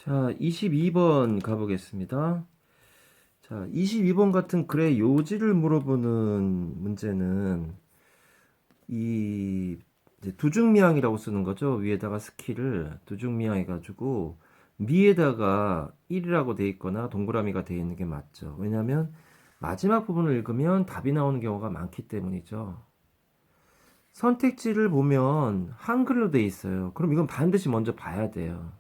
자, 22번 가보겠습니다. 자, 22번 같은 글의 요지를 물어보는 문제는 이 이제 두중미항이라고 쓰는 거죠. 위에다가 스키를 두중미항 해가지고 미에다가 1이라고 돼 있거나 동그라미가 돼 있는 게 맞죠. 왜냐하면 마지막 부분을 읽으면 답이 나오는 경우가 많기 때문이죠. 선택지를 보면 한글로 돼 있어요. 그럼 이건 반드시 먼저 봐야 돼요.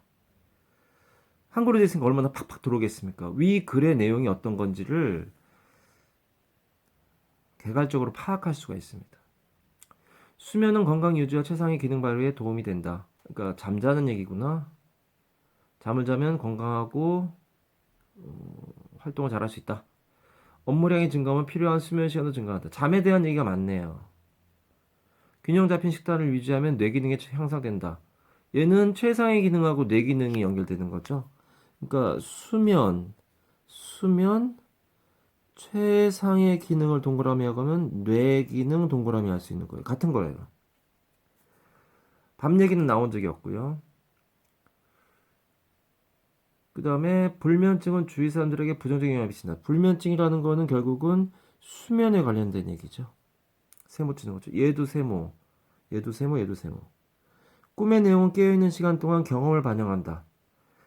한글로 되어 있으니까 얼마나 팍팍 들어오겠습니까? 위 글의 내용이 어떤 건지를 개괄적으로 파악할 수가 있습니다. 수면은 건강 유지와 최상의 기능 발휘에 도움이 된다. 그러니까 잠자는 얘기구나. 잠을 자면 건강하고 활동을 잘할 수 있다. 업무량이 증가하면 필요한 수면 시간도 증가한다. 잠에 대한 얘기가 많네요. 균형 잡힌 식단을 유지하면 뇌 기능이 향상된다. 얘는 최상의 기능하고 뇌 기능이 연결되는 거죠. 그러니까 수면, 최상의 기능을 동그라미 하면 뇌 기능 동그라미 할 수 있는 거예요. 같은 거예요. 밤 얘기는 나온 적이 없고요. 그 다음에 불면증은 주위 사람들에게 부정적인 영향을 미친다. 불면증이라는 거는 결국은 수면에 관련된 얘기죠. 세모 치는 거죠. 얘도 세모, 얘도 세모, 얘도 세모. 꿈의 내용은 깨어있는 시간 동안 경험을 반영한다.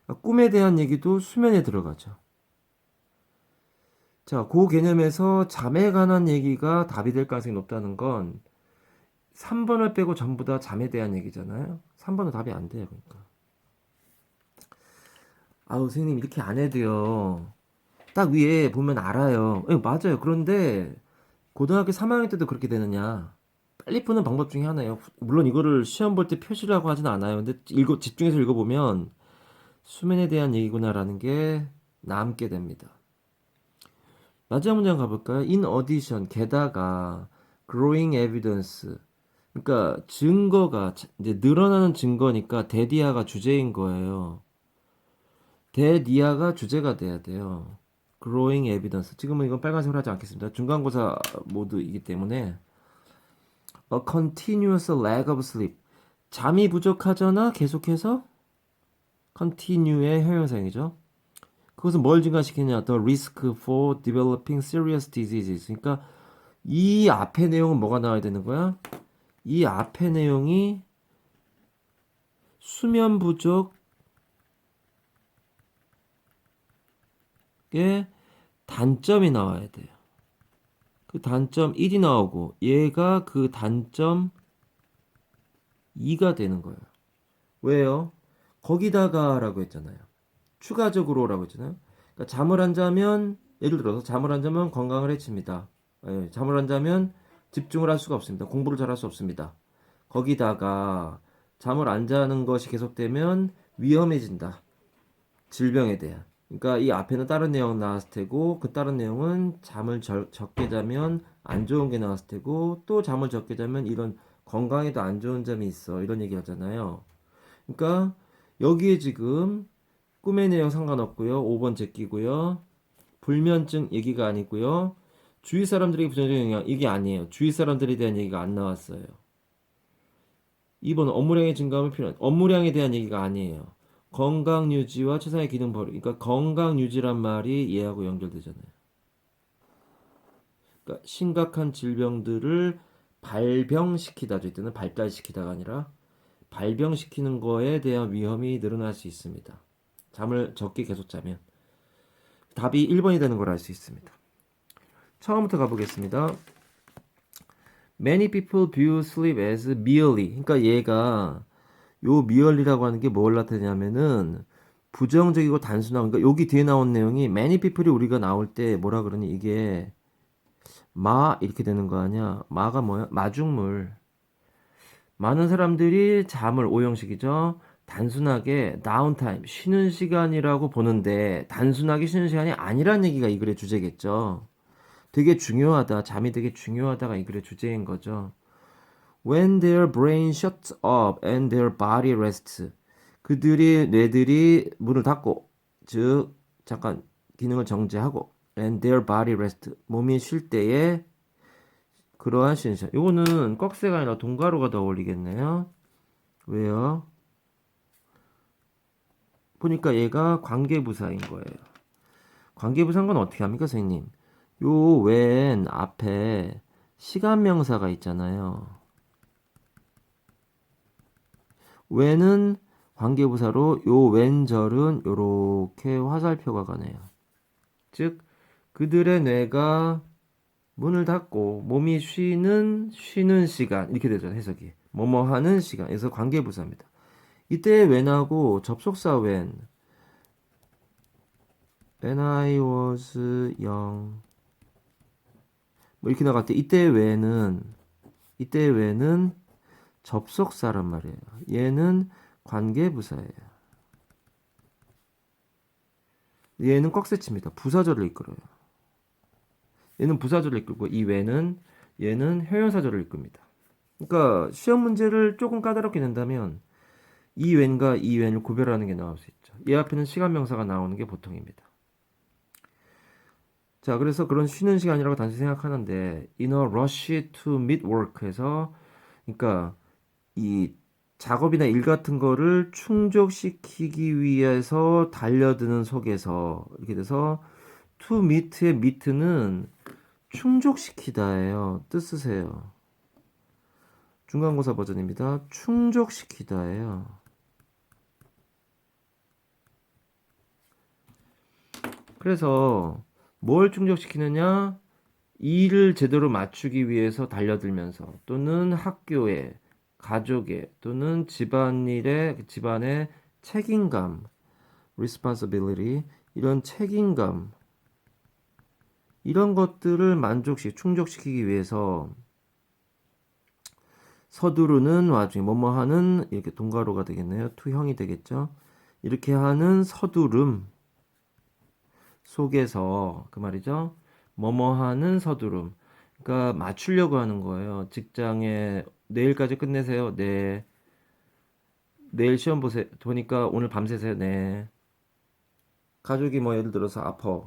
그러니까 꿈에 대한 얘기도 수면에 들어가죠. 자, 그 개념에서 잠에 관한 얘기가 답이 될 가능성이 높다는 건 3번을 빼고 전부 다 잠에 대한 얘기잖아요. 3번은 답이 안 돼요, 그러니까. 아우, 선생님, 이렇게 안 해도요. 딱 위에 보면 알아요. 맞아요. 그런데, 고등학교 3학년 때도 그렇게 되느냐. 빨리 푸는 방법 중에 하나예요. 물론 이거를 시험 볼 때 표시라고 하진 않아요. 근데 집중해서 읽어보면, 수면에 대한 얘기구나라는 게 남게 됩니다. 마지막 문장 가볼까요? In addition, 게다가, growing evidence. 그러니까 증거가 이제 늘어나는 증거니까 데디아가 주제인 거예요. 데디아가 주제가 돼야 돼요. growing evidence. 지금은 이건 빨간색으로 하지 않겠습니다. 중간고사 모드이기 때문에 a continuous lack of sleep. 잠이 부족하거나 계속해서 continue의 형용사형이죠. 그것은 뭘 증가시키냐? The risk for developing serious diseases. 그러니까 이 앞에 내용은 뭐가 나와야 되는 거야? 이 앞에 내용이 수면 부족의 단점이 나와야 돼요. 그 단점 1이 나오고 얘가 그 단점 2가 되는 거예요. 왜요? 거기다가라고 했잖아요. 추가적으로라고 했잖아요. 그러니까 잠을 안 자면 예를 들어서 잠을 안 자면 건강을 해칩니다. 예, 잠을 안 자면 집중을 할 수가 없습니다. 공부를 잘할 수 없습니다. 거기다가 잠을 안 자는 것이 계속되면 위험해진다. 질병에 대한. 그러니까 이 앞에는 다른 내용 나왔을 테고 그 다른 내용은 잠을 적게 자면 안 좋은 게 나왔을 테고 또 잠을 적게 자면 이런 건강에도 안 좋은 점이 있어. 이런 얘기 하잖아요. 그러니까 여기에 지금 꿈의 내용 상관없고요. 5번 제끼고요. 불면증 얘기가 아니고요. 주위 사람들에게 부정적인 영향 이게 아니에요. 주위 사람들에 대한 얘기가 안 나왔어요. 2번 업무량의 증가하면 필요한 업무량에 대한 얘기가 아니에요. 건강 유지와 최상의 기능 발휘. 그러니까 건강 유지란 말이 얘하고 연결되잖아요. 그러니까 심각한 질병들을 발병시키다죠. 이때는 발달시키다가 아니라 발병시키는 거에 대한 위험이 늘어날 수 있습니다. 잠을 적게 계속 자면 답이 1번이 되는 걸 알 수 있습니다. 처음부터 가보겠습니다. Many people view sleep as merely. 그러니까 얘가 요 merely라고 하는 게 뭘 나타내냐면은 부정적이고 단순한. 그러니까 여기 뒤에 나온 내용이 many people이 우리가 나올 때 뭐라 그러니 이게 마 이렇게 되는 거 아니야? 마가 뭐야? 마중물. 많은 사람들이 잠을 오형식이죠. 단순하게 다운타임 쉬는 시간이라고 보는데 단순하게 쉬는 시간이 아니란 얘기가 이 글의 주제겠죠. 되게 중요하다. 잠이 되게 중요하다가 이 글의 주제인 거죠. When their brain shuts up and their body rests. 그들이 뇌들이 문을 닫고 즉 잠깐 기능을 정지하고 and their body rest. 몸이 쉴 때에 그러한 쉬는 시간. 요거는 꺽쇠가 아니라 동가로가 더 어울리겠네요. 왜요? 보니까 얘가 관계부사인 거예요. 관계부사인 건 어떻게 합니까, 선생님? 요 when 앞에 시간명사가 있잖아요. when은 관계부사로 요 왼절은 요렇게 화살표가 가네요. 즉 그들의 뇌가 문을 닫고 몸이 쉬는 시간 이렇게 되죠. 해석이 뭐뭐 하는 시간. 그래서 관계부사입니다. 이때 when하고 접속사 when I was young 뭐 이렇게 나갈 때 이때 when은 접속사란 말이에요. 얘는 관계부사예요. 얘는 꽉세칩니다. 부사절을 이끌어요. 얘는 부사절을 이끌고 이 when은 얘는 형용사절을 이끕니다. 그러니까 시험 문제를 조금 까다롭게 낸다면 이 when과 이 when을 구별하는 게 나올 수 있죠. 얘 앞에는 시간명사가 나오는 게 보통입니다. 자, 그래서 그런 쉬는 시간이라고 단순히 생각하는데 in a rush to meet work에서 그러니까 이 작업이나 일 같은 거를 충족시키기 위해서 달려드는 속에서 이렇게 돼서 to meet의 meet는 충족시키다예요. 뜻 쓰세요. 중간고사 버전입니다. 충족시키다예요. 그래서 뭘 충족시키느냐? 일을 제대로 맞추기 위해서 달려들면서 또는 학교에, 가족에 또는 집안의 책임감, responsibility 이런 책임감 이런 것들을 충족시키기 위해서 서두르는 와중에 뭐뭐 하는 이렇게 동가로가 되겠네요. 투형이 되겠죠. 이렇게 하는 서두름 속에서 그 말이죠. 뭐뭐 하는 서두름. 그러니까 맞추려고 하는 거예요. 직장에 내일까지 끝내세요. 네. 내일 시험 보니까 오늘 밤새세요. 네. 가족이 뭐 예를 들어서 아파.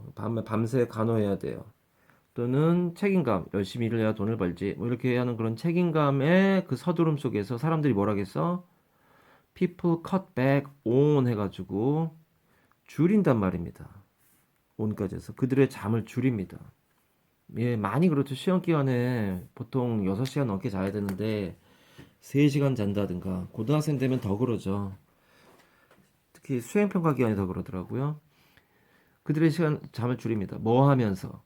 밤새 간호해야 돼요. 또는 책임감. 열심히 일을 해야 돈을 벌지. 뭐 이렇게 하는 그런 책임감의 그 서두름 속에서 사람들이 뭐라겠어? People cut back on 해가지고 줄인단 말입니다. on까지 해서 그들의 잠을 줄입니다. 예, 많이 그렇죠. 시험 기간에 보통 6시간 넘게 자야 되는데 3시간 잔다든가 고등학생 되면 더 그러죠. 특히 수행평가 기간이 더 그러더라고요. 그들의 잠을 줄입니다. 뭐 하면서?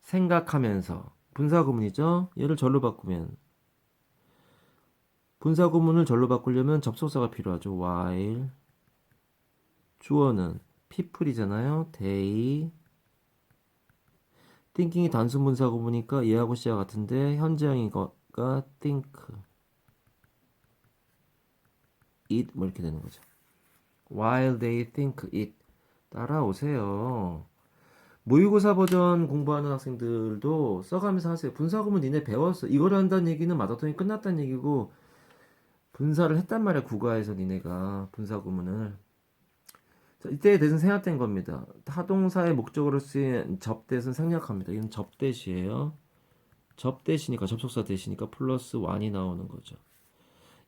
생각하면서. 분사구문이죠. 얘를 절로 바꾸면 분사구문을 절로 바꾸려면 접속사가 필요하죠. while 주어는 people이잖아요. they thinking이 단순 분사구문이니까 얘하고 씨와 같은데 현재형이가 think it 뭐 이렇게 되는 거죠. while they think it 따라오세요. 모의고사 버전 공부하는 학생들도 써가면서 하세요. 분사구문 니네 배웠어. 이걸 한다는 얘기는 마라톤이 끝났다는 얘기고 분사를 했단 말이야. 국어에서 니네가 분사구문을. 자, 이때 대신 생략된 겁니다. 타동사의 목적으로 쓰인 접대는 생략합니다. 이건 접대시예요. 접대시니까 접속사 대시니까 플러스 1이 나오는 거죠.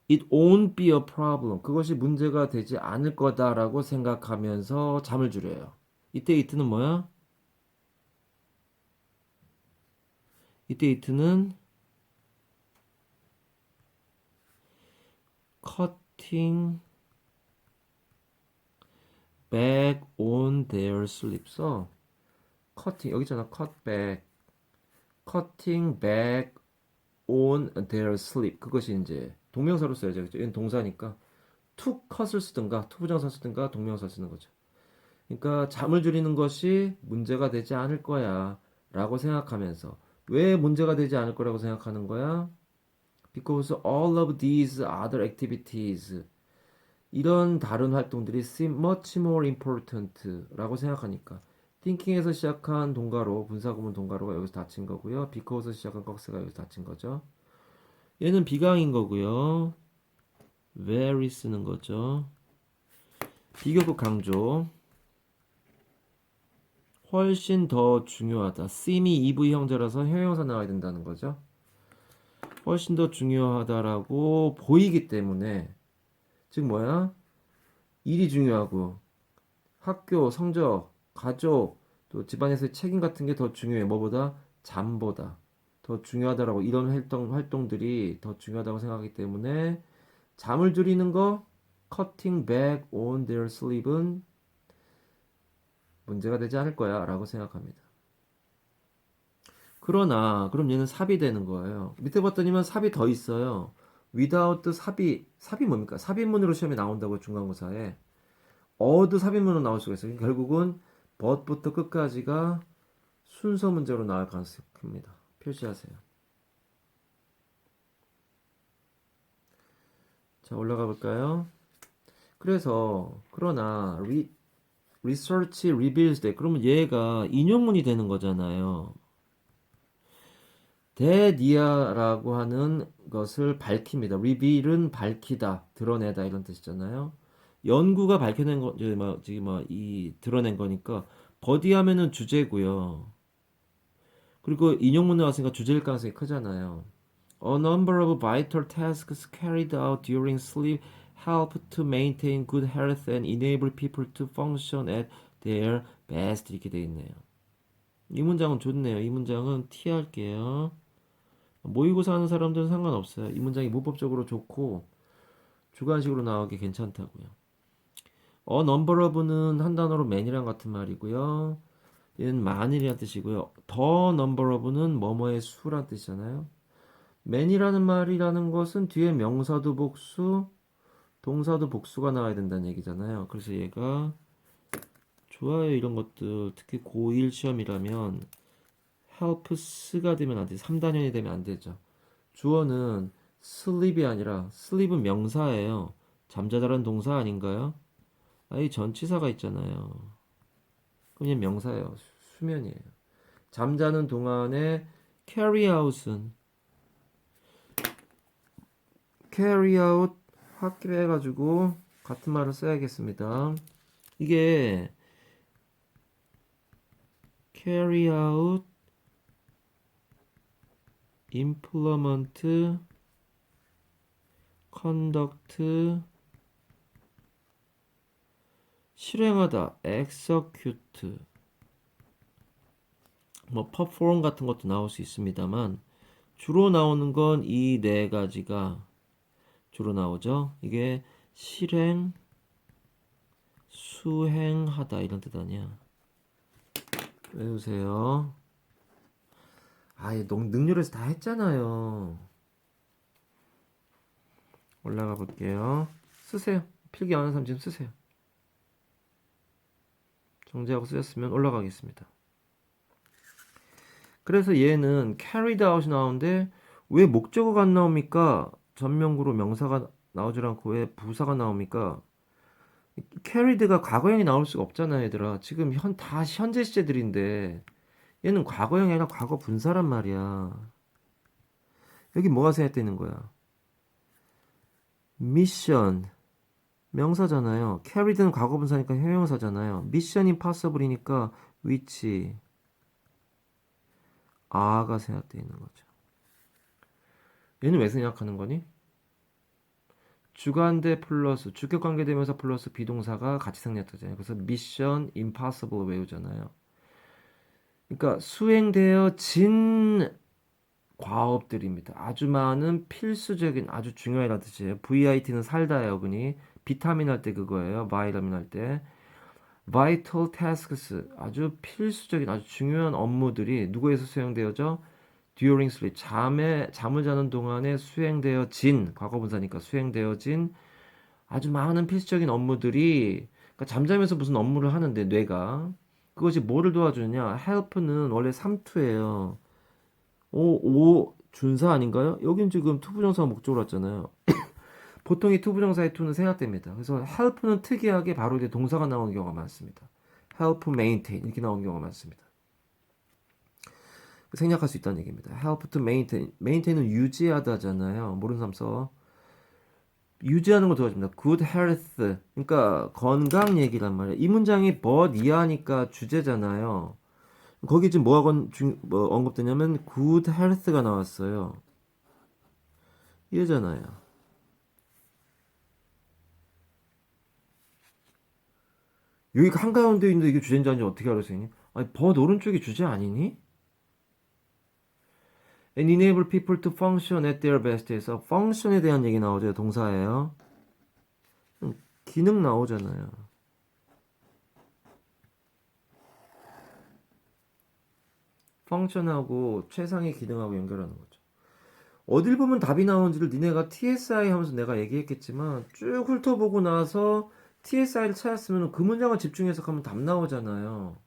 It won't be a problem. 그것이 문제가 되지 않을 거다라고 생각하면서 잠을 줄여요. 이때 it는 뭐야? 이때 it는 cutting back on their sleep. 써. cutting 여기 있잖아. cutting back on their sleep. 그것이 이제 동명사로 써야죠. 그렇죠? 얘는 동사니까 to cut을 쓰든가 to 부정사 쓰든가 동명사 쓰는 거죠. 그러니까 잠을 줄이는 것이 문제가 되지 않을 거야 라고 생각하면서 왜 문제가 되지 않을 거라고 생각하는 거야? Because all of these other activities 이런 다른 활동들이 seem much more important 라고 생각하니까 thinking에서 시작한 동가로 분사구문 동가로가 여기서 닫힌 거고요. because에서 시작한 꺽쇠가 여기서 닫힌 거죠. 얘는 비강인 거고요. very 쓰는 거죠. 비교급 강조 훨씬 더 중요하다. seem이 EV 형태라서 형용사 나와야 된다는 거죠. 훨씬 더 중요하다라고 보이기 때문에 즉 뭐야? 일이 중요하고 학교, 성적, 가족, 또 집안에서의 책임 같은 게 더 중요해. 뭐보다? 잠보다. 더 중요하다라고 이런 활동들이 더 중요하다고 생각하기 때문에 잠을 줄이는 거 cutting back on their sleep은 문제가 되지 않을 거야 라고 생각합니다. 그러나 그럼 얘는 삽이 되는 거예요. 밑에 봤더니만 삽이 더 있어요. without 삽이 뭡니까? 삽입문으로 시험에 나온다고 중간고사에 어도 삽입문으로 나올 수가 있어요. 결국은 but부터 끝까지가 순서 문제로 나올 가능성이 큽니다. 표시하세요. 자, 올라가 볼까요? 그래서 그러나 research reveals that 그러면 얘가 인용문이 되는 거잖아요. 데디아라고 하는 것을 밝힙니다. reveal은 밝히다, 드러내다 이런 뜻이잖아요. 연구가 밝혀낸 거, 지금 이 드러낸 거니까 버디 하면은 주제고요. 그리고 인용문 나왔으니까 주제일 가능성이 크잖아요. A number of vital tasks carried out during sleep help to maintain good health and enable people to function at their best 이렇게 돼 있네요. 이 문장은 좋네요. 이 문장은 T 할게요. 모의고사 하는 사람들은 상관없어요. 이 문장이 문법적으로 좋고 주관식으로 나오기 괜찮다고요. number of는 한 단어로 man이랑 같은 말이고요. 얘는 만일이란 뜻이고요. the number of는 뭐뭐의 수란 뜻이잖아요. man이라는 말이라는 것은 뒤에 명사도 복수, 동사도 복수가 나와야 된다는 얘기잖아요. 그래서 얘가 좋아요 이런 것들 특히 고1 시험이라면 helps가 되면 안 돼. 3단원이 되면 안 되죠. 주어는 sleep이 아니라 sleep은 명사예요. 잠자다라는 동사 아닌가요? 아이 전치사가 있잖아요. 그냥 명사예요. 수면이에요. 잠자는 동안에 carry out 확대해가지고 같은 말을 써야겠습니다. 이게 carry out, implement, conduct, 실행하다, execute, 뭐 perform 같은 것도 나올 수 있습니다만 주로 나오는 건 이 네 가지가 주로 나오죠. 이게 실행, 수행하다 이런 뜻 아니야. 외우세요. 아예 능률에서 다 했잖아요. 올라가 볼게요. 쓰세요. 필기 안 하는 사람 지금 쓰세요. 정지하고 쓰셨으면 올라가겠습니다. 그래서 얘는 carried out이 나오는데 왜 목적어가 안 나옵니까? 전명구로 명사가 나오질 않고 왜 부사가 나옵니까? carried가 과거형이 나올 수가 없잖아요, 얘들아. 지금 다 현재 시제들인데 얘는 과거형이 아니라 과거 분사란 말이야. 여기 뭐가 생략되는 거야? 미션 명사잖아요. carried는 과거 분사니까 형용사잖아요. 미션 임파서블이니까 which are가 생략되어 있는 거죠. 얘는 왜 생략하는 거니? 주관대 플러스 주격관계대명사 플러스 비동사가 같이 생략되잖아요. 그래서 미션 임파서블 외우잖아요. 그러니까 수행되어진 과업들입니다. 아주 많은 필수적인 아주 중요하다는 뜻이에요. VIT는 살다예요, 어근이. 비타민 할 때 그거예요. 바이타민 할 때. vital tasks 아주 필수적인 아주 중요한 업무들이 누구에서 수행되어져? during sleep 잠을 자는 동안에 수행되어진 과거분사니까 수행되어진 아주 많은 필수적인 업무들이 그러니까 잠자면서 무슨 업무를 하는데 뇌가 그것이 뭐를 도와주느냐? help는 원래 삼투예요. 오 준사 아닌가요? 여긴 지금 투부정사 목적으로 왔잖아요. 보통 이 투부정사의 투는 생략됩니다. 그래서 help는 특이하게 바로 이제 동사가 나오는 경우가 많습니다. help maintain 이렇게 나오는 경우가 많습니다. 생략할 수 있다는 얘기입니다. help to maintain은 유지하다잖아요. 모르는 사람 써. 유지하는 거 도와줍니다. good health 그러니까 건강 얘기란 말이에요. 이 문장이 but 이하니까 주제잖아요. 거기 지금 뭐 언급되냐면 good health가 나왔어요. 이해잖아요. 여기 한가운데 있는데 이게 주제인지 아닌지 어떻게 알아, 선생님? 아니, 벗 오른쪽이 주제 아니니? And enable people to function at their best에서 function에 대한 얘기 나오죠. 동사예요. 기능 나오잖아요. function하고 최상의 기능하고 연결하는 거죠. 어딜 보면 답이 나오는지를 니네가 TSI 하면서 내가 얘기했겠지만 쭉 훑어보고 나서 TSI를 찾았으면 그 문장을 집중 해석하면 답 나오잖아요.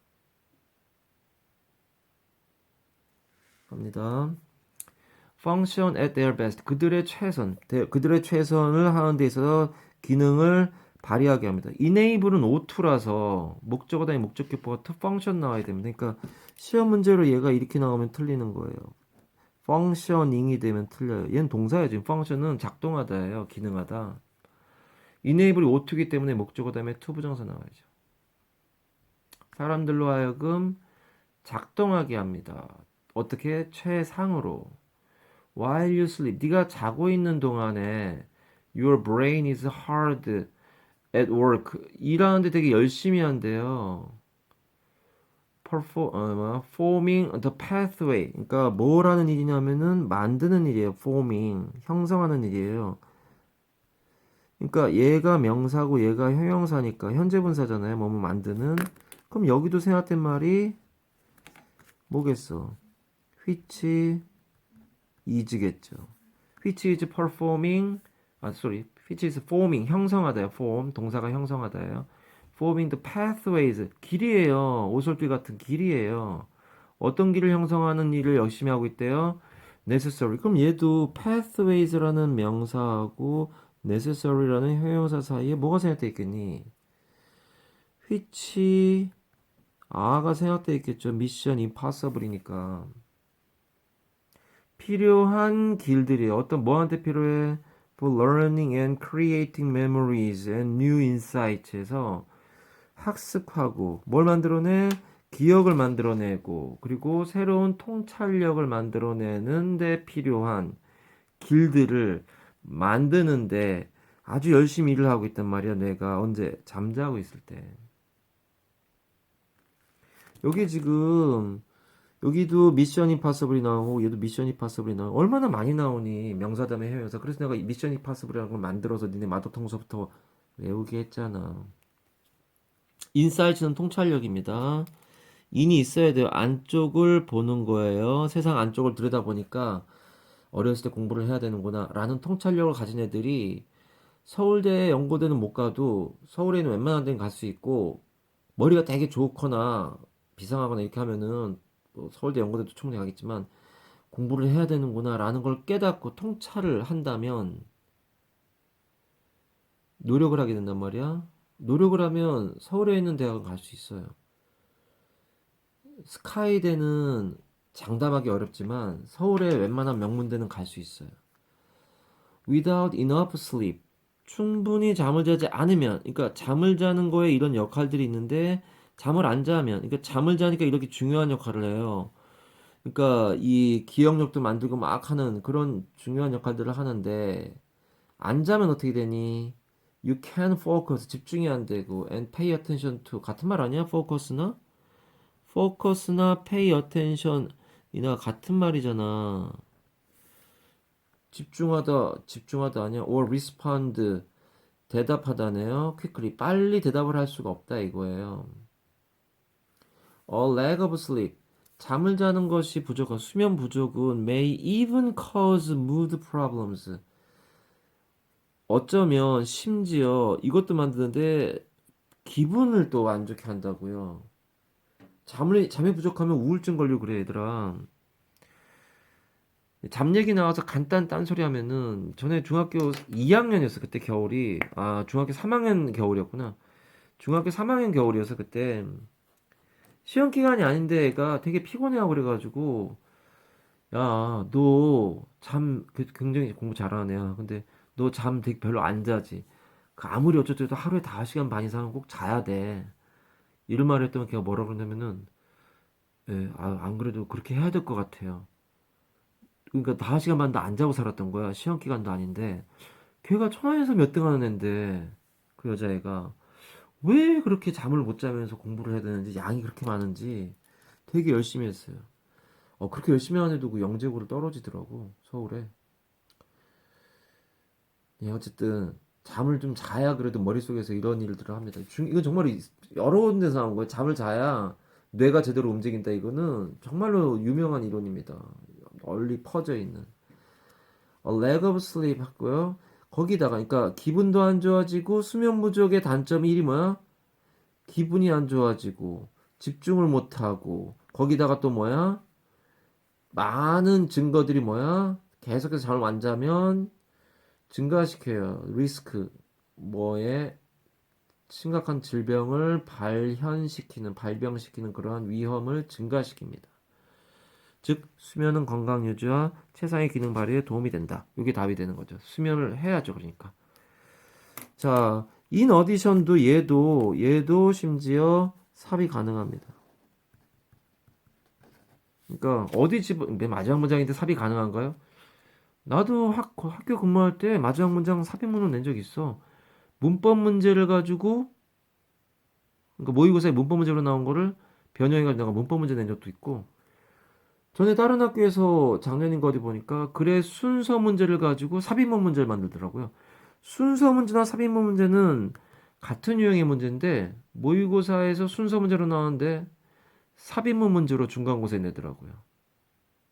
갑니다. function at their best. 그들의 최선. 그들의 최선을 하는 데 있어서 기능을 발휘하게 합니다. enable은 O2라서 목적어 다음에 목적격보가 to function 나와야 됩니다. 그러니까 시험 문제로 얘가 이렇게 나오면 틀리는 거예요. functioning이 되면 틀려요. 얘는 동사예요. 지금 function은 작동하다예요. 기능하다. enable이 O2이기 때문에 목적어 다음에 to 부정사 나와야죠. 사람들로 하여금 작동하게 합니다. 어떻게? 최상으로. While you sleep. 네가 자고 있는 동안에 your brain is hard at work. 일하는데 되게 열심히 한대요. Forming the pathway. 그러니까 뭘 하는 일이냐면은 만드는 일이에요. Forming. 형성하는 일이에요. 그러니까 얘가 명사고 얘가 형용사니까 현재 분사잖아요. 뭐뭐 만드는. 그럼 여기도 생각된 말이 뭐겠어? which is겠죠. which is performing which is forming 형성하다요. form 동사가 형성하다예요. forming the pathways 길이에요. 오솔길 같은 길이에요. 어떤 길을 형성하는 일을 열심히 하고 있대요. necessary. 그럼 얘도 pathways라는 명사하고 necessary라는 형용사 사이에 뭐가 생략돼 있겠니? which 아가 생략돼 있겠죠. mission impossible이니까. 필요한 길들이 어떤 뭐한테 필요해? For learning and creating memories and new insights에서 학습하고 뭘 만들어내? 기억을 만들어내고 그리고 새로운 통찰력을 만들어내는데 필요한 길들을 만드는데 아주 열심히 일을 하고 있단 말이야. 내가 언제 잠자고 있을 때. 여기 지금 여기도 미션 임파서블이 나오고 얘도 미션 임파서블이 나오고 얼마나 많이 나오니 명사 다음에 해외에서 그래서 내가 미션 임파서블이라는 걸 만들어서 니네 마더통서부터 외우게 했잖아. 인사이트는 통찰력입니다. 인이 있어야 돼요. 안쪽을 보는 거예요. 세상 안쪽을 들여다보니까 어렸을 때 공부를 해야 되는구나 라는 통찰력을 가진 애들이 서울대 연고대는 못 가도 서울에 있는 웬만한 데는 갈 수 있고 머리가 되게 좋거나 비상하거나 이렇게 하면은 뭐 서울대 연고대도 충분히 가겠지만 공부를 해야 되는구나 라는 걸 깨닫고 통찰을 한다면 노력을 하게 된단 말이야. 노력을 하면 서울에 있는 대학은 갈 수 있어요. 스카이대는 장담하기 어렵지만 서울의 웬만한 명문대는 갈 수 있어요. Without enough sleep. 충분히 잠을 자지 않으면, 그러니까 잠을 자는 거에 이런 역할들이 있는데 잠을 안 자면, 그러니까 잠을 자니까 이렇게 중요한 역할을 해요. 그러니까 이 기억력도 만들고 막 하는 그런 중요한 역할들을 하는데 안 자면 어떻게 되니? You can focus 집중이 안 되고 and pay attention to 같은 말 아니야? focus나? focus나 pay attention이나 같은 말이잖아. 집중하다 아니야? or respond 대답하다네요. quickly 빨리 대답을 할 수가 없다 이거예요. A lack of sleep 잠을 자는 것이 부족한 수면 부족은 may even cause mood problems 어쩌면 심지어 이것도 만드는데 기분을 또 안 좋게 한다고요. 잠이 부족하면 우울증 걸리고 그래 얘들아. 잠 얘기 나와서 간단 딴소리 하면은 전에 중학교 2학년이었어 그때 겨울이 중학교 3학년 겨울이었구나. 중학교 3학년 겨울이어서 그때 시험 기간이 아닌데 애가 되게 피곤해하고 그래가지고 야 너 잠 굉장히 공부 잘하는 애야. 근데 너 잠 되게 별로 안 자지. 그 아무리 어쩌고저쩌고 하루에 5시간 반 이상은 꼭 자야 돼. 이런 말을 했더니 걔가 뭐라 그러냐면은 예, 안 그래도 그렇게 해야 될 것 같아요. 그러니까 5시간 반도 안 자고 살았던 거야. 시험 기간도 아닌데 걔가 천안에서 몇 등 하는 애인데 그 여자애가 왜 그렇게 잠을 못 자면서 공부를 해야 되는지, 양이 그렇게 많은지 되게 열심히 했어요. 그렇게 열심히 하는데도 그 영재고를 떨어지더라고, 서울에. 예, 어쨌든 잠을 좀 자야 그래도 머릿속에서 이런 일들을 합니다. 이건 정말 여러 군데서 나온 거예요. 잠을 자야 뇌가 제대로 움직인다. 이거는 정말로 유명한 이론입니다. 널리 퍼져 있는. lack of sleep 했고요. 거기다가 그러니까 기분도 안 좋아지고 수면 부족의 단점이 일이 뭐야? 기분이 안 좋아지고 집중을 못 하고 거기다가 또 뭐야? 많은 증거들이 뭐야? 계속해서 잠을 안 자면 증가시켜요. 리스크 뭐에 심각한 질병을 발병시키는 그러한 위험을 증가시킵니다. 즉 수면은 건강 유지와 최상의 기능 발휘에 도움이 된다. 이게 답이 되는 거죠. 수면을 해야죠. 그러니까. 자, in addition도 얘도 심지어 삽입 가능합니다. 그러니까 어디 맨 마지막 문장인데 삽입 가능한가요? 나도 학교 근무할 때 마지막 문장 삽입문을 낸 적 있어. 문법 문제를 가지고 그러니까 모의고사에 문법 문제로 나온 거를 변형해가지고 내가 문법 문제 낸 적도 있고 전에 다른 학교에서 작년인가 어디 보니까 글의 순서 문제를 가지고 삽입문 문제를 만들더라고요. 순서 문제나 삽입문 문제는 같은 유형의 문제인데 모의고사에서 순서 문제로 나오는데 삽입문 문제로 중간고사에 내더라고요.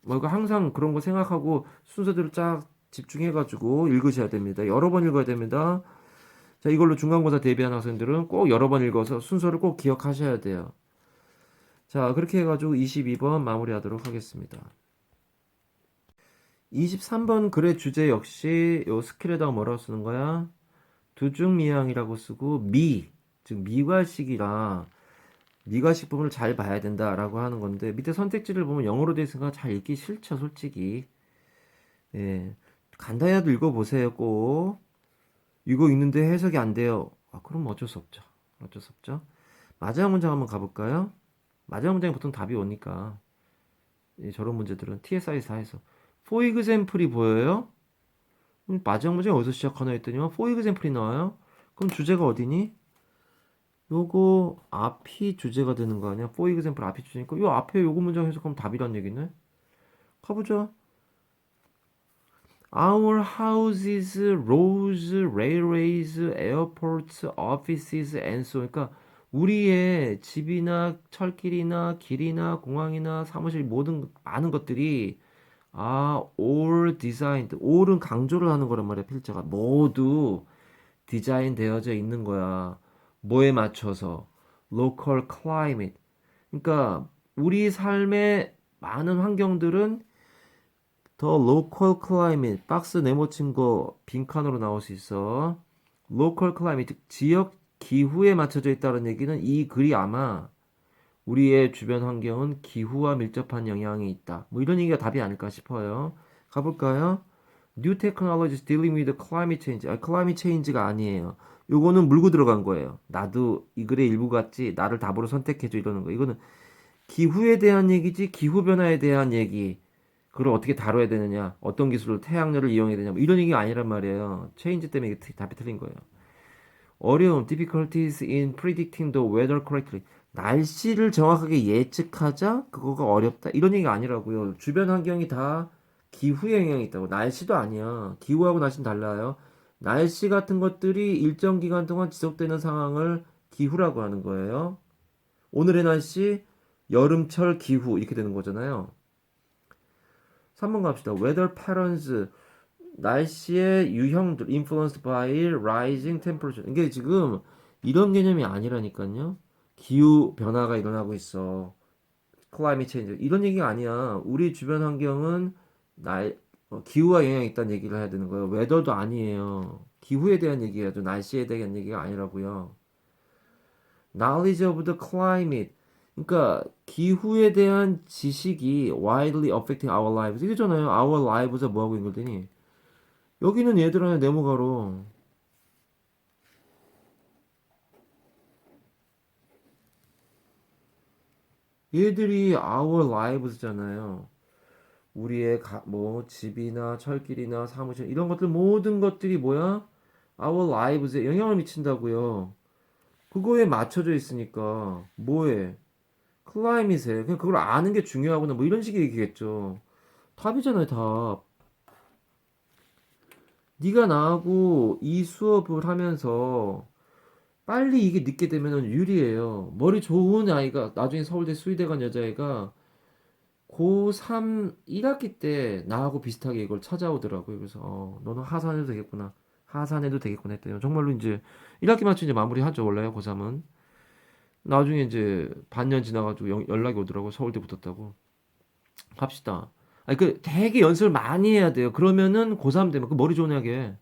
뭐 이거 항상 그런 거 생각하고 순서대로 쫙 집중해가지고 읽으셔야 됩니다. 여러 번 읽어야 됩니다. 자, 이걸로 중간고사 대비하는 학생들은 꼭 여러 번 읽어서 순서를 꼭 기억하셔야 돼요. 자, 그렇게 해가지고 22번 마무리하도록 하겠습니다. 23번 글의 주제 역시 요 스킬에다가 뭐라고 쓰는 거야? 두중미양이라고 쓰고 즉 미괄식이라 미괄식 부분을 잘 봐야 된다라고 하는 건데 밑에 선택지를 보면 영어로 되어 있으니까 잘 읽기 싫죠, 솔직히. 예, 간단히라도 읽어보세요, 꼭. 이거 읽는데 해석이 안 돼요. 그럼 어쩔 수 없죠. 어쩔 수 없죠. 마지막 문장 한번 가볼까요? 마지막 문장에 보통 답이 오니까 저런 문제들은 TSI 4에서 for example이 보여요? 마지막 문제 어디서 시작하나 했더니만 for example이 나와요? 그럼 주제가 어디니? 요거 앞이 주제가 되는 거 아니야? for example 앞이 주제니까 요 앞에 요거 문장 해석하면 답이란 얘기네? 가보자. Our houses, roads, railways, airports, offices, and so. 그러니까 우리의 집이나 철길이나 길이나 공항이나 사무실 모든 많은 것들이 all designed. all은 강조를 하는 거란 말이야, 필자가. 모두 디자인 되어져 있는 거야. 뭐에 맞춰서? local climate. 그러니까 우리 삶의 많은 환경들은 더 local climate. 박스 네모친 거 빈칸으로 나올 수 있어. local climate. 즉 지역 기후에 맞춰져 있다는 얘기는 이 글이 아마 우리의 주변 환경은 기후와 밀접한 영향이 있다. 뭐 이런 얘기가 답이 아닐까 싶어요. 가볼까요? New technologies dealing with climate change. climate change가 아니에요. 요거는 물고 들어간 거예요. 나도 이 글의 일부 같지. 나를 답으로 선택해줘 이러는 거. 이거는 기후에 대한 얘기지. 기후 변화에 대한 얘기. 그걸 어떻게 다뤄야 되느냐. 어떤 기술을 태양열을 이용해야 되냐. 뭐 이런 얘기가 아니란 말이에요. 체인지 때문에 이게 답이 틀린 거예요. 어려움, difficulties in predicting the weather correctly. 날씨를 정확하게 예측하자? 그거가 어렵다. 이런 얘기가 아니라고요. 주변 환경이 다 기후에 영향이 있다고. 날씨도 아니야. 기후하고 날씨는 달라요. 날씨 같은 것들이 일정 기간 동안 지속되는 상황을 기후라고 하는 거예요. 오늘의 날씨, 여름철 기후 이렇게 되는 거잖아요. 3번 갑시다. Weather patterns. 날씨의 유형들 influenced by rising temperature. 이게 지금 이런 개념이 아니라니까요. 기후 변화가 일어나고 있어. climate change. 이런 얘기가 아니야. 우리 주변 환경은 기후와 영향이 있다는 얘기를 해야 되는 거예요. weather도 아니에요. 기후에 대한 얘기야죠. 날씨에 대한 얘기가 아니라고요. knowledge of the climate. 그러니까 기후에 대한 지식이 widely affecting our lives. 이거잖아요. our lives가 뭐하고 있는 거더니 여기는 얘들아 네모가로 얘들이 our lives잖아요. 우리의 뭐 집이나 철길이나 사무실 이런 것들 모든 것들이 뭐야? our lives에 영향을 미친다고요. 그거에 맞춰져 있으니까 뭐해? 클라이밋에 그냥 그걸 아는 게 중요하구나 뭐 이런 식의 얘기겠죠. 답이잖아요, 답. 네가 나하고 이 수업을 하면서 빨리 이게 늦게 되면은 유리해요. 머리 좋은 아이가 나중에 서울대 수의대 간 여자애가 고3 1학기 때 나하고 비슷하게 이걸 찾아오더라고요. 그래서 너는 하산해도 되겠구나. 하산해도 되겠구나 했더니 정말로 이제 1학기 맞춰 이제 마무리하죠. 원래 고3은. 나중에 이제 반년 지나가지고 연락이 오더라고. 서울대 붙었다고. 갑시다. 아니 그 되게 연습을 많이 해야 돼요. 그러면은 고3 되면 그 머리 좋은 애게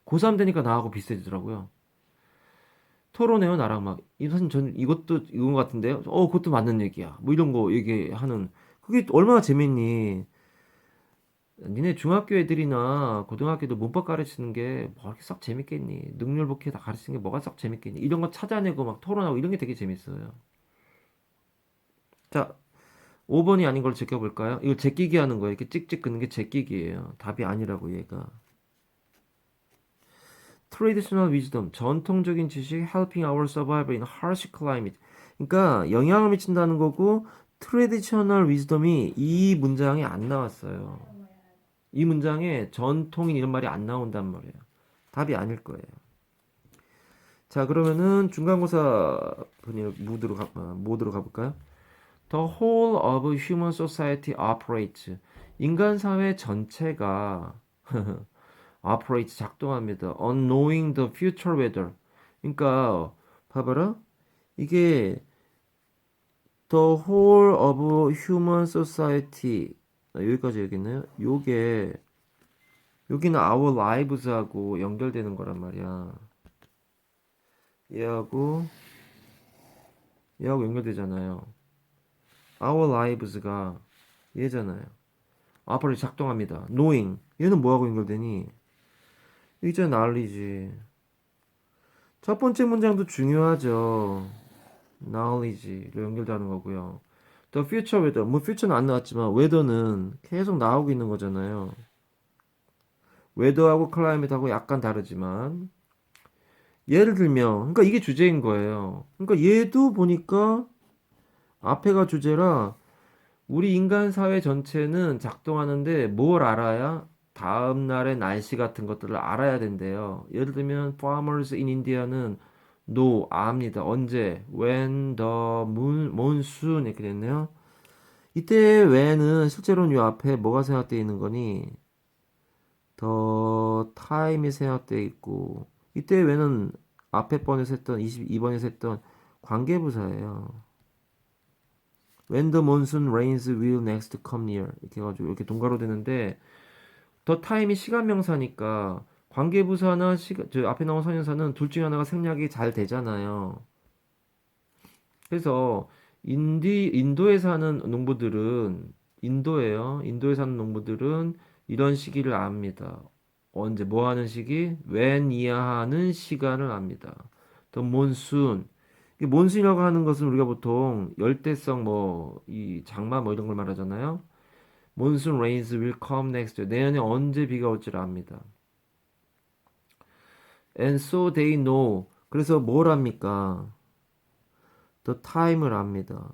고3 되니까 나하고 비슷해지더라고요. 토론해요, 나랑 막. 이 선생님, 저는 이것도 이건 것 같은데요? 그것도 맞는 얘기야. 뭐 이런 거 얘기하는. 그게 얼마나 재밌니? 니네 중학교 애들이나 고등학교도 문법 가르치는 게 뭐 이렇게 썩 재밌겠니? 능률복귀 다 가르치는 게 뭐가 썩 재밌겠니? 이런 거 찾아내고 막 토론하고 이런 게 되게 재밌어요. 자, 5번이 아닌 걸 제껴볼까요? 이거 제끼기 하는 거예요. 이렇게 찍찍 긋는 게 제끼기예요. 답이 아니라고 얘가. Traditional wisdom, 전통적인 지식, helping our survival in harsh climate. 그러니까 영향을 미친다는 거고 traditional wisdom이 이 문장에 안 나왔어요. 이 문장에 전통인 이런 말이 안 나온단 말이에요. 답이 아닐 거예요. 자, 그러면은 중간고사 분이 모드로 가볼까요? The whole of human society operates. 인간 사회 전체가 operate 작동합니다. On knowing the future weather. 그러니까 봐봐라. 이게 the whole of human society 여기까지 여기있나요? 요게 여기는 our lives하고 연결되는 거란 말이야. 얘하고 얘하고 연결되잖아요. Our lives가 얘잖아요. 앞으로 작동합니다. Knowing 얘는 뭐하고 연결되니? 이제 knowledge. 첫 번째 문장도 중요하죠. knowledge로 연결되는 거고요. The future weather. 뭐 future는 안 나왔지만 weather는 계속 나오고 있는 거잖아요. weather하고 climate하고 약간 다르지만 예를 들면 그러니까 이게 주제인 거예요. 그러니까 얘도 보니까 앞에가 주제라 우리 인간 사회 전체는 작동하는데 뭘 알아야 다음 날의 날씨 같은 것들을 알아야 된대요. 예를 들면 farmers in India는 know 압니다. 언제 when the monsoon 이렇게 됐네요. 이때 when은 실제로는 이 앞에 뭐가 생각되어 있는 거니? the time이 생각되어 있고 이때 when은 앞에 번에서 했던 22번에서 했던 관계부사예요. When the monsoon rains will next come near 이렇게 해가지고 이렇게 동가로 되는데 더 타임이 시간 명사니까 관계부사나 저 앞에 나온 선행사는 둘 중에 하나가 생략이 잘 되잖아요. 그래서 인도에 사는 농부들은 인도예요. 인도에 사는 농부들은 이런 시기를 압니다. 언제 뭐 하는 시기? when 이하하는 시간을 압니다. 더 몬순. 이 몬순이라고 하는 것은 우리가 보통 열대성 뭐 이 장마 뭐 이런 걸 말하잖아요. 몬순 rains will come next year. 내년에 언제 비가 올지를 압니다. And so they know. 그래서 뭘 합니까? The time을 압니다.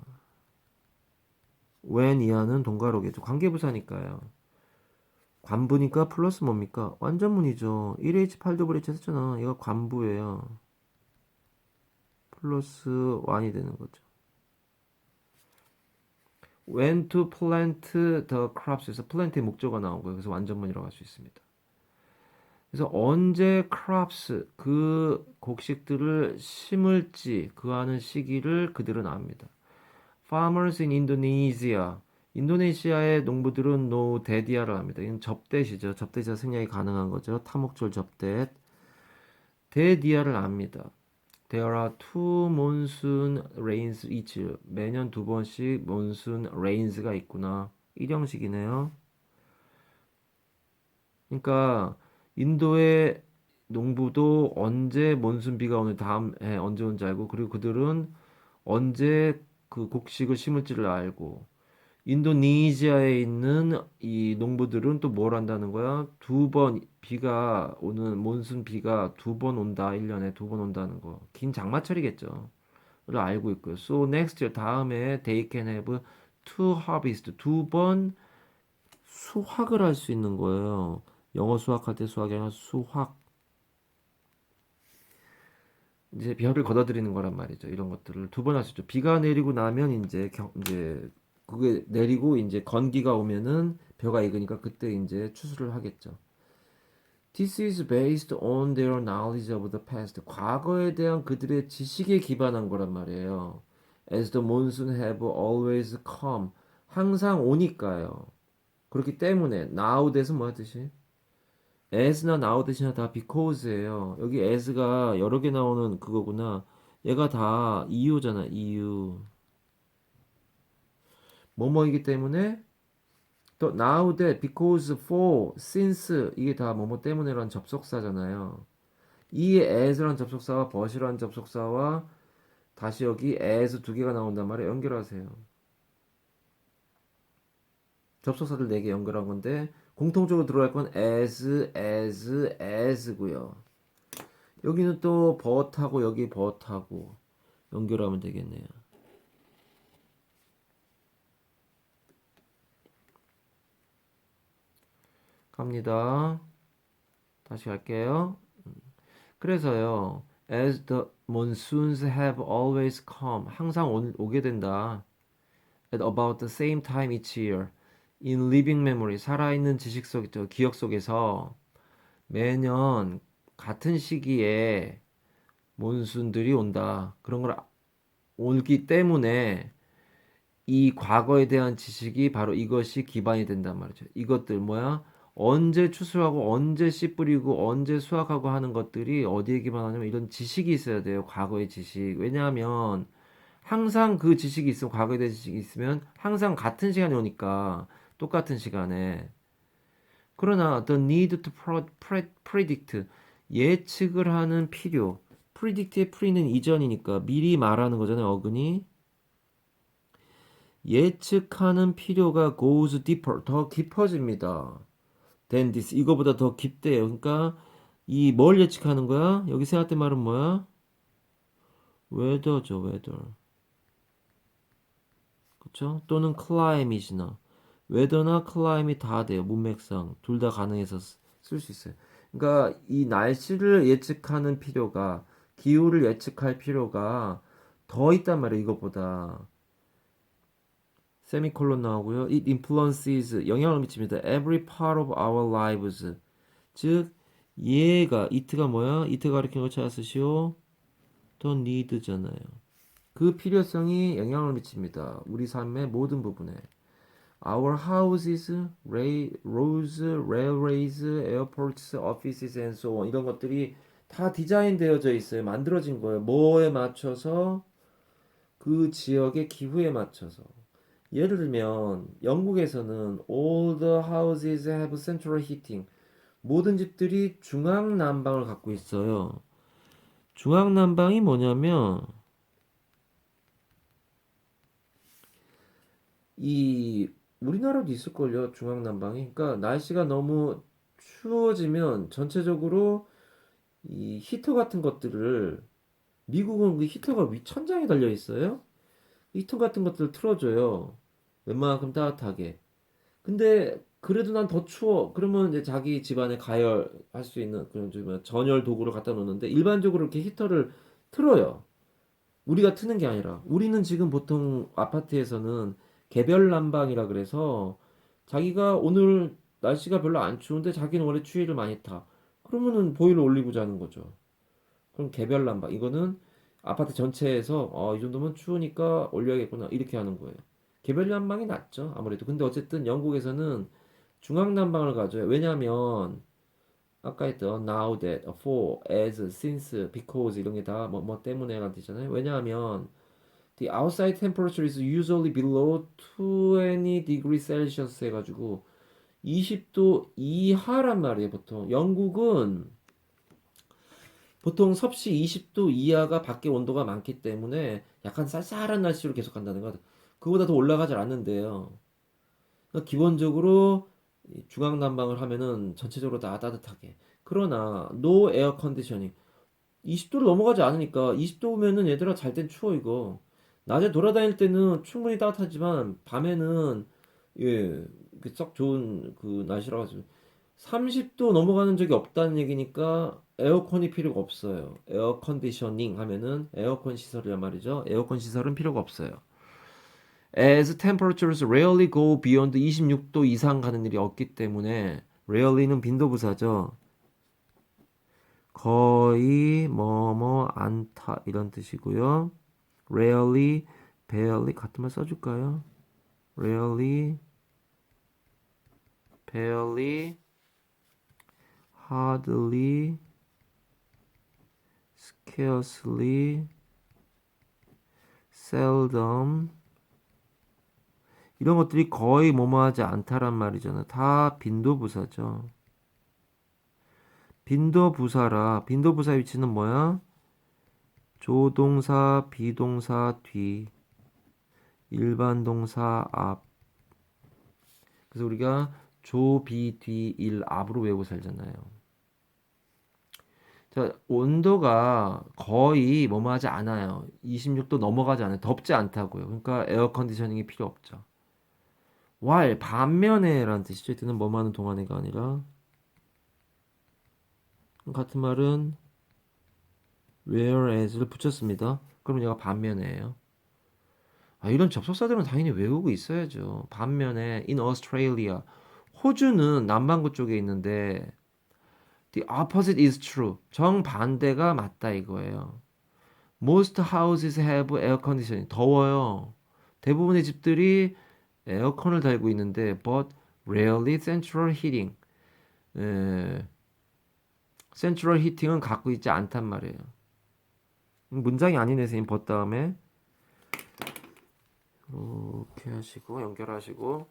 when 이하는 동가로겠죠. 관계부사니까요. 관부니까 플러스 뭡니까? 완전문이죠. 1H8WH 했잖아. 이거 관부예요. 플러스 1이 되는 거죠. When to plant the crops에서 plant의 목적어가 나온 거예요. 그래서 완전문이라고 할 수 있습니다. 그래서 언제 crops 그 곡식들을 심을지 그 하는 시기를 그들은 압니다. Farmers in Indonesia 인도네시아의 농부들은 no 대디아를 합니다. 이건 접대시죠. 접대시가 생략이 가능한 거죠. 타목절 접대. 대디아를 압니다. There are two monsoon rains each. 매년 두 번씩 monsoon rains가 있구나. 일형식이네요. 그러니까 인도의 농부도 언제 몬순 비가 오늘 다음 해 언제 온지 알고 그리고 그들은 언제 그 곡식을 심을지를 알고 인도네시아에 있는 이 농부들은 또 뭘 한다는 거야? 두 번 비가 오는 몬순 비가 두 번 온다. 1년에 두 번 온다는 거. 긴 장마철이겠죠. 를 알고 있고요. So next year 다음에 they can have two harvest 두 번 수확을 할 수 있는 거예요. 영어 수학할 때 수학이 아니라 수확. 이제 별을 걷어들이는 거란 말이죠. 이런 것들을 두 번 할 수 있죠. 비가 내리고 나면 이제 그게 내리고 이제 건기가 오면은 벼가 익으니까 그때 이제 추수를 하겠죠. This is based on their knowledge of the past. 과거에 대한 그들의 지식에 기반한 거란 말이에요. As the monsoon have always come. 항상 오니까요. 그렇기 때문에 now 대신 뭐야 뜻이? as나 now 대신에 다 because예요. 여기 as가 여러 개 나오는 그거구나. 얘가 다 이유잖아. 이유. 뭐뭐이기 때문에 또 now that, because, for, since 이게 다 뭐뭐 때문에라는 접속사잖아요. 이 as라는 접속사와 but이라는 접속사와 다시 여기 as 두 개가 나온단 말이에요. 연결하세요. 접속사들 네 개 연결한 건데 공통적으로 들어갈 건 as고요. 여기는 또 but하고 여기 but하고 연결하면 되겠네요. 갑니다. 다시 갈게요. 그래서요. As the monsoons have always come. 항상 오게 된다. At about the same time each year. In living memory. 살아있는 지식 속, 기억 속에서 매년 같은 시기에 몬순들이 온다. 그런 걸 오기 때문에 이 과거에 대한 지식이 바로 이것이 기반이 된단 말이죠. 이것들 뭐야? 언제 추수하고 언제 씨 뿌리고 언제 수확하고 하는 것들이 어디에 기반하냐면 이런 지식이 있어야 돼요. 과거의 지식. 왜냐하면 항상 그 지식이 있으면 과거에 대한 지식이 있으면 항상 같은 시간에 오니까 똑같은 시간에. 그러나 the need to predict 예측을 하는 필요. predict의 pre는 이전이니까 미리 말하는 거잖아요. 어근이. 예측하는 필요가 goes deeper, 더 깊어집니다. than this, 이거보다 더 깊대요. 그러니까 이 뭘 예측하는 거야? 여기 생각된 말은 뭐야? weather죠, weather. 그쵸? 또는 climate나 weather나 climate 다 돼요. 문맥상 둘 다 가능해서 쓸 수 있어요. 그러니까 이 날씨를 예측하는 필요가 기후를 예측할 필요가 더 있단 말이에요. 이것보다. 세미콜론 나오고요. It influences 영향을 미칩니다. Every part of our lives. 즉 얘가 it가 뭐야? it 가리키는 거 찾으시오. 더 need잖아요. 그 필요성이 영향을 미칩니다. 우리 삶의 모든 부분에. Our houses, roads, railways, airports, offices, and so on. 이런 것들이 다 디자인되어져 있어요. 만들어진 거예요. 뭐에 맞춰서? 그 지역의 기후에 맞춰서. 예를 들면 영국에서는 all the houses have central heating. 모든 집들이 중앙 난방을 갖고 있어요. 중앙 난방이 뭐냐면 이 우리나라도 있을걸요. 중앙 난방이. 그러니까 날씨가 너무 추워지면 전체적으로 이 히터 같은 것들을 미국은 그 히터가 위 천장에 달려 있어요. 히터 같은 것들을 틀어줘요. 웬만큼 따뜻하게. 근데 그래도 난 더 추워. 그러면 이제 자기 집안에 가열할 수 있는 그런 좀 뭐야, 전열 도구를 갖다 놓는데 일반적으로 이렇게 히터를 틀어요. 우리가 트는 게 아니라 우리는 지금 보통 아파트에서는 개별 난방이라 그래서 자기가 오늘 날씨가 별로 안 추운데 자기는 원래 추위를 많이 타. 그러면은 보일러 올리고 자는 거죠. 그럼 개별 난방. 이거는 아파트 전체에서 이 정도면 추우니까 올려야겠구나. 이렇게 하는 거예요. 개별 난방이 낫죠. 아무래도. 근데 어쨌든 영국에서는 중앙 난방을 가져요. 왜냐하면 아까 했던 now that, for, as, since, because 이런 게 다 뭐 때문에라는 뜻이잖아요. 왜냐하면 the outside temperature is usually below 20 degrees Celsius 해가지고 20도 이하란 말이에요. 보통 영국은 보통 섭씨 20도 이하가 밖에 온도가 많기 때문에 약간 쌀쌀한 날씨로 계속 간다는 거. 그보다 더 올라가질 않는데요. 그러니까 기본적으로 이 중앙 난방을 하면은 전체적으로 다 따뜻하게. 그러나 no air conditioning 20도를 넘어가지 않으니까 20도면은 얘들아 잘 땐 추워 이거. 낮에 돌아다닐 때는 충분히 따뜻하지만 밤에는 예, 썩 좋은 그 날씨라 가지고 30도 넘어가는 적이 없다는 얘기니까 에어컨이 필요가 없어요. 에어 컨디셔닝 하면은 에어컨 시설이란 말이죠. 에어컨 시설은 필요가 없어요. As temperatures rarely go beyond 26도 이상 가는 일이 없기 때문에 rarely는 빈도부사죠. 거의 뭐뭐 않다 이런 뜻이고요. rarely, barely 같은 말 써줄까요? rarely, barely, hardly, scarcely, seldom 이런 것들이 거의 뭐뭐하지 않다란 말이잖아. 다 빈도부사죠. 빈도부사라. 빈도부사 위치는 뭐야? 조동사, 비동사 뒤, 일반 동사 앞. 그래서 우리가 조, 비, 뒤, 일, 앞으로 외우고 살잖아요. 자, 온도가 거의 뭐뭐 하지 않아요. 26도 넘어가지 않아요. 덥지 않다고요. 그러니까 에어 컨디셔닝이 필요 없죠. while 반면에 라는 뜻이죠. 이때는 뭐뭐 하는 동안에가 아니라 같은 말은 whereas를 붙였습니다. 그럼 얘가 반면에예요. 아, 이런 접속사들은 당연히 외우고 있어야죠. 반면에 in Australia 호주는 남반구 쪽에 있는데 the opposite is true. 정반대가 맞다 이거예요. Most houses have air conditioning. 더워요. 대부분의 집들이 에어컨을 달고 있는데 but rarely central heating. 에, central heating은 갖고 있지 않단 말이에요. 문장이 아니네 선생님 but 다음에 이렇게 하시고 연결하시고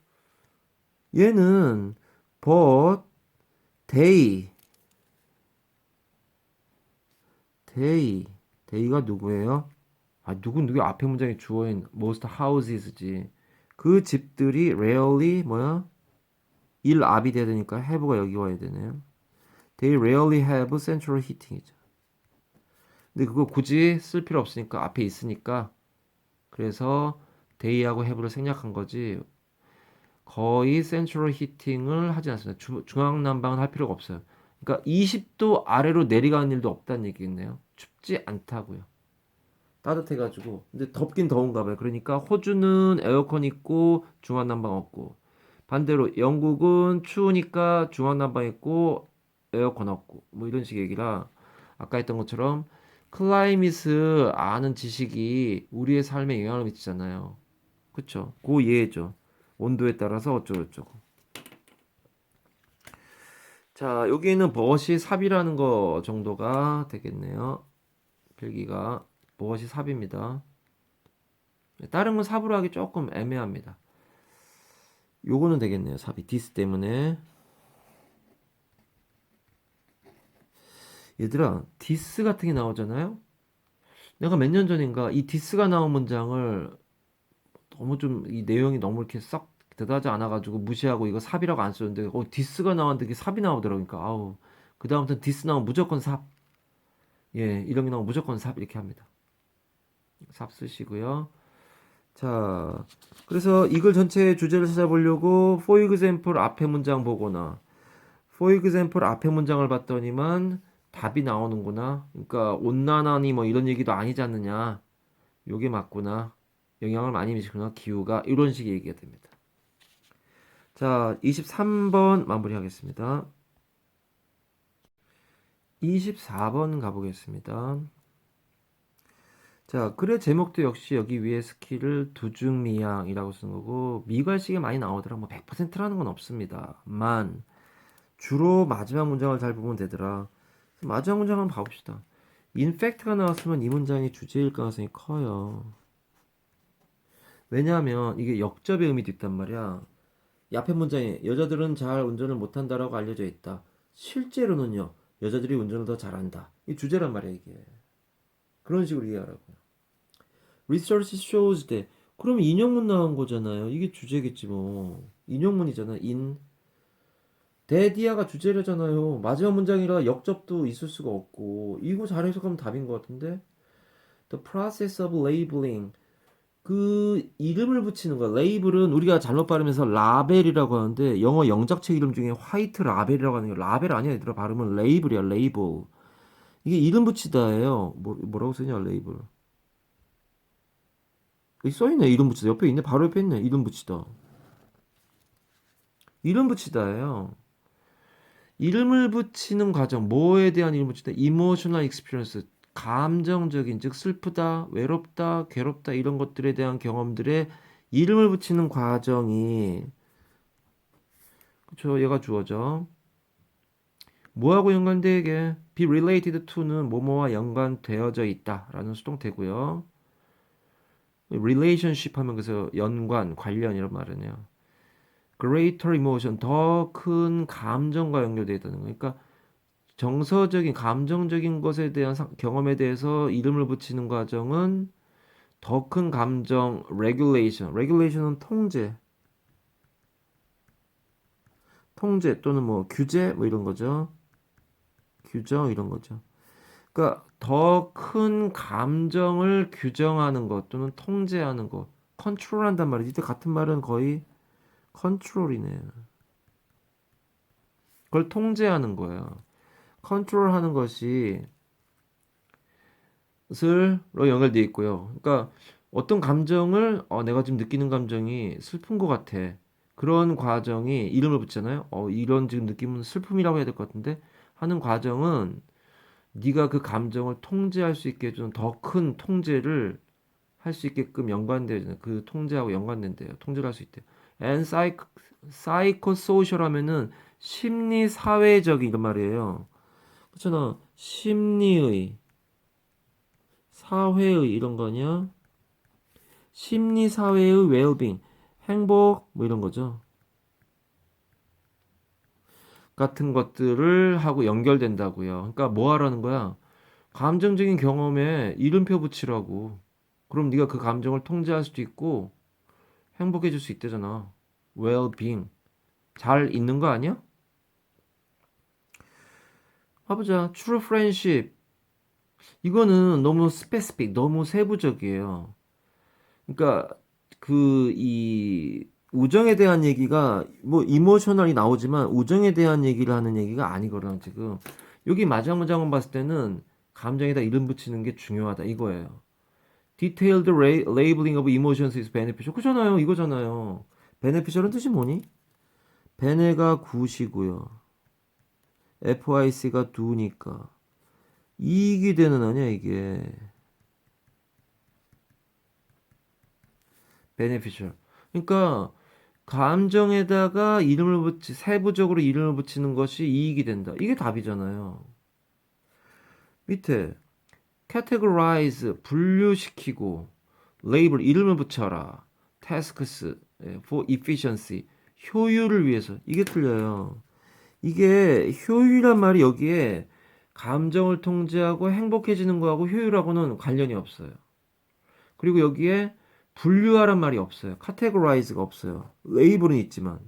얘는 but they day가 누구예요? 아 누구 앞에 문장에 주어인 most houses지. 그 집들이 rarely 뭐야? 일 앞이 돼야 되니까 have가 여기 와야 되네요. They rarely have central heating이죠. 근데 그거 굳이 쓸 필요 없으니까 앞에 있으니까 그래서 day하고 have를 생략한 거지. 거의 센트럴 히팅을 하지 않습니다. 중앙 난방은 할 필요가 없어요. 그러니까 20도 아래로 내려가는 일도 없다는 얘기겠네요. 춥지 않다고요. 따뜻해가지고. 근데 덥긴 더운가 봐요. 그러니까 호주는 에어컨 있고 중앙 난방 없고 반대로 영국은 추우니까 중앙 난방 있고 에어컨 없고 뭐 이런 식의 얘기라 아까 했던 것처럼 클라이미스 아는 지식이 우리의 삶에 영향을 미치잖아요. 그쵸? 그 예죠. 온도에 따라서 어쩌고저쩌고. 자, 여기는 벗이 삽이라는 거 정도가 되겠네요. 필기가 벗이 삽입니다. 다른 건 삽으로 하기 조금 애매합니다. 요거는 되겠네요. 삽이 디스 때문에. 얘들아, 디스 같은 게 나오잖아요. 내가 몇 년 전인가 이 디스가 나온 문장을 너무 좀 이 내용이 너무 이렇게 썩 대단하지 않아가지고 무시하고 이거 삽이라고 안 쓰는데 디스가 나왔는데 이게 삽이 나오더라고요. 그러니까 아우 그 다음부터 디스 나오면 무조건 삽. 예, 이런 게 나오면 무조건 삽 이렇게 합니다. 삽 쓰시고요. 자, 그래서 이걸 전체 주제를 찾아보려고 for example 앞에 문장 보거나 for example 앞에 문장을 봤더니만 답이 나오는구나. 그러니까 온난화니 뭐 이런 얘기도 아니지 않느냐. 요게 맞구나. 영향을 많이 미치구나. 기후가 이런 식의 얘기가 됩니다. 자, 23번 마무리하겠습니다. 24번 가보겠습니다. 자, 글의 제목도 역시 여기 위에 스킬을 두중미양이라고 쓰는 거고 미괄식에 많이 나오더라. 뭐 100%라는 건 없습니다. 만 주로 마지막 문장을 잘 보면 되더라. 마지막 문장 한번 봐봅시다. 인팩트가 나왔으면 이 문장이 주제일 가능성이 커요. 왜냐하면 이게 역접의 의미도 있단 말이야. 이 앞에 문장에 여자들은 잘 운전을 못한다라고 알려져 있다. 실제로는요. 여자들이 운전을 더 잘한다. 이 주제란 말이야 이게. 그런 식으로 이해하라고요. Research shows 때 그럼 인용문 나온 거잖아요. 이게 주제겠지 뭐. 인용문이잖아. in 데디아가 주제라잖아요. 마지막 문장이라 역접도 있을 수가 없고 이거 잘 해석하면 답인 것 같은데. The process of labeling. 그 이름을 붙이는 거야. 레이블은 우리가 잘못 발음해서 라벨이라고 하는데 영어 영작책 이름 중에 화이트 라벨이라고 하는 게 라벨 아니야 얘들아. 발음은 레이블이야. 레이블. 이게 이름 붙이다예요. 뭐라고 쓰냐 레이블. 여기 써있네. 이름 붙이다. 옆에 있네. 바로 옆에 있네. 이름 붙이다. 이름 붙이다예요. 이름을 붙이는 과정, 뭐에 대한 이름을 붙이다? emotional experience, 감정적인, 즉 슬프다, 외롭다, 괴롭다 이런 것들에 대한 경험들에 이름을 붙이는 과정이 그쵸? 얘가 주어져. 뭐하고 연관돼 이게? be related to는 뭐뭐와 연관되어져 있다라는 수동태고요. relationship 하면 그래서 연관, 관련 이런 말이네요. greater emotion, 더 큰 감정과 연결되어 있다는 거. 그러니까 정서적인 감정적인 것에 대한 경험에 대해서 이름을 붙이는 과정은 더 큰 감정 regulation은 통제 또는 뭐 규제 뭐 이런 거죠. 규정 이런 거죠. 그러니까 더 큰 감정을 규정하는 것 또는 통제하는 것, 컨트롤한단 말이지. 이때 같은 말은 거의 컨트롤이네요. 그걸 통제하는 거예요. 컨트롤하는 것이 슬로 연결되어 있고요. 그러니까 어떤 감정을 내가 지금 느끼는 감정이 슬픈 것 같아. 그런 과정이 이름을 붙잖아요. 이런 지금 느낌은 슬픔이라고 해야 될 것 같은데 하는 과정은 네가 그 감정을 통제할 수 있게 해주는 더 큰 통제를 할 수 있게끔 연관되어 그 통제하고 연관된대요. 통제를 할 수 있대요. And psychosocial 하면은 심리 사회적인 이런 말이에요. 그렇잖아. 심리의 사회의 이런 거냐? 심리 사회의 웰빙, 행복 뭐 이런 거죠. 같은 것들을 하고 연결된다고요. 그러니까 뭐 하라는 거야? 감정적인 경험에 이름표 붙이라고. 그럼 네가 그 감정을 통제할 수도 있고 행복해질 수 있대잖아. 웰빙. 잘 있는 거 아니야? 봐보자. True friendship. 이거는 너무 스페시픽, 너무 세부적이에요. 그러니까 그 이 우정에 대한 얘기가 뭐 이모셔널이 나오지만 우정에 대한 얘기를 하는 얘기가 아니거든 지금. 여기 마지막 문장만 봤을 때는 감정에다 이름 붙이는 게 중요하다 이거예요. Detailed labeling of emotions is beneficial. 그잖아요. 이거잖아요. beneficial은 뜻이 뭐니? 베네가 굿이고요. FIC가 do니까 이익이 되는 아니야 이게. beneficial. 그러니까 감정에다가 세부적으로 이름을 붙이는 것이 이익이 된다. 이게 답이잖아요. 밑에 categorize 분류시키고 label 이름을 붙여라. tasks for efficiency 효율을 위해서 이게 틀려요. 이게 효율이란 말이 여기에 감정을 통제하고 행복해지는 거하고 효율하고는 관련이 없어요. 그리고 여기에 분류하란 말이 없어요. categorize가 없어요. label은 있지만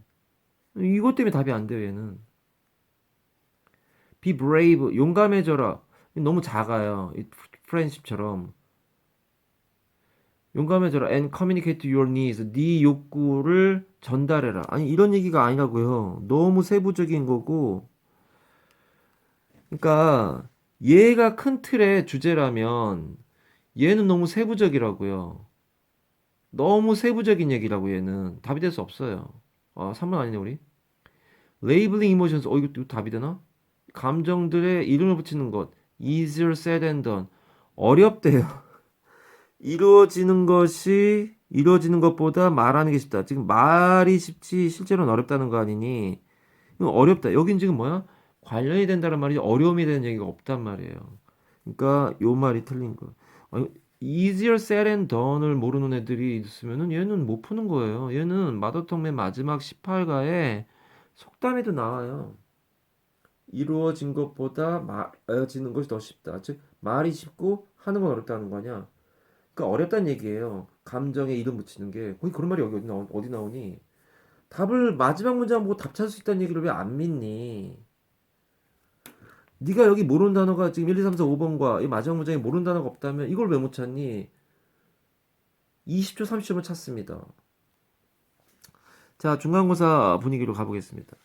이것 때문에 답이 안 돼요, 얘는. Be brave, 용감해져라. 너무 작아요. 이 프렌십처럼. 용감해져라. And communicate your needs. 네 욕구를 전달해라. 아니, 이런 얘기가 아니라고요. 너무 세부적인 거고. 그러니까, 얘가 큰 틀의 주제라면, 얘는 너무 세부적이라고요. 너무 세부적인 얘기라고, 얘는. 답이 될 수 없어요. 3번 아니네, 우리. Labeling emotions. 이거 답이 되나? 감정들의 이름을 붙이는 것. easier said than done. 어렵대요. 이루어지는 것보다 말하는 게 쉽다. 지금 말이 쉽지 실제로는 어렵다는 거 아니니? 이거 어렵다. 여긴 지금 뭐야? 관련이 된다는 말이 어려움이 되는 얘기가 없단 말이에요. 그러니까 요 말이 틀린 거. 아니, easier said and done을 모르는 애들이 있으면은 얘는 못 푸는 거예요. 얘는 마더텅 맨 마지막 18가에 속담에도 나와요. 이루어진 것보다 말해지는 것이 더 쉽다. 즉 말이 쉽고 하는 건 어렵다는 거냐? 그러니까 어렵다는 얘기예요. 감정에 이름 붙이는 게. 거기 그런 말이 여기 어디 나오니? 답을 마지막 문장 보고 답 찾을 수 있다는 얘기를 왜 안 믿니? 네가 여기 모르는 단어가 지금 1, 2, 3, 4, 5번과 이 마지막 문장에 모르는 단어가 없다면 이걸 왜 못 찾니? 20초, 30초면 찾습니다. 자, 중간고사 분위기로 가보겠습니다.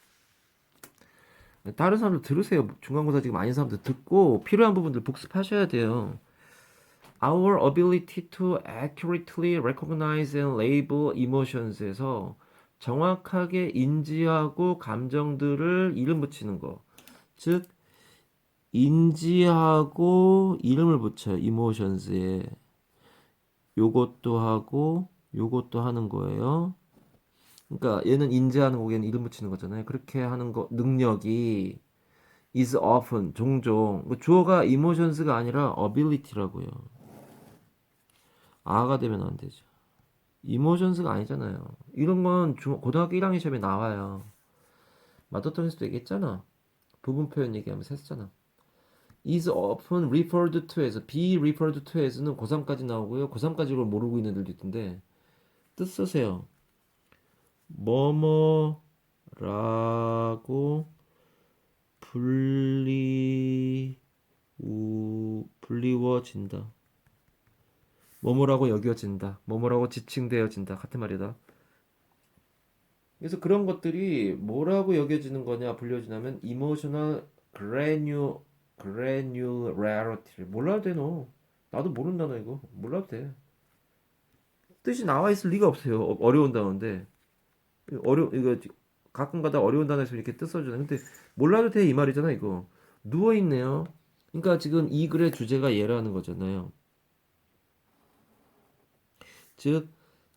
다른 사람들 들으세요. 중간고사 지금 아닌 사람들 듣고 필요한 부분들 복습하셔야 돼요. Our ability to accurately recognize and label emotions에서 정확하게 인지하고 감정들을 이름 붙이는 거. 즉, 인지하고 이름을 붙여요. emotions에. 요것도 하고, 요것도 하는 거예요. 그러니까 얘는 인지하는 거고 얘는 이름 붙이는 거잖아요. 그렇게 하는 거, 능력이 is often, 종종. 주어가 emotions가 아니라 ability라고요. 아가 되면 안 되죠. 이모션스가 아니잖아요. 이런 건 고등학교 1학년 시험에 나와요. 마더ton에서도 얘기했잖아. 부분 표현 얘기하면서 했잖아. is often referred to에서 be referred to에서는 고3까지 나오고요. 고3까지 이걸 모르고 있는 애들도 있던데 뜻 쓰세요. 뭐뭐라고 불리워진다. 뭐뭐라고 여겨진다. 뭐뭐라고 지칭되어진다. 같은 말이다. 그래서 그런 것들이 뭐라고 여겨지는 거냐 불려지냐면 emotional granularity를 몰라도 돼 너. 나도 모른다 너 이거 몰라도 돼. 뜻이 나와 있을 리가 없어요. 어려운 단어인데 이거 가끔가다 어려운 단어에서 이렇게 뜻 써주네. 근데 몰라도 돼 이 말이잖아 이거. 누워 있네요. 그러니까 지금 이 글의 주제가 얘라는 거잖아요. 즉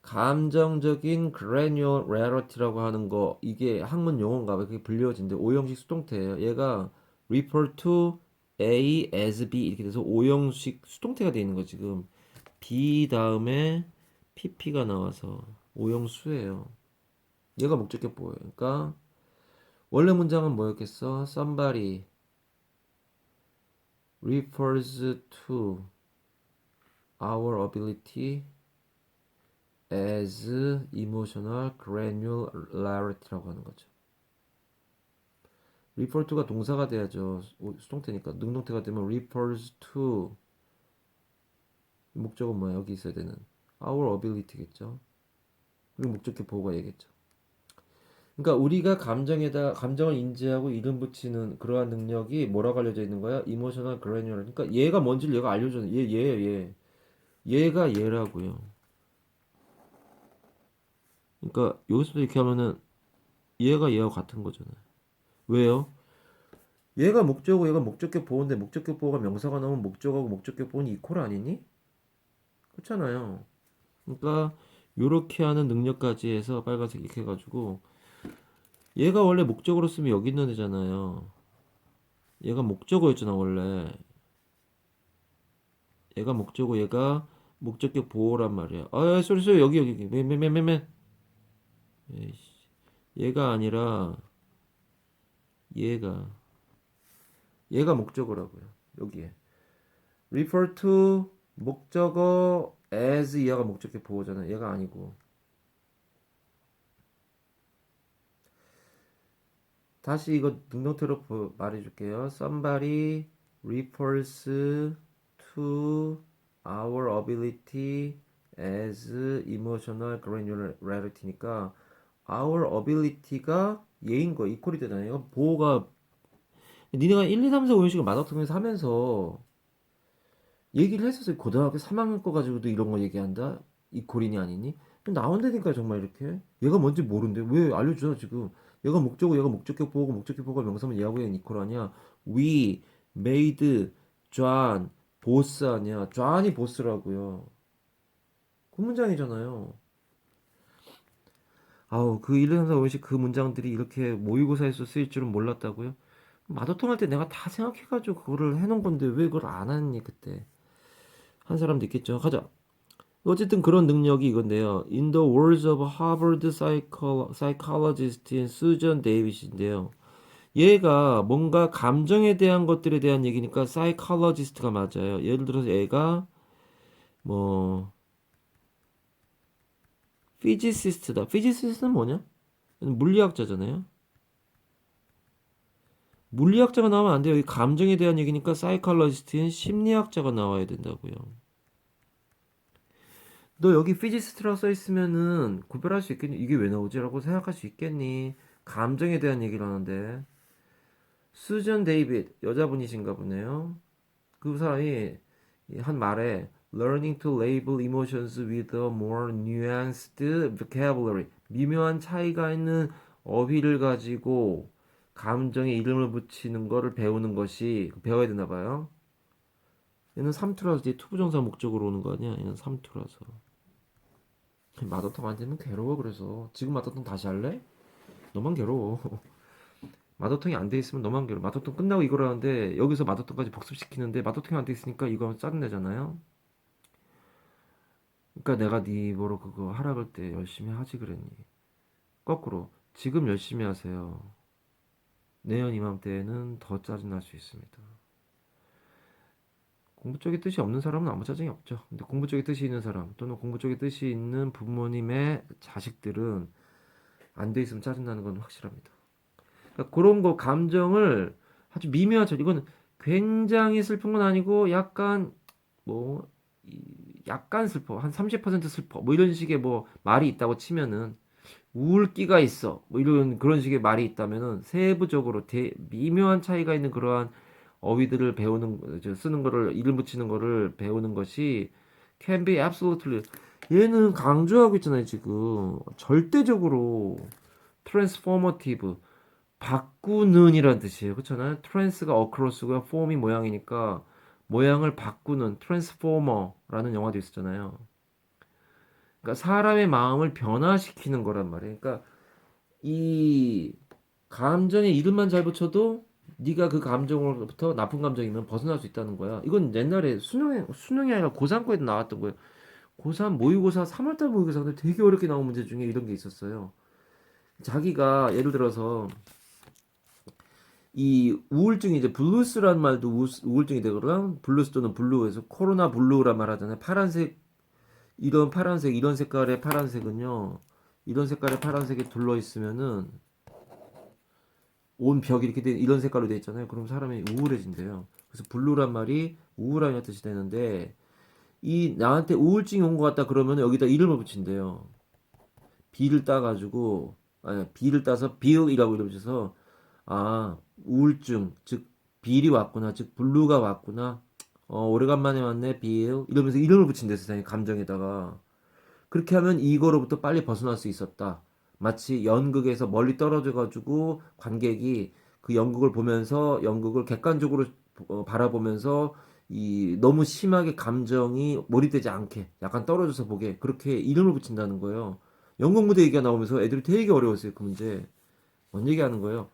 감정적인 granularity라고 하는 거 이게 학문 용어인가 봐. 그게 불려진대. 오형식 수동태예요. 얘가 refer to A as B 이렇게 돼서 오형식 수동태가 돼 있는 거 지금. B 다음에 PP가 나와서 오형수예요. 얘가 목적격 보여요. 그러니까 원래 문장은 뭐였겠어? Somebody refers to our ability as emotional granularity라고 하는 거죠. refer to가 동사가 돼야죠. 수동태니까 능동태가 되면 refers to 목적은 뭐야? 여기 있어야 되는 our ability겠죠. 그리고 목적격 보호가 얘겠죠. 그러니까 우리가 감정을 인지하고 이름 붙이는 그러한 능력이 뭐라고 알려져 있는 거야? emotional granular. 그러니까 얘가 뭔지를 얘가 알려줘. 얘가 얘라고요. 그러니까 여기서도 이렇게 하면은 얘가 얘와 같은 거잖아요. 왜요? 얘가 목적어고 얘가 목적격 보호인데 목적격 보호가 명사가 나오면 목적어고 목적격 보호는 이퀄 아니니? 그렇잖아요. 그러니까 요렇게 하는 능력까지 해서 빨간색 이렇게 해가지고 얘가 원래 목적으로 쓰면 여기 있는 애잖아요. 얘가 목적어였잖아 원래. 얘가 목적어 얘가 목적격 보호란 말이야. 아, 쏘리 여기 맨. 얘가 아니라 얘가 목적어라고요. 여기에 refer to 목적어 as 얘가 목적격 보호잖아. 얘가 아니고 다시 이거 능동태로 말해줄게요. Somebody refers to our ability as emotional granularity니까 our ability가 얘인 거 이퀄이 되잖아요. 이거 보호가 니네가 1, 2, 3, 4, 5형식을 마더통해서 하면서 얘기를 했었어요. 고등학교 3학년 거 가지고도 이런 거 얘기한다. 이퀄이니 아니니? 나온다니까 정말 이렇게. 얘가 뭔지 모른대. 왜 알려줘 지금. 얘가 목적어 얘가 목적격 보고 목적격 보고 명사면 얘하고 얘는 이퀄 아니야. We made John 보스 아니야. John이 보스라고요. 그 문장이잖아요. 아우 그 1, 2, 3, 4, 5식 그 문장들이 이렇게 모의고사에서 쓰일 줄은 몰랐다고요? 마더통 할 때 내가 다 생각해가지고 그거를 해놓은 건데 왜 그걸 안 했니 그때. 한 사람도 있겠죠. 가자. 어쨌든 그런 능력이 이건데요. In the words of Harvard psychologist Susan Davis인데요. 얘가 뭔가 감정에 대한 것들에 대한 얘기니까 psychologist가 맞아요. 예를 들어서 얘가 뭐 physicist다. physicist는 뭐냐? 물리학자잖아요. 물리학자가 나오면 안 돼요. 여기 감정에 대한 얘기니까 사이칼러지스트인 심리학자가 나와야 된다고요. 너 여기 피지스트라고 써 있으면은 구별할 수 있겠니? 이게 왜 나오지? 라고 생각할 수 있겠니? 감정에 대한 얘기를 하는데. 수전 데이빗, 여자분이신가 보네요. 그 사람이 한 말에 learning to label emotions with a more nuanced vocabulary. 미묘한 차이가 있는 어휘를 가지고 감정에 이름을 붙이는 거를 배우는 것이 배워야 되나 봐요. 얘는 삼투라서 이제 투부정사 목적으로 오는 거 아니야? 얘는 삼투라서. 마더텅 안 되면 괴로워. 그래서 지금 마더텅 다시 할래? 너만 괴로워. 마더텅이 안 돼 있으면 너만 괴로워. 마더텅 끝나고 이걸 하는데 여기서 마더텅까지 복습시키는데 마더텅이 안 돼 있으니까 이거 짜증내잖아요. 그러니까 내가 네 뭐로 그거 하라 그럴 때 열심히 하지 그랬니? 거꾸로 지금 열심히 하세요. 내년 이맘때는 더 짜증날 수 있습니다. 공부 쪽에 뜻이 없는 사람은 아무 짜증이 없죠. 근데 공부 쪽에 뜻이 있는 사람 또는 공부 쪽에 뜻이 있는 부모님의 자식들은 안 돼 있으면 짜증나는 건 확실합니다. 그러니까 그런 거 감정을 아주 미묘하죠. 이건 굉장히 슬픈 건 아니고 약간 뭐 약간 슬퍼 한 30% 슬퍼 뭐 이런 식의 뭐 말이 있다고 치면은 우울기가 있어 뭐 이런 그런 식의 말이 있다면은 세부적으로 미묘한 차이가 있는 그러한 어휘들을 배우는 쓰는 거를 이름 붙이는 거를 배우는 것이 can be absolutely 얘는 강조하고 있잖아요 지금 절대적으로 transformative 바꾸는이란 뜻이에요. 그렇잖아요. 트랜스가 어크로스고요. 폼이 모양이니까 모양을 바꾸는 트랜스포머라는 영화도 있었잖아요. 그러니까 사람의 마음을 변화시키는 거란 말이에요. 그러니까 이 감정의 이름만 잘 붙여도 네가 그 감정으로부터 나쁜 감정이면 벗어날 수 있다는 거야. 이건 옛날에 수능이 아니라 고3 거에도 나왔던 거예요. 고3 모의고사 3월달 모의고사 근데 되게 어렵게 나온 문제 중에 이런 게 있었어요. 자기가 예를 들어서 이 우울증이 이제 블루스라는 말도 우울증이 되거든. 블루스 또는 블루에서 코로나 블루란 말 하잖아요. 파란색 이런 파란색 이런 색깔의 파란색은요. 이런 색깔의 파란색이 둘러 있으면은 온 벽이 이렇게 이런 색깔로 돼 있잖아요. 그럼 사람이 우울해진대요. 그래서 블루란 말이 우울함이라는 뜻이 되는데 이 나한테 우울증이 온 것 같다 그러면 여기다 이름을 붙인대요. B를 따가지고 아니 B를 따서 빌이라고 이름 붙여서 아, 우울증, 즉 빌이 왔구나, 즉 블루가 왔구나. 오래간만에 왔네, 빌. 이러면서 이름을 붙인대 세상에 감정에다가. 그렇게 하면 이거로부터 빨리 벗어날 수 있었다. 마치 연극에서 멀리 떨어져가지고 관객이 그 연극을 보면서 연극을 객관적으로 바라보면서 이 너무 심하게 감정이 몰입되지 않게 약간 떨어져서 보게 그렇게 이름을 붙인다는 거예요. 연극 무대 얘기가 나오면서 애들이 되게 어려웠어요, 그 문제. 뭔 얘기하는 거예요?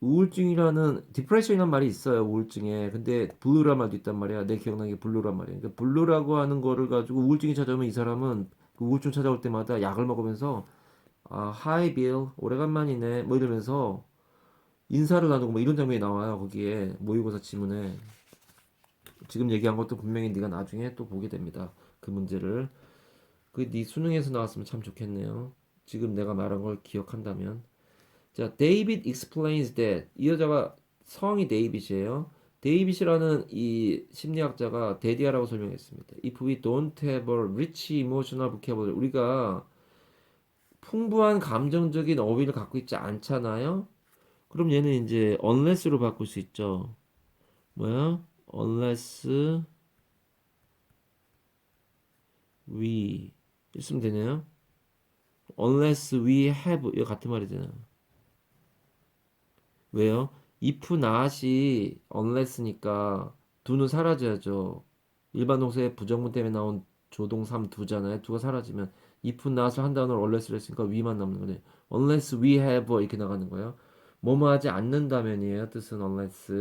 우울증이라는 디프레션이라는 말이 있어요. 우울증에. 근데 블루란 말도 있단 말이야. 내 기억나는 게 블루란 말이야. 그러니까 블루라고 하는 거를 가지고 우울증이 찾아오면 이 사람은 그 우울증 찾아올 때마다 약을 먹으면서 아, 하이 빌, 오래간만이네. 뭐 이러면서 인사를 나누고 뭐 이런 장면이 나와요. 거기에 모의고사 지문에. 지금 얘기한 것도 분명히 네가 나중에 또 보게 됩니다. 그 문제를. 그 네 수능에서 나왔으면 참 좋겠네요. 지금 내가 말한 걸 기억한다면. 자, David explains that 이 여자가 성이 데이빗이에요. 데이빗이라는 이 심리학자가 데디아라고 설명했습니다. If we don't have a rich emotional vocabulary, 우리가 풍부한 감정적인 어휘를 갖고 있지 않잖아요. 그럼 얘는 이제 unless로 바꿀 수 있죠. 뭐야? unless we 있으면 되네요. unless we have 이거 같은 말이잖아요. 왜요? if not이 unless니까 do는 사라져야죠. 일반 동사의 부정문 때문에 나온 조동삼 두잖아요. 두가 사라지면 if not을 한 단어로 unless를 했으니까 we만 남는 거네. unless we have 이렇게 나가는 거예요. 뭐뭐 하지 않는다면이에요. 뜻은 unless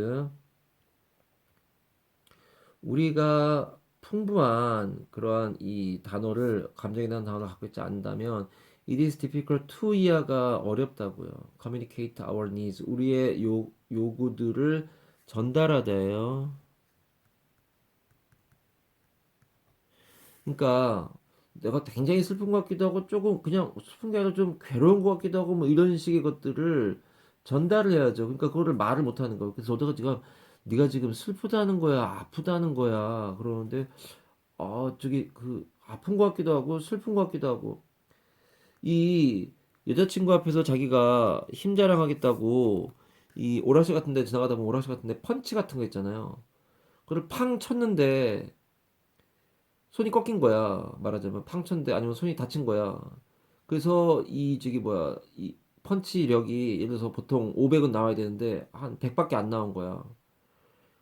우리가 풍부한 그러한 이 단어를 감정에 대한 단어를 갖고 있지 않다면 it is difficult to 이하가 어렵다고요. communicate our needs 우리의 요구들을 전달하다예요. 그러니까 내가 굉장히 슬픈 것 같기도 하고 조금 그냥 슬픈 게 아니라 좀 괴로운 것 같기도 하고 뭐 이런 식의 것들을 전달을 해야죠. 그러니까 그거를 말을 못 하는 거예요. 그래서 어제가 네가 지금 슬프다는 거야, 아프다는 거야. 그러는데 저기 그 아픈 것 같기도 하고 슬픈 것 같기도 하고 이 여자친구 앞에서 자기가 힘 자랑하겠다고 이 오락실 같은 데 지나가다 보면 오락실 같은 데 펀치 같은 거 있잖아요. 그걸 팡 쳤는데 손이 꺾인 거야. 말하자면 팡 쳤는데 아니면 손이 다친 거야. 그래서 이 저기 뭐야 이 펀치력이 예를 들어서 보통 500은 나와야 되는데 한 100밖에 안 나온 거야.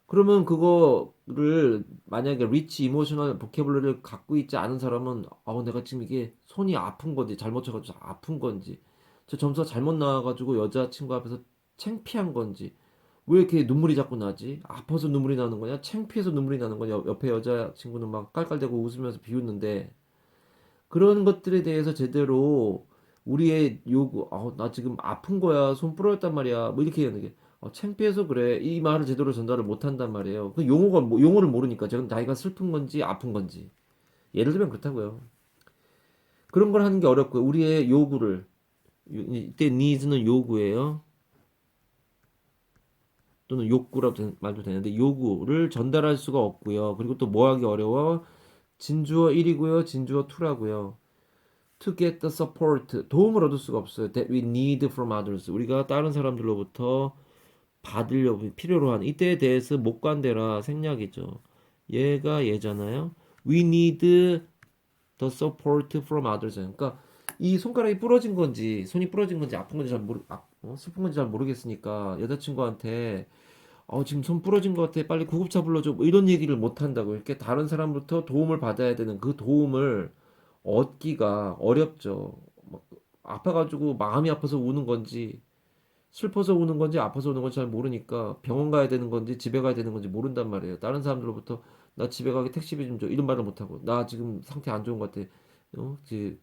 그러면 그거를 만약에 리치 이모셔널 보캐블러리를 갖고 있지 않은 사람은 내가 지금 이게 손이 아픈 건지 잘못 쳐가지고 아픈 건지 저 점수가 잘못 나와가지고 여자친구 앞에서 창피한 건지 왜 이렇게 눈물이 자꾸 나지? 아파서 눈물이 나는 거냐? 창피해서 눈물이 나는 거냐? 옆에 여자친구는 막 깔깔대고 웃으면서 비웃는데 그런 것들에 대해서 제대로 우리의 요구, 나 지금 아픈 거야, 손 부러졌단 말이야, 뭐 이렇게 하는 게, 창피해서 그래. 이 말을 제대로 전달을 못 한단 말이에요. 그 용어가, 용어를 모르니까, 지금 나이가 슬픈 건지 아픈 건지. 예를 들면 그렇다고요. 그런 걸 하는 게 어렵고요. 우리의 요구를, 이때 needs는 요구예요. 또는 욕구라고 말도 되는데, 요구를 전달할 수가 없고요. 그리고 또 뭐 하기 어려워? 진주어 1이고요, 진주어 2라고요. To get the support 도움을 얻을 수가 없어요. That we need from others 우리가 다른 사람들로부터 받으려고 필요로 하는 이때에 대해서 못 관대라 생략이죠. 얘가 얘잖아요. We need the support from others 그러니까 이 손가락이 부러진 건지 손이 부러진 건지 아픈 건지 슬픈 건지 잘 모르겠으니까 여자친구한테 지금 손 부러진 것 같아 빨리 구급차 불러줘 뭐 이런 얘기를 못 한다고 이렇게 다른 사람부터 도움을 받아야 되는 그 도움을 얻기가 어렵죠. 막 아파가지고 마음이 아파서 우는 건지 슬퍼서 우는 건지 아파서 우는 건지 잘 모르니까 병원 가야 되는 건지 집에 가야 되는 건지 모른단 말이에요. 다른 사람들로부터 나 집에 가게 택시비 좀 줘 이런 말을 못 하고 나 지금 상태 안 좋은 것 같아. 이제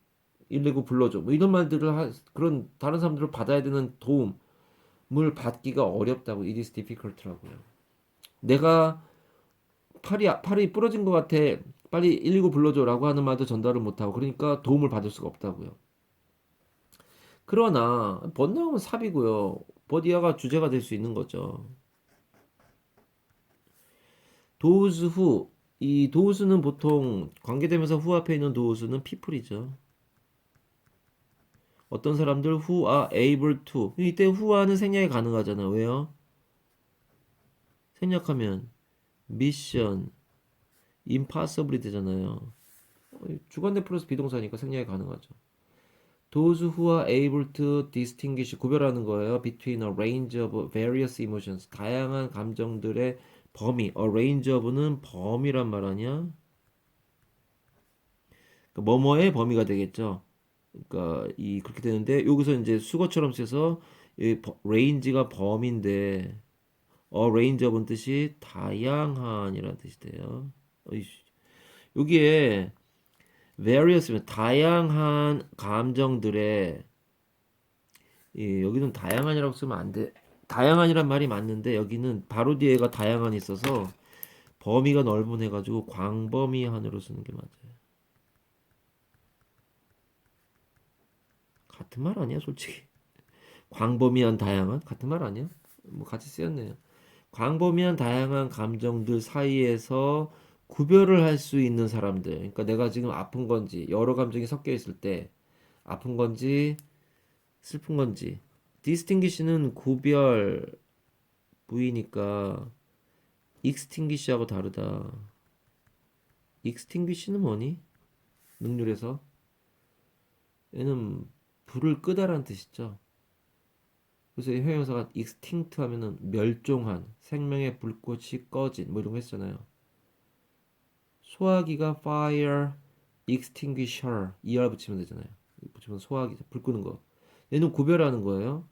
119 불러줘. 뭐 이런 말들을 그런 다른 사람들을 받아야 되는 도움을 받기가 어렵다고 it is difficult라고요. 내가 팔이 부러진 것 같아. 빨리 119 불러줘라고 하는 말도 전달을 못하고 그러니까 도움을 받을 수가 없다고요. 그러나 번나움은 삽이고요. 버디아가 주제가 될 수 있는 거죠. those who 이 those는 보통 관계대명사 who 앞에 있는 those는 people이죠. 어떤 사람들 who are able to 이때 who와는 생략이 가능하잖아. 왜요? 생략하면 mission, impossible이 되잖아요. 주관대 플러스 비동사니까 생략이 가능하죠. Those who are able to distinguish 구별하는 거예요. Between a range of various emotions 다양한 감정들의 범위. A range of는 범위란 말 아니야? 그러니까 뭐뭐의 범위가 되겠죠. 그러니까 이 그렇게 되는데 여기서 이제 수거처럼 써서 이 range가 범위인데 range of은 뜻이 다양한이라는 뜻이 돼요. 여기에 various면 다양한 감정들의 여기는 다양한이라고 쓰면 안 돼. 다양한이란 말이 맞는데 여기는 바로 뒤에가 다양한이 있어서 범위가 넓은 해가지고 광범위한으로 쓰는 게 맞아요. 같은 말 아니야, 솔직히. 광범위한 다양한 같은 말 아니야? 뭐 같이 쓰였네요. 광범위한 다양한 감정들 사이에서 구별을 할 수 있는 사람들. 그러니까 내가 지금 아픈 건지 여러 감정이 섞여 있을 때 아픈 건지 슬픈 건지 distinguish는 구별 부위니까 extinguish하고 다르다. extinguish는 뭐니? 능률에서 얘는 불을 끄다라는 뜻이죠. 그래서 이 형용사가 extinct 하면은 멸종한 생명의 불꽃이 꺼진 뭐 이런 거 했잖아요. 소화기가 fire extinguisher er 붙이면 되잖아요. 붙이면 소화기 불 끄는 거. 얘는 구별하는 거예요.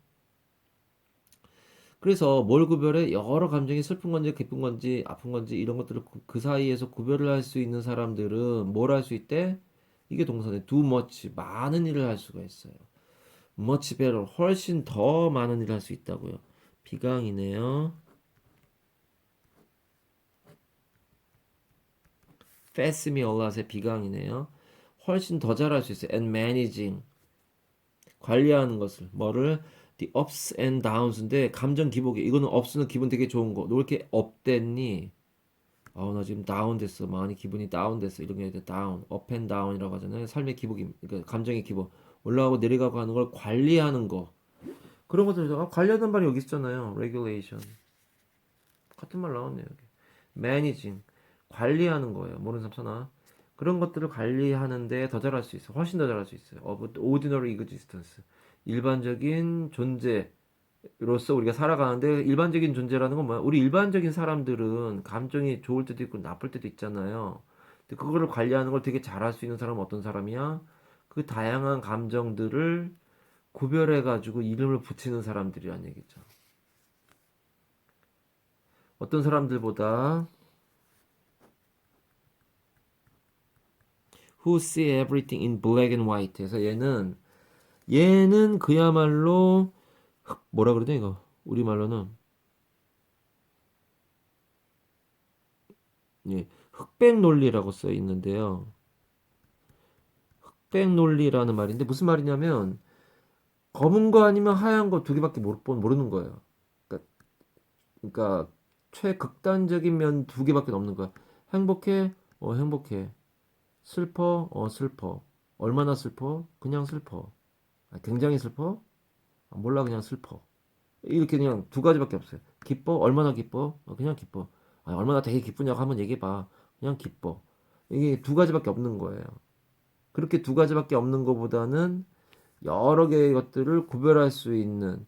그래서 뭘 구별해? 여러 감정이 슬픈 건지 기쁜 건지 아픈 건지 이런 것들을 그 사이에서 구별을 할 수 있는 사람들은 뭘 할 수 있대? 이게 동사네. do much 많은 일을 할 수가 있어요. much better 훨씬 더 많은 일을 할 수 있다고요. 비강이네요. fathom이 올라와서 비강이네요. 훨씬 더 잘할 수 있어요. and managing 관리하는 것을 뭐를 the ups and downs인데 감정 기복이 이거는 ups는 기분 되게 좋은 거. 너 왜 이렇게 up 됐니? 나 지금 다운 됐어. 많이 기분이 다운 됐어. 이런 게 이제 다운, up and down이라고 하잖아요. 삶의 기복이 그러니까 감정의 기복 올라가고 내려가고 하는 걸 관리하는 거. 그런 것들 관리하는 말이 여기 있잖아요. regulation 같은 말 나왔네요. 여기. managing 관리하는 거예요. 모르는 사람 사나 그런 것들을 관리하는데 더 잘할 수 있어. 훨씬 더 잘할 수 있어요. of ordinary existence 일반적인 존재로서 우리가 살아가는데 일반적인 존재라는 건 뭐야? 우리 일반적인 사람들은 감정이 좋을 때도 있고 나쁠 때도 있잖아요. 근데 그거를 관리하는 걸 되게 잘할 수 있는 사람은 어떤 사람이야? 그 다양한 감정들을 구별해 가지고 이름을 붙이는 사람들이란 얘기죠. 어떤 사람들보다 who see everything in black and white 해서 얘는 그야말로 뭐라 그러냐 이거 우리말로는 예, 흑백 논리라고 써 있는데요. 흑백 논리라는 말인데 무슨 말이냐면 검은 거 아니면 하얀 거 두 개밖에 모르는 거예요. 그러니까, 그러니까 최극단적인 면 두 개밖에 없는 거야. 행복해? 행복해. 슬퍼? 슬퍼. 얼마나 슬퍼? 그냥 슬퍼. 굉장히 슬퍼? 몰라 그냥 슬퍼. 이렇게 그냥 두 가지밖에 없어요. 기뻐? 얼마나 기뻐? 그냥 기뻐. 얼마나 되게 기쁘냐고 한번 얘기해봐. 그냥 기뻐. 이게 두 가지밖에 없는 거예요. 그렇게 두 가지밖에 없는 것보다는 여러 개의 것들을 구별할 수 있는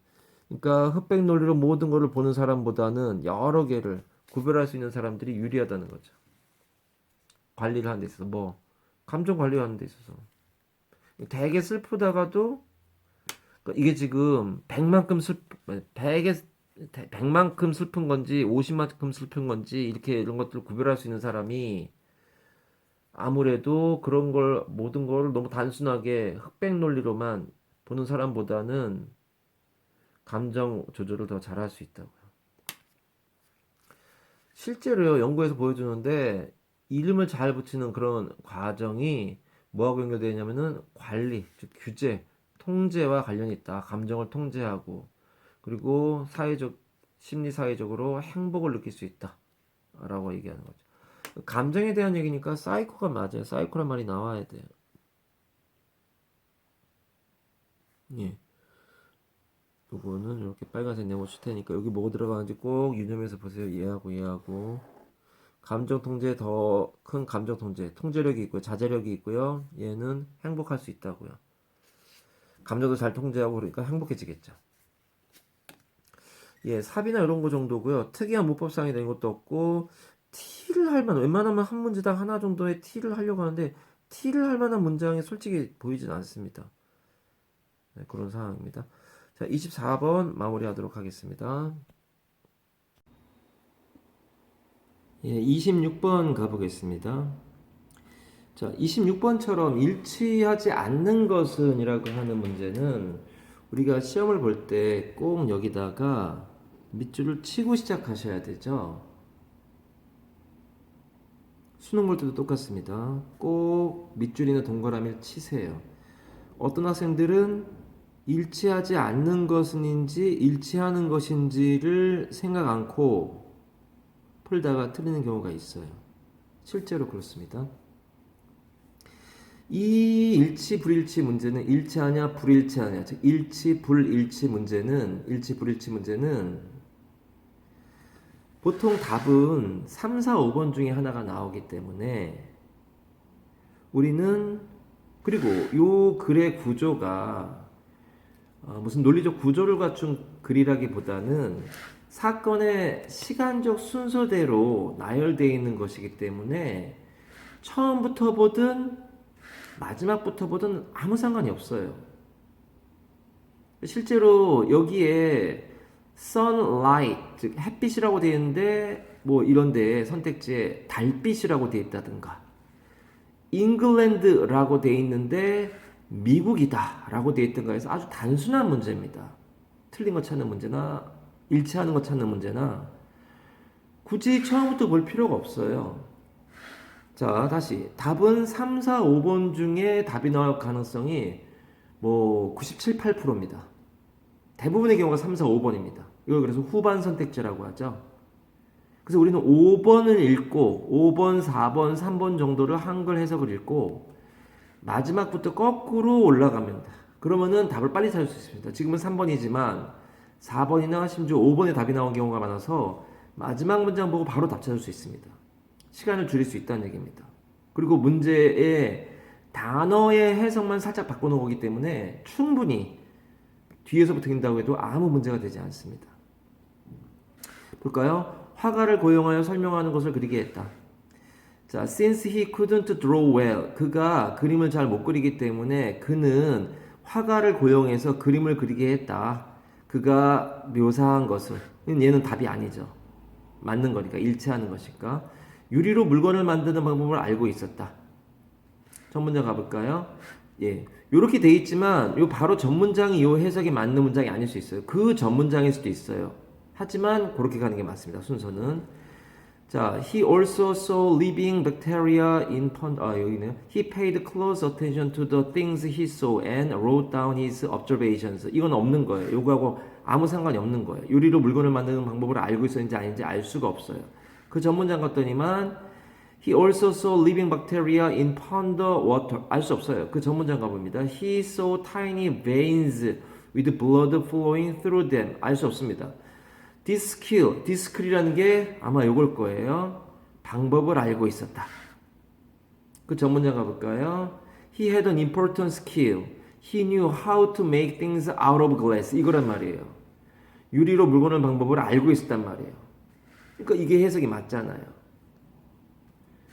그러니까 흑백 논리로 모든 것을 보는 사람보다는 여러 개를 구별할 수 있는 사람들이 유리하다는 거죠. 관리를 하는 데 있어서 감정 관리하는 데 있어서 되게 슬프다가도 그러니까 이게 지금 100만큼 슬픈 건지 50만큼 슬픈 건지 이렇게 이런 것들을 구별할 수 있는 사람이 아무래도 그런 걸 모든 걸 너무 단순하게 흑백 논리로만 보는 사람보다는 감정 조절을 더 잘할 수 있다고요. 실제로요, 연구에서 보여주는데 이름을 잘 붙이는 그런 과정이 뭐하고 연결되어 있냐면은 관리, 즉 규제, 통제와 관련이 있다. 감정을 통제하고 그리고 심리 사회적으로 행복을 느낄 수 있다. 라고 얘기하는 거죠. 감정에 대한 얘기니까 사이코가 맞아요. 사이코란 말이 나와야 돼요. 예. 요거는 이렇게 빨간색 네모 칠 테니까 여기 뭐 들어가는지 꼭 유념해서 보세요. 얘하고 감정 통제 더 큰 감정 통제력이 있고요. 자제력이 있고요. 얘는 행복할 수 있다고요. 감정도 잘 통제하고 그러니까 행복해지겠죠. 예, 삽이나 이런 거 정도고요. 특이한 문법상이 된 것도 없고 T를 할 만한 웬만하면 한 문제당 하나 정도의 T를 하려고 하는데 T를 할 만한 문장이 솔직히 보이진 않습니다. 네, 그런 상황입니다. 자, 24번 마무리하도록 하겠습니다. 예, 26번 가보겠습니다. 자, 26번처럼 일치하지 않는 것은 이라고 하는 문제는 우리가 시험을 볼 때 꼭 여기다가 밑줄을 치고 시작하셔야 되죠. 수능 볼 때도 똑같습니다. 꼭 밑줄이나 동그라미를 치세요. 어떤 학생들은 일치하지 않는 것인지 일치하는 것인지를 생각 않고 풀다가 틀리는 경우가 있어요. 실제로 그렇습니다. 이 일치 불일치 문제는 일치하냐 불일치하냐 즉 일치 불일치 문제는 보통 답은 3, 4, 5번 중에 하나가 나오기 때문에 우리는 그리고 요 글의 구조가 무슨 논리적 구조를 갖춘 글이라기보다는 사건의 시간적 순서대로 나열되어 있는 것이기 때문에 처음부터 보든 마지막부터 보든 아무 상관이 없어요. 실제로 여기에 sunlight, 즉 햇빛이라고 되어 있는데 뭐 이런데 선택지에 달빛이라고 되어 있다든가 잉글랜드라고 되어 있는데 미국이다 라고 되어 있던가 해서 아주 단순한 문제입니다. 틀린 거 찾는 문제나 일치하는 거 찾는 문제나 굳이 처음부터 볼 필요가 없어요. 자, 다시 답은 3, 4, 5번 중에 답이 나올 가능성이 뭐 97, 8%입니다. 대부분의 경우가 3, 4, 5번입니다. 이걸 그래서 후반 선택지라고 하죠. 그래서 우리는 5번을 읽고 5번, 4번, 3번 정도를 한글 해석을 읽고 마지막부터 거꾸로 올라갑니다. 그러면은 답을 빨리 찾을 수 있습니다. 지금은 3번이지만 4번이나 심지어 5번에 답이 나온 경우가 많아서 마지막 문장 보고 바로 답 찾을 수 있습니다. 시간을 줄일 수 있다는 얘기입니다. 그리고 문제의 단어의 해석만 살짝 바꿔놓은 거기 때문에 충분히 뒤에서 붙인다고 해도 아무 문제가 되지 않습니다. 볼까요? 화가를 고용하여 설명하는 것을 그리게 했다. 자, since he couldn't draw well, 그가 그림을 잘 못 그리기 때문에 그는 화가를 고용해서 그림을 그리게 했다. 그가 묘사한 것은 얘는 답이 아니죠. 맞는 거니까 일치하는 것일까? 유리로 물건을 만드는 방법을 알고 있었다. 첫 문장 가볼까요? 예, 이렇게 돼 있지만 요 바로 전 문장이 요 해석이 맞는 문장이 아닐 수 있어요. 그 전 문장일 수도 있어요. 하지만 그렇게 가는 게 맞습니다. 순서는 자, he also saw living bacteria in pond. 아, 여기네요. He paid close attention to the things he saw and wrote down his observations. 이건 없는 거예요. 요거하고 아무 상관이 없는 거예요. 요리로 물건을 만드는 방법을 알고 있었는지 아닌지 알 수가 없어요. 그 전문장 갔더니만 he also saw living bacteria in pond water. 알 수 없어요. 그 전문장 가봅니다. He saw tiny veins with blood flowing through them. 알 수 없습니다. This skill이라는 게 아마 요걸 거예요. 방법을 알고 있었다. 그 전문장 가볼까요? He had an important skill. He knew how to make things out of glass. 이거란 말이에요. 유리로 물건을 방법을 알고 있었단 말이에요. 그러니까 이게 해석이 맞잖아요.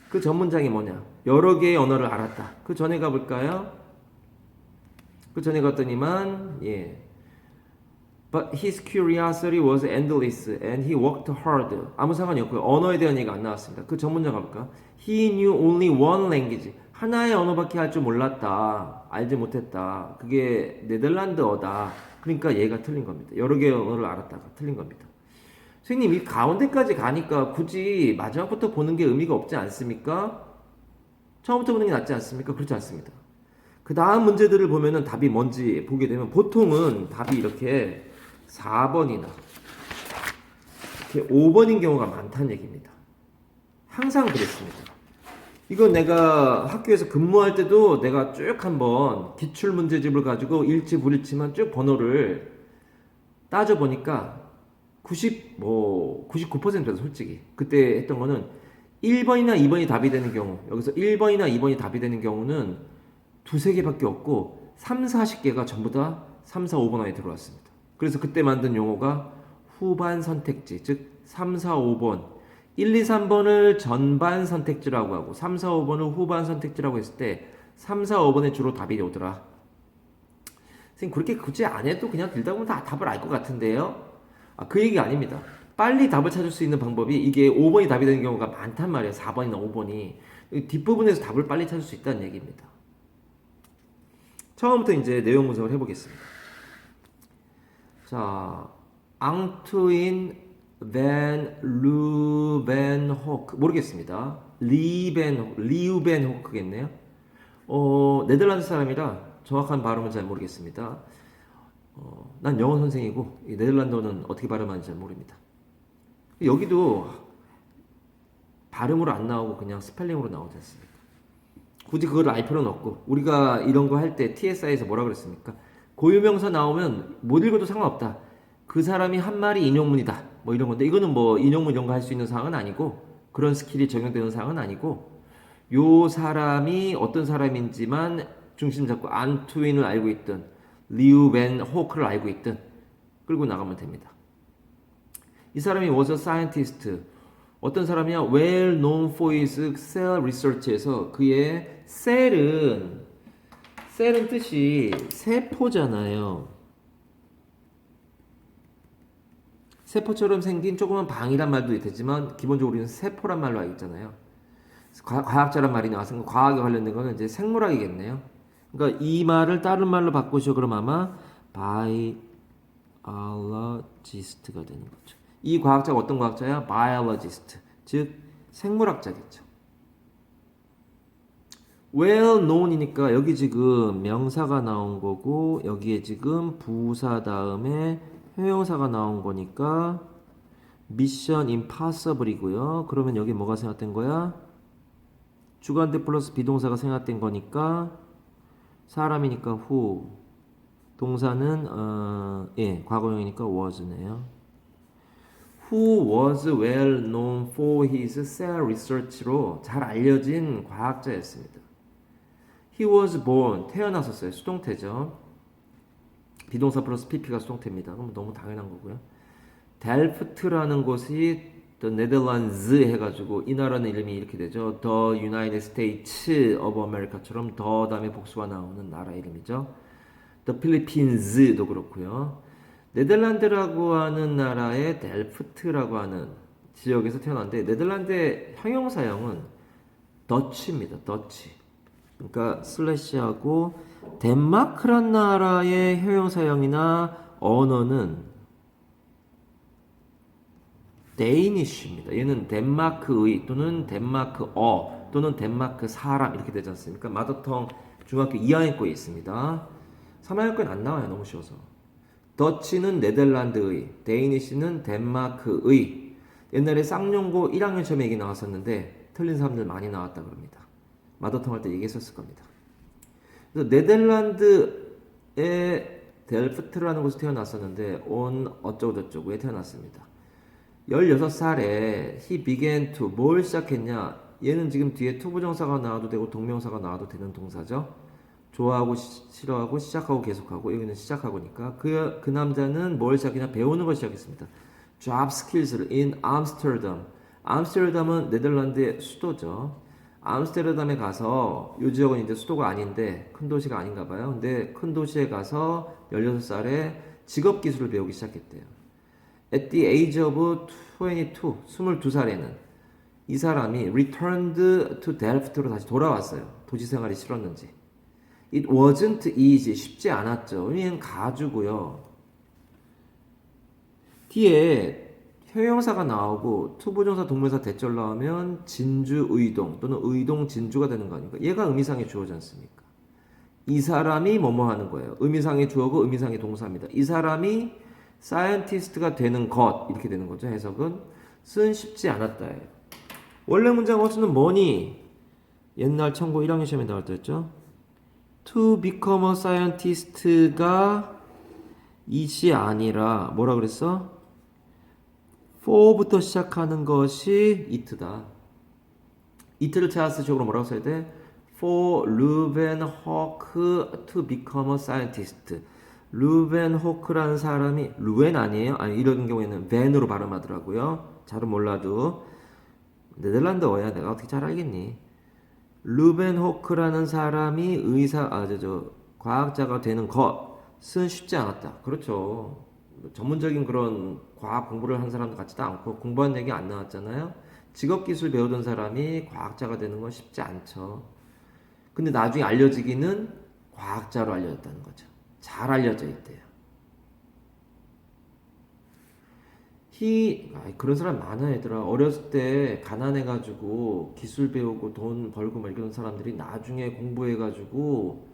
그 전문장이 뭐냐? 여러 개의 언어를 알았다. 그 전에 가볼까요? 그 전에 갔더니만 예. But his curiosity was endless and he worked hard. 아무 상관이 없고요. 언어에 대한 얘기가 안 나왔습니다. 그 전문장 가볼까? He knew only one language. 하나의 언어밖에 할 줄 몰랐다. 알지 못했다. 그게 네덜란드어다. 그러니까 얘가 틀린 겁니다. 여러 개의 언어를 알았다가 틀린 겁니다. 선생님, 이 가운데까지 가니까 굳이 마지막부터 보는 게 의미가 없지 않습니까? 처음부터 보는 게 낫지 않습니까? 그렇지 않습니다. 그 다음 문제들을 보면은 답이 뭔지 보게 되면 보통은 답이 이렇게 4번이나 이렇게 5번인 경우가 많다는 얘기입니다. 항상 그랬습니다. 이건 내가 학교에서 근무할 때도 내가 쭉 한번 기출문제집을 가지고 일치 불일치만 쭉 번호를 따져보니까 99%다 솔직히. 그때 했던 거는 1번이나 2번이 답이 되는 경우, 여기서 1번이나 2번이 답이 되는 경우는 두세 개밖에 없고 3, 40개가 전부 다 3, 4, 5번 안에 들어왔습니다. 그래서 그때 만든 용어가 후반 선택지, 즉 3, 4, 5번 1, 2, 3번을 전반 선택지라고 하고 3, 4, 5번을 후반 선택지라고 했을 때 3, 4, 5번에 주로 답이 오더라. 선생님 그렇게 굳이 안 해도 그냥 들다 보면 다 답을 알 것 같은데요? 그 얘기 아닙니다. 빨리 답을 찾을 수 있는 방법이 이게 5번이 답이 되는 경우가 많단 말이에요. 4번이나 5번이. 뒷부분에서 답을 빨리 찾을 수 있다는 얘기입니다. 처음부터 이제 내용 분석을 해보겠습니다. 자, 앙투인 벤 루벤호크 모르겠습니다. 리우벤호크겠네요. 네덜란드 사람이라 정확한 발음은 잘 모르겠습니다. 난 영어 선생이고 이 네덜란드어는 어떻게 발음하는지 잘 모릅니다. 여기도 발음으로 안 나오고 그냥 스펠링으로 나오지 않습니까? 굳이 그걸 알 필요는 없고 우리가 이런 거 할 때 TSI에서 뭐라 그랬습니까? 고유명사 나오면 못 읽어도 상관없다. 그 사람이 한 말이 인용문이다. 뭐 이런 건데 이거는 뭐 인용문 이런 거 할 수 있는 사항은 아니고 그런 스킬이 적용되는 사항은 아니고 요 사람이 어떤 사람인지만 중심 잡고 안투인을 알고 있든 리우 벤 호크를 알고 있든 끌고 나가면 됩니다. 이 사람이 was a scientist. 어떤 사람이냐? well known for his cell research에서 그의 셀은 뜻이 세포잖아요. 세포처럼 생긴 조그만 방이란 말도 되지만 기본적으로 우리는 세포란 말로 알고 있잖아요. 과학자란 말이 나와서 과학에 관련된 거는 이제 생물학이겠네요. 그러니까 이 말을 다른 말로 바꾸셔 그럼 아마 biologist가 되는 거죠. 이 과학자가 어떤 과학자야? biologist, 즉 생물학자겠죠. well known이니까 여기 지금 명사가 나온 거고 여기에 지금 부사 다음에 형용사가 나온 거니까 미션 임파서블이고요. 그러면 여기 뭐가 생략된 거야? 주관대 플러스 비동사가 생략된 거니까 사람이니까 who, 동사는 과거형이니까 was네요. Who was well known for his cell research로 잘 알려진 과학자였습니다. He was born, 태어났었어요. 수동태죠. 비동사 플러스 pp가 수동태입니다. 그럼 너무 당연한 거고요. 델프트라는 곳이 The Netherlands 해가지고 이 나라는 이름이 이렇게 되죠. The United States of America처럼 더 다음에 복수가 나오는 나라 이름이죠. The Philippines도 그렇고요. 네덜란드라고 하는 나라의 델프트라고 하는 지역에서 태어났는데 네덜란드의 형용사형은 더치입니다. 더치. 그러니까 슬래시하고 덴마크란 나라의 형용사형이나 언어는 데이니쉬입니다. 얘는 덴마크의 또는 덴마크어 또는 덴마크 사람 이렇게 되지 않습니까? 마더텅 중학교 2학년 거에 있습니다. 3학년 거엔 안 나와요. 너무 쉬워서. 더치는 네덜란드의, 데이니쉬는 덴마크의. 옛날에 쌍용고 1학년 시험에 얘기 나왔었는데 틀린 사람들 많이 나왔다 그럽니다. 마더텅 할 때 얘기했었을 겁니다. 그래서 네덜란드의 델프트라는 곳에 태어났었는데 온 어쩌고저쩌고에 태어났습니다. 16살에 he began to 뭘 시작했냐? 얘는 지금 뒤에 투부정사가 나와도 되고 동명사가 나와도 되는 동사죠. 좋아하고 싫어하고 시작하고 계속하고 여기는 시작하고니까 그 남자는 뭘 시작했냐? 배우는 걸 시작했습니다. job skills를 in 암스테르담. 암스테르담은 네덜란드의 수도죠. 암스테르담에 가서 이 지역은 이제 수도가 아닌데 큰 도시가 아닌가 봐요. 근데 큰 도시에 가서 16살에 직업 기술을 배우기 시작했대요. At the age of 22, 22살에는 이 사람이 returned to Delft로 다시 돌아왔어요. 도시 생활이 싫었는지. It wasn't easy. 쉽지 않았죠. 얘는 가주고요. 뒤에 형용사가 나오고 투부정사 동명사 대절 나오면 진주 의동 또는 의동 진주가 되는 거 아닙니까? 얘가 의미상의 주어지 않습니까? 이 사람이 뭐뭐 하는 거예요. 의미상의 주어고 의미상의 동사입니다. 이 사람이 사이언티스트가 되는 것 이렇게 되는 거죠. 해석은 쓴 쉽지 않았다예요. 원래 문장 어수는 뭐니? 옛날 천고 1학년 시험에 나올 때 했죠. To become a scientist가 이시 아니라 뭐라 그랬어? for부터 시작하는 것이 it다. it를 차스적으로 뭐라고 써야 돼? For Leeuwenhoek to become a scientist. 루벤호크라는 사람이 루벤 아니에요? 아니 이런 경우에는 벤으로 발음하더라고요. 잘은 몰라도 네덜란드어야 내가 어떻게 잘 알겠니? 루벤호크라는 사람이 과학자가 되는 것은 쉽지 않았다. 그렇죠. 전문적인 그런 과학 공부를 한 사람도 같지도 않고 공부한 얘기 안 나왔잖아요. 직업기술 배우던 사람이 과학자가 되는 건 쉽지 않죠. 근데 나중에 알려지기는 과학자로 알려졌다는 거죠. 잘 알려져 있대요. 그런 사람 많아 얘들아. 어렸을 때 가난해가지고 기술 배우고 돈 벌고 막 이런 사람들이 나중에 공부해가지고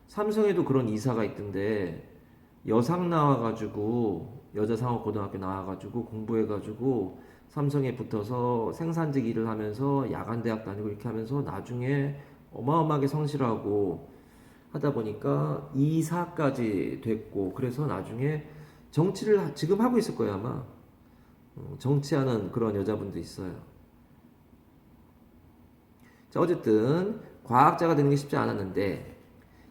삼성에도 그런 이사가 있던데 여상 나와가지고 여자 상업고등학교 나와가지고 공부해가지고 삼성에 붙어서 생산직 일을 하면서 야간대학 다니고 이렇게 하면서 나중에 어마어마하게 성실하고 하다 보니까 이사까지 됐고 그래서 나중에 정치를 지금 하고 있을 거예요 아마. 정치하는 그런 여자분도 있어요. 자 어쨌든 과학자가 되는 게 쉽지 않았는데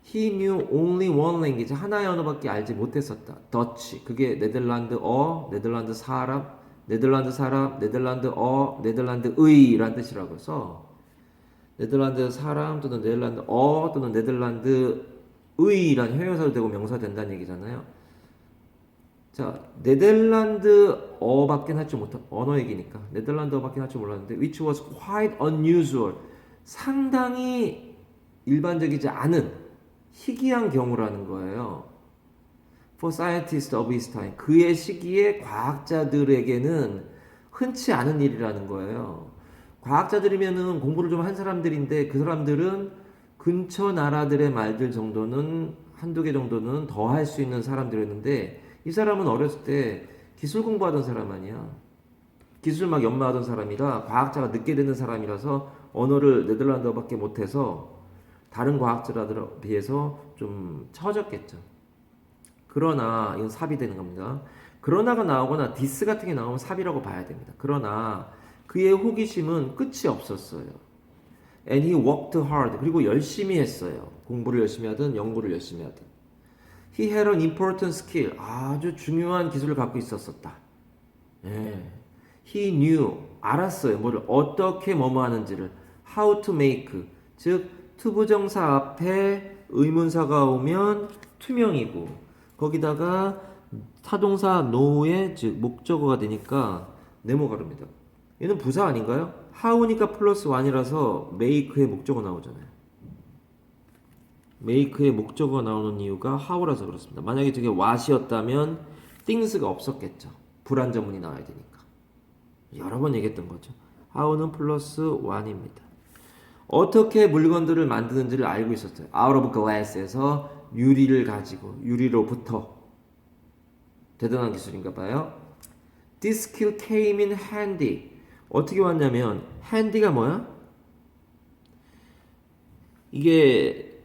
He knew only one language. 하나의 언어밖에 알지 못했었다. Dutch. 그게 네덜란드어, 네덜란드 사람, 네덜란드어, 네덜란드의라는 뜻이라고 해서 네덜란드 사람 또는 네덜란드어 또는 네덜란드의라는 형용사도 되고 명사 된다는 얘기잖아요. 자, 네덜란드어밖에 할 줄 못한 언어 얘기니까 네덜란드어밖에 할 줄 몰랐는데 which was quite unusual. 상당히 일반적이지 않은 희귀한 경우라는 거예요. For scientists of his time. 그의 시기에 과학자들에게는 흔치 않은 일이라는 거예요. 과학자들이면은 공부를 좀 한 사람들인데 그 사람들은 근처 나라들의 말들 정도는 한두 개 정도는 더 할 수 있는 사람들이었는데 이 사람은 어렸을 때 기술 공부하던 사람 아니야. 기술 막 연마하던 사람이라 과학자가 늦게 되는 사람이라서 언어를 네덜란드어밖에 못해서 다른 과학자들에 비해서 좀 처졌겠죠. 그러나 이건 삽이 되는 겁니다. 그러나가 나오거나 디스 같은 게 나오면 삽이라고 봐야 됩니다. 그러나 그의 호기심은 끝이 없었어요. And he worked hard. 그리고 열심히 했어요. 공부를 열심히 하든 연구를 열심히 하든. He had an important skill. 아주 중요한 기술을 갖고 있었었다. 예. He knew. 알았어요. 뭐를 어떻게 뭐뭐 하는지를. How to make. 즉 투부정사 앞에 의문사가 오면 투명이고 거기다가 타동사 know의 즉 목적어가 되니까 네모가루입니다. 얘는 부사 아닌가요? how니까 플러스 1이라서 make의 목적어 나오잖아요. make의 목적어가 나오는 이유가 how라서 그렇습니다. 만약에 저게 what이었다면 things가 없었겠죠. 불완전문이 나와야 되니까. 여러 번 얘기했던 거죠. how는 플러스 1입니다. 어떻게 물건들을 만드는지를 알고 있었어요. out of glass에서 유리를 가지고 유리로부터 대단한 기술인가 봐요. This skill came in handy. 어떻게 왔냐면 handy가 뭐야? 이게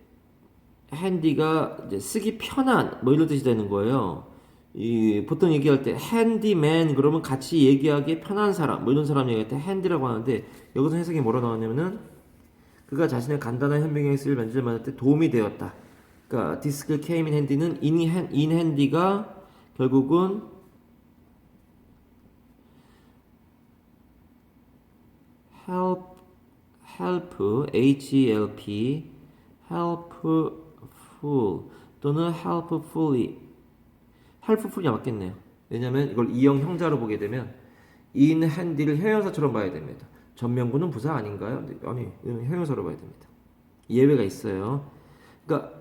handy가 이제 쓰기 편한 뭐 이런 뜻이 되는 거예요. 보통 얘기할 때 handyman 그러면 같이 얘기하기 편한 사람 뭐 이런 사람 얘기할 때 handy라고 하는데 여기서 해석이 뭐라 나왔냐면은 그가 자신의 간단한 현명하게 쓸 만지를 만들 때 도움이 되었다. 그러니까 this skill came in handy는 in handy가 결국은 help, helpful 또는 helpfully 맞겠네요. 왜냐면 이걸 이형 형자로 보게 되면 in handy를 형용사처럼 봐야 됩니다. 전명구는 부사 아닌가요? 아니, 형용사로 봐야 됩니다. 예외가 있어요. 그러니까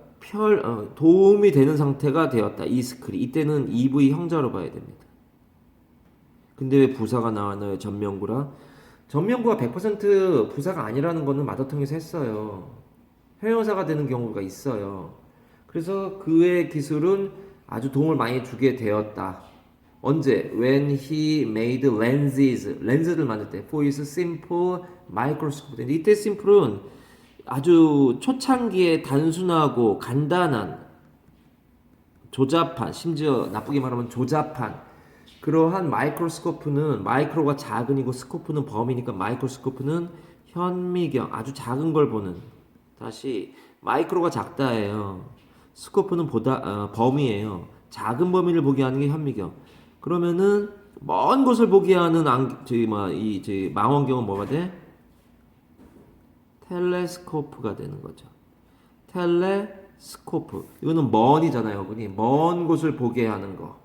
도움이 되는 상태가 되었다. 이 스킬이 이때는 EV 형자로 봐야 됩니다. 근데 왜 부사가 나왔나요? 전명구라? 전명구가 100% 부사가 아니라는 거는 마더텅에서 했어요. 형용사가 되는 경우가 있어요. 그래서 그의 기술은 아주 도움을 많이 주게 되었다. 언제? When he made lenses. 렌즈를 만들 때. For his simple microscope. 이때 simple은 아주 초창기에 단순하고 간단한 조잡한 심지어 나쁘게 말하면 조잡한 그러한 마이크로스코프는 마이크로가 작은이고 스코프는 범위니까 마이크로스코프는 현미경 아주 작은 걸 보는 다시 마이크로가 작다예요. 스코프는 범위예요. 작은 범위를 보게 하는 게 현미경. 그러면은 먼 곳을 보게 하는 저희 망원경은 뭐가 돼? 텔레스코프가 되는 거죠. 텔레스코프. 이거는 먼이잖아요. 먼 곳을 보게 하는 거.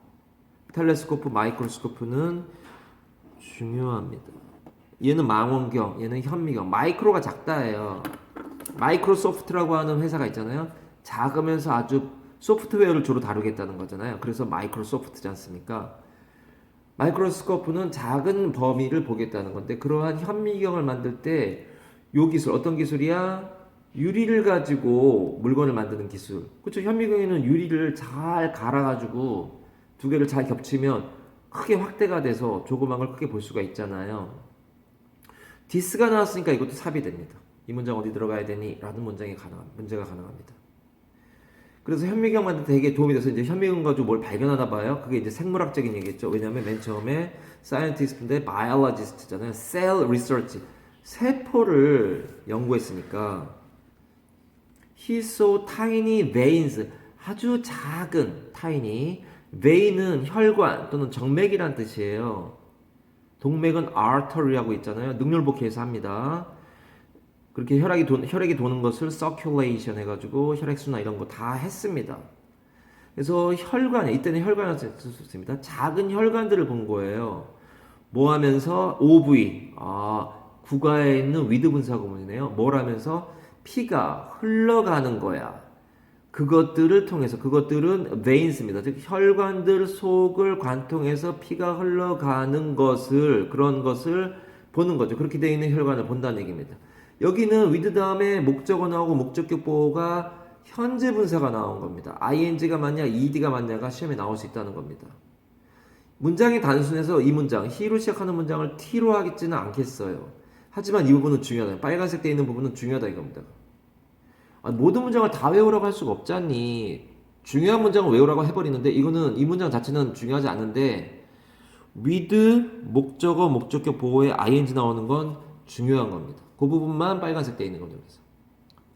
텔레스코프, 마이크로스코프는 중요합니다. 얘는 망원경, 얘는 현미경. 마이크로가 작다예요. 마이크로소프트라고 하는 회사가 있잖아요. 작으면서 아주 소프트웨어를 주로 다루겠다는 거잖아요. 그래서 마이크로소프트지 않습니까? 마이크로스코프는 작은 범위를 보겠다는 건데 그러한 현미경을 만들 때 요 기술 어떤 기술이야? 유리를 가지고 물건을 만드는 기술. 그렇죠? 현미경에는 유리를 잘 갈아가지고 두 개를 잘 겹치면 크게 확대가 돼서 조그만 걸 크게 볼 수가 있잖아요. 디스가 나왔으니까 이것도 삽이 됩니다. 이 문장 어디 들어가야 되니? 라는 문제가 가능합니다. 그래서 현미경 만들 때 되게 도움이 돼서 이제 현미경 가지고 뭘 발견하나 봐요. 그게 이제 생물학적인 얘기겠죠. 왜냐면 맨 처음에 scientist인데 biologist잖아요. cell research. 세포를 연구했으니까 he saw tiny veins. 아주 작은 tiny. vein은 혈관 또는 정맥이란 뜻이에요. 동맥은 artery라고 있잖아요. 능률복해서 합니다. 그렇게 혈액이 도는 것을 circulation 해가지고 혈액순환 이런 거 다 했습니다. 그래서 혈관에 이때는 혈관을 썼습니다. 작은 혈관들을 본 거예요. 뭐 하면서 OV 국가에 있는 위드 분사 구문이네요. 뭘 하면서 피가 흘러가는 거야. 그것들을 통해서 그것들은 veins입니다. 즉 혈관들 속을 관통해서 피가 흘러가는 것을 그런 것을 보는 거죠. 그렇게 되어 있는 혈관을 본다는 얘기입니다. 여기는 with 다음에 목적어 나오고 목적격 보호가 현재 분사가 나온 겁니다. ing가 맞냐 ed가 맞냐가 시험에 나올 수 있다는 겁니다. 문장이 단순해서 이 문장 he로 시작하는 문장을 t로 하겠지는 않겠어요. 하지만 이 부분은 중요하다. 빨간색 돼 있는 부분은 중요하다 이겁니다. 모든 문장을 다 외우라고 할 수가 없잖니. 중요한 문장을 외우라고 해버리는데 이거는 이 문장 자체는 중요하지 않은데 with 목적어 목적격 보호에 ing 나오는 건 중요한 겁니다. 그 부분만 빨간색 돼 있는 겁니다.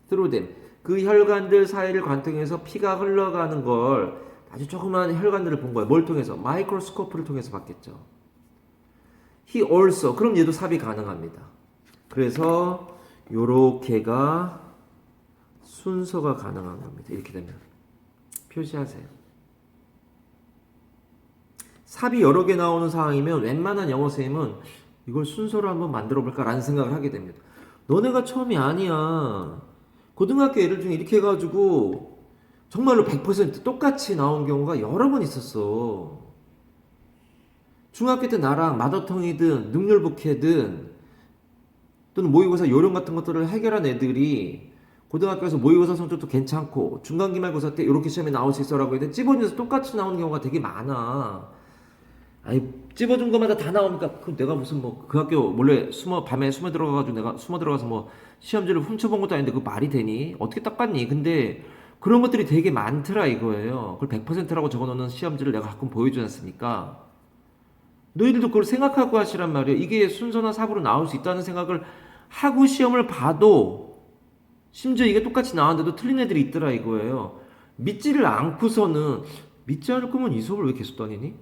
through them 그 혈관들 사이를 관통해서 피가 흘러가는 걸 아주 조그만 혈관들을 본 거예요. 뭘 통해서? 마이크로스코프를 통해서 봤겠죠. he also 그럼 얘도 삽입 가능합니다. 그래서 요렇게가 순서가 가능한 겁니다. 이렇게 되면 표시하세요. 삽이 여러 개 나오는 상황이면 웬만한 영어 쌤은 이걸 순서로 한번 만들어 볼까 라는 생각을 하게 됩니다. 너네가 처음이 아니야. 고등학교 애들 중에 이렇게 해가지고 정말로 100% 똑같이 나온 경우가 여러 번 있었어. 중학교 때 나랑 마더텅이든 능률북해든 또는 모의고사 요령 같은 것들을 해결한 애들이 고등학교에서 모의고사 성적도 괜찮고 중간기말고사 때 이렇게 시험에 나올 수 있어라고 했는데 찝어줘서 똑같이 나오는 경우가 되게 많아. 아니 찝어준 것마다 다 나오니까 그럼 내가 무슨 뭐 그 학교 몰래 밤에 숨어 들어가가지고 내가 숨어 들어가서 뭐 시험지를 훔쳐본 것도 아닌데 그 말이 되니? 어떻게 닦았니? 근데 그런 것들이 되게 많더라 이거예요. 그걸 100%라고 적어놓는 시험지를 내가 가끔 보여주지 않습니까? 너희들도 그걸 생각하고 하시란 말이에요. 이게 순서나 삽으로 나올 수 있다는 생각을 하고 시험을 봐도 심지어 이게 똑같이 나왔는데도 틀린 애들이 있더라 이거예요. 믿지를 않고서는 믿지 않을 거면 이 수업을 왜 계속 다니니?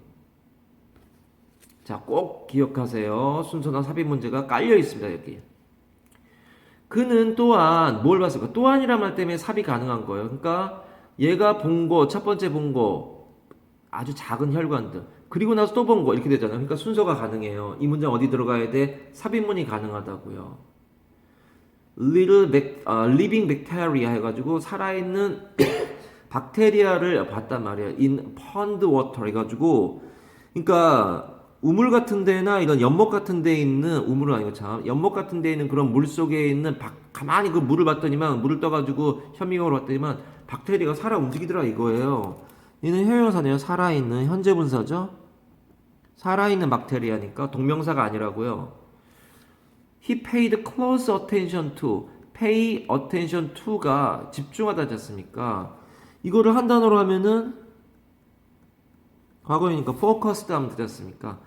자, 꼭 기억하세요. 순서나 삽입 문제가 깔려 있습니다 여기. 그는 또한 뭘 봤을까? 또한이란 말 때문에 삽입 가능한 거예요. 그러니까 얘가 본 거, 첫 번째 본 거 아주 작은 혈관들 그리고 나서 또 본 거 이렇게 되잖아요. 그러니까 순서가 가능해요. 이 문장 어디 들어가야 돼? 삽입문이 가능하다고요. living bacteria 해가지고 살아있는 박테리아를 봤단 말이에요. in pond water 해가지고 그러니까 우물 같은 데나 이런 연못 같은 데에 있는 우물은 아니고 참 연못 같은 데에 있는 그런 물 속에 있는 가만히 그 물을 봤더니만 물을 떠가지고 현미경으로 봤더니만 박테리아가 살아 움직이더라 이거예요. 얘는 형용사네요. 살아있는 현재 분사죠. 살아있는 박테리아니까 동명사가 아니라고요. He paid close attention to. pay attention to가 집중하다지 않습니까? 이거를 한 단어로 하면은 과거이니까 focused 하면 되지 않습니까?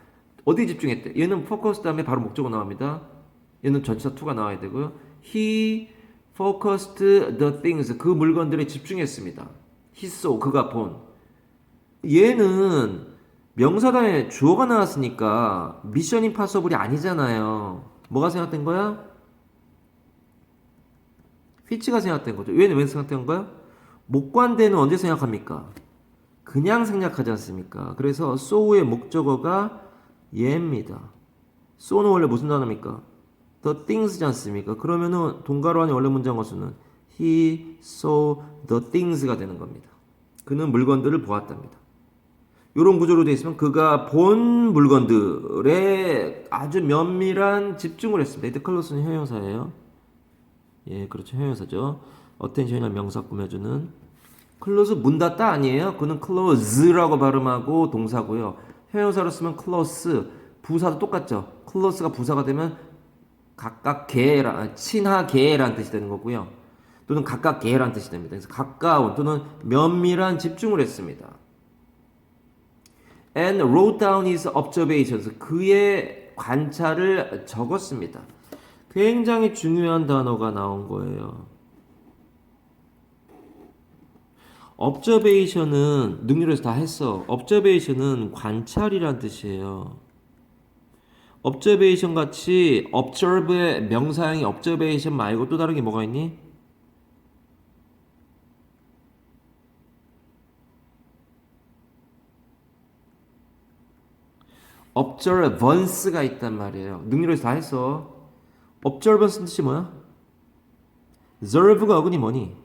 어디 집중했대? 얘는 focused 다음에 바로 목적어 나옵니다. 얘는 전치사 to가 나와야 되고요. He focused the things. 그 물건들에 집중했습니다. He saw. 그가 본. 얘는 명사 다음에 주어가 나왔으니까 미션 임파서블이 아니잖아요. 뭐가 생각된 거야? 피치가 생각된 거죠. 얘는 왜 생각된 거야? 목관대는 언제 생각합니까? 그냥 생략하지 않습니까? 그래서 saw의 목적어가 얘입니다. saw는 원래 무슨 단어입니까? the things지 않습니까? 그러면은 동가로 안에 원래 문장 어수는 he saw the things가 되는 겁니다. 그는 물건들을 보았답니다. 이런 구조로 되어 있으면 그가 본 물건들에 아주 면밀한 집중을 했습니다. 이때 클로스는 형용사예요. 예, 그렇죠. 형용사죠. attention이나 명사 꾸며주는 클로즈 문 닫다 아니에요. 그는 close라고 발음하고 동사고요. 형용사로 쓰면 close, 부사도 똑같죠. close가 부사가 되면 가깝게란, 친하게란 뜻이 되는 거고요. 또는 가깝게란 뜻이 됩니다. 그래서 가까운 또는 면밀한 집중을 했습니다. And wrote down his observations. 그의 관찰을 적었습니다. 굉장히 중요한 단어가 나온 거예요. observation은 능률에서 다 했어. observation은 관찰이란 뜻이에요. observation 같이 observe의 명사형이 observation 말고 또 다른 게 뭐가 있니? observance가 있단 말이에요. 능률에서 다 했어. observance 뜻이 뭐야? observe가 어근이 뭐니?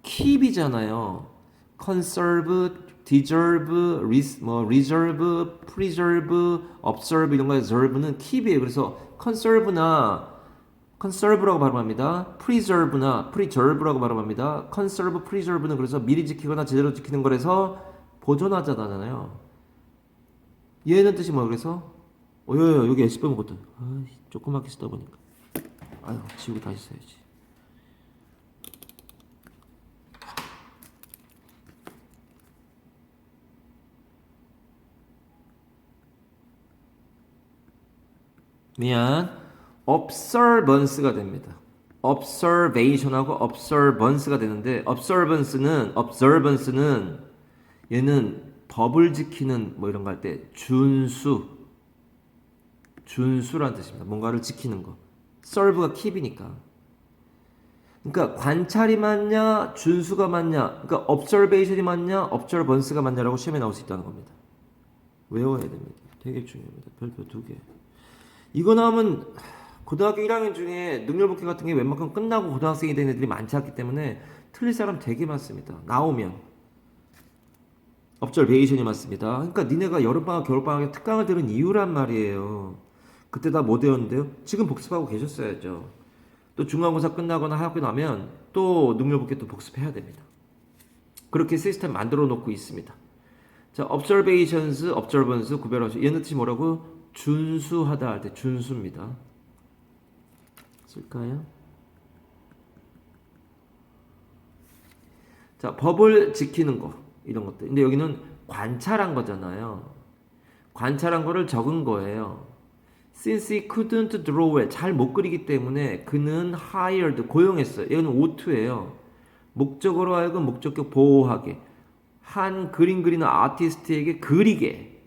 keep이잖아요. conserve, deserve, reserve, preserve, observe 이런 거에 observe는 keep이에요. 그래서 conserve나 conserve라고 발음합니다. preserve나 preserve라고 발음합니다. conserve, preserve는 그래서 미리 지키거나 제대로 지키는 거라서 보존하자잖아요. 얘는 뜻이 뭐야 그래서? 여기 S 빼먹었다. 조그맣게 쓰다 보니까. 아유, 지우고 다시 써야지. 미안. observance가 됩니다. observation하고 observance가 되는데 observance는 얘는 법을 지키는 뭐 이런 거 할 때 준수란 뜻입니다. 뭔가를 지키는 거. serve가 keep이니까. 그러니까 관찰이 맞냐, 준수가 맞냐, 그러니까 observation이 맞냐, observance가 맞냐라고 시험에 나올 수 있다는 겁니다. 외워야 됩니다. 되게 중요합니다. 별표 2개. 이거 나오면 고등학교 1학년 중에 능력복귀 같은 게 웬만큼 끝나고 고등학생이 된 애들이 많지 않기 때문에 틀릴 사람 되게 많습니다. 나오면 observation이 맞습니다. 그러니까 니네가 여름방학, 겨울방학에 특강을 들은 이유란 말이에요. 그때 다 못 외웠는데요. 지금 복습하고 계셨어야죠. 또 중간고사 끝나거나 학교 나면 또 능력복귀 또 복습해야 됩니다. 그렇게 시스템 만들어 놓고 있습니다. 자, observations, observance 구별하시고 얘는 뜻이 뭐라고? 준수하다 할 때 준수입니다. 쓸까요? 자, 법을 지키는 거 이런 것들. 근데 여기는 관찰한 거잖아요. 관찰한 거를 적은 거예요. Since he couldn't draw well, 잘 못 그리기 때문에 그는 hired, 고용했어요. 이거는 O2예요. 목적으로 하여금 목적격 보호하게 한 그림 그리는 아티스트에게 그리게.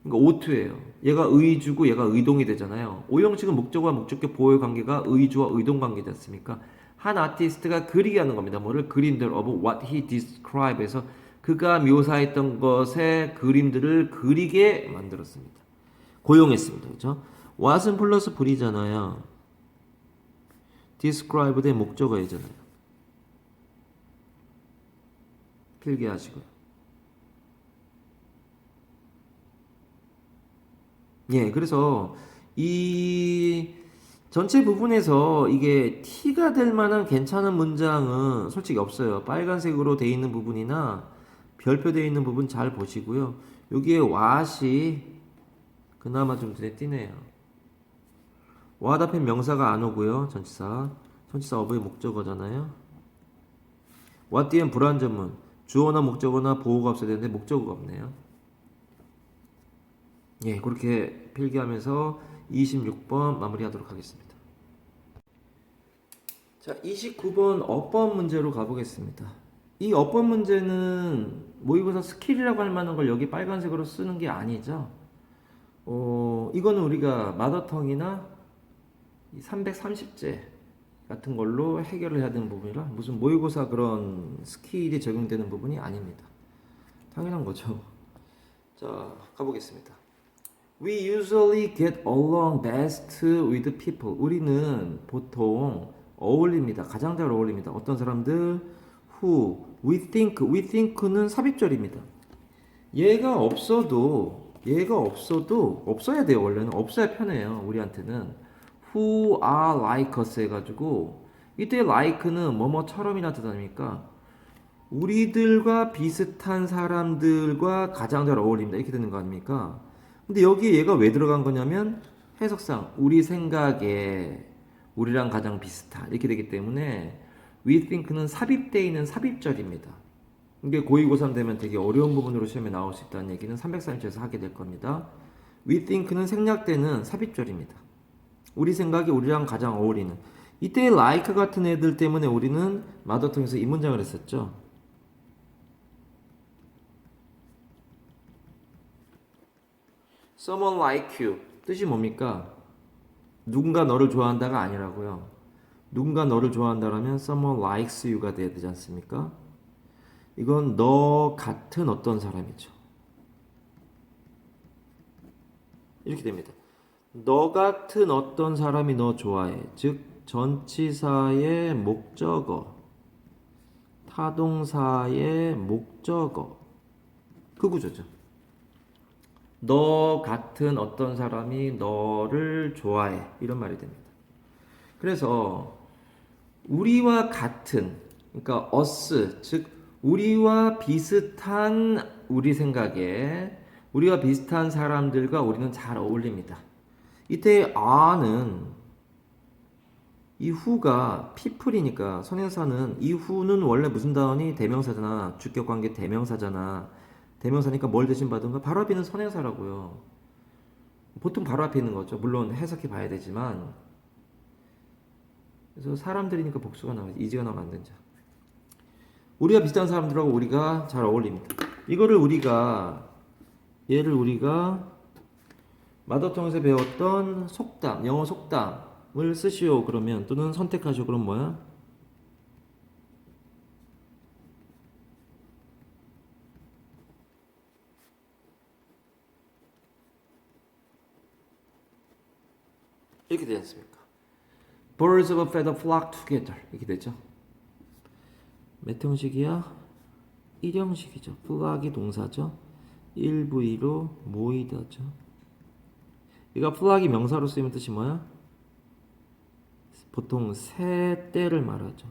그러니까 O2예요. 얘가 의주고 얘가 의동이 되잖아요. 오형식은 목적어와 목적격 보호의 관계가 의주와 의동 관계지 않습니까? 한 아티스트가 그리게 하는 겁니다. 뭐를? 그림들 of what he describe에서 그가 묘사했던 것의 그림들을 그리게 만들었습니다. 고용했습니다. 그렇죠? what은 플러스 불이잖아요. describe 대 목적어이잖아요. 필기하시고요. 예, 그래서 이 전체 부분에서 이게 T가 될 만한 괜찮은 문장은 솔직히 없어요. 빨간색으로 돼 있는 부분이나 별표되어 있는 부분 잘 보시고요. 여기에 what이 그나마 좀 눈에 띄네요. what 앞에 명사가 안 오고요. 전치사 어부의 목적어잖아요. what 뒤엔 불완전문, 주어나 목적어나 보호가 없어야 되는데 목적어가 없네요. 예, 그렇게 필기하면서 26번 마무리하도록 하겠습니다. 자, 29번 어법 문제로 가보겠습니다. 이 어법 문제는 모의고사 스킬이라고 할 만한 걸 여기 빨간색으로 쓰는 게 아니죠. 이거는 우리가 마더텅이나 330제 같은 걸로 해결을 해야 되는 부분이라 무슨 모의고사 그런 스킬이 적용되는 부분이 아닙니다. 당연한 거죠. 자, 가보겠습니다. We usually get along best with people. 우리는 보통 어울립니다. 가장 잘 어울립니다. 어떤 사람들? Who? We think. We think는 삽입절입니다. 얘가 없어도 없어야 돼요. 원래는 없어야 편해요. 우리한테는 who are like us 해가지고 이때 like는 뭐뭐처럼이나 뜻하니까 우리들과 비슷한 사람들과 가장 잘 어울립니다. 이렇게 되는 거 아닙니까? 근데 여기에 얘가 왜 들어간 거냐면 해석상 우리 생각에 우리랑 가장 비슷한 이렇게 되기 때문에 we think는 삽입되어 있는 삽입절입니다. 이게 고2, 고3 되면 되게 어려운 부분으로 시험에 나올 수 있다는 얘기는 330에서 하게 될 겁니다. we think는 생략되는 삽입절입니다. 우리 생각이 우리랑 가장 어울리는 이때 like 같은 애들 때문에 우리는 마더텅에서 이 문장을 했었죠. Someone like you 뜻이 뭡니까? 누군가 너를 좋아한다가 아니라고요. 누군가 너를 좋아한다라면 someone likes you가 돼야 되지 않습니까? 이건 너 같은 어떤 사람이죠. 이렇게 됩니다. 너 같은 어떤 사람이 너 좋아해. 즉 전치사의 목적어, 타동사의 목적어 그 구조죠. 너 같은 어떤 사람이 너를 좋아해. 이런 말이 됩니다. 그래서 우리와 같은, 그러니까 us, 즉 우리와 비슷한, 우리 생각에 우리와 비슷한 사람들과 우리는 잘 어울립니다. 이때 are는 이 who가 people이니까 선행사는 이 who는 원래 무슨 단어니? 대명사잖아. 주격관계 대명사잖아. 대명사니까 뭘 대신 받은가? 바로 앞에 있는 선행사라고요. 보통 바로 앞에 있는 거죠. 물론 해석해 봐야 되지만. 그래서 사람들이니까 복수가 나오지. 이지가 나오면 안 된다. 우리가 비슷한 사람들하고 우리가 잘 어울립니다. 이거를 얘를 우리가 마더텅에서 배웠던 속담, 영어 속담을 쓰시오 그러면, 또는 선택하시오 그럼 뭐야? 이렇게 되지 않습니까? Birds of a feather flock together 이렇게 되죠. 몇 형식이야? 1형식이죠. flock이 동사죠. 1V로 모이다죠. 이거 flock이 명사로 쓰이면 뜻이 뭐야? 보통 새 떼를 말하죠.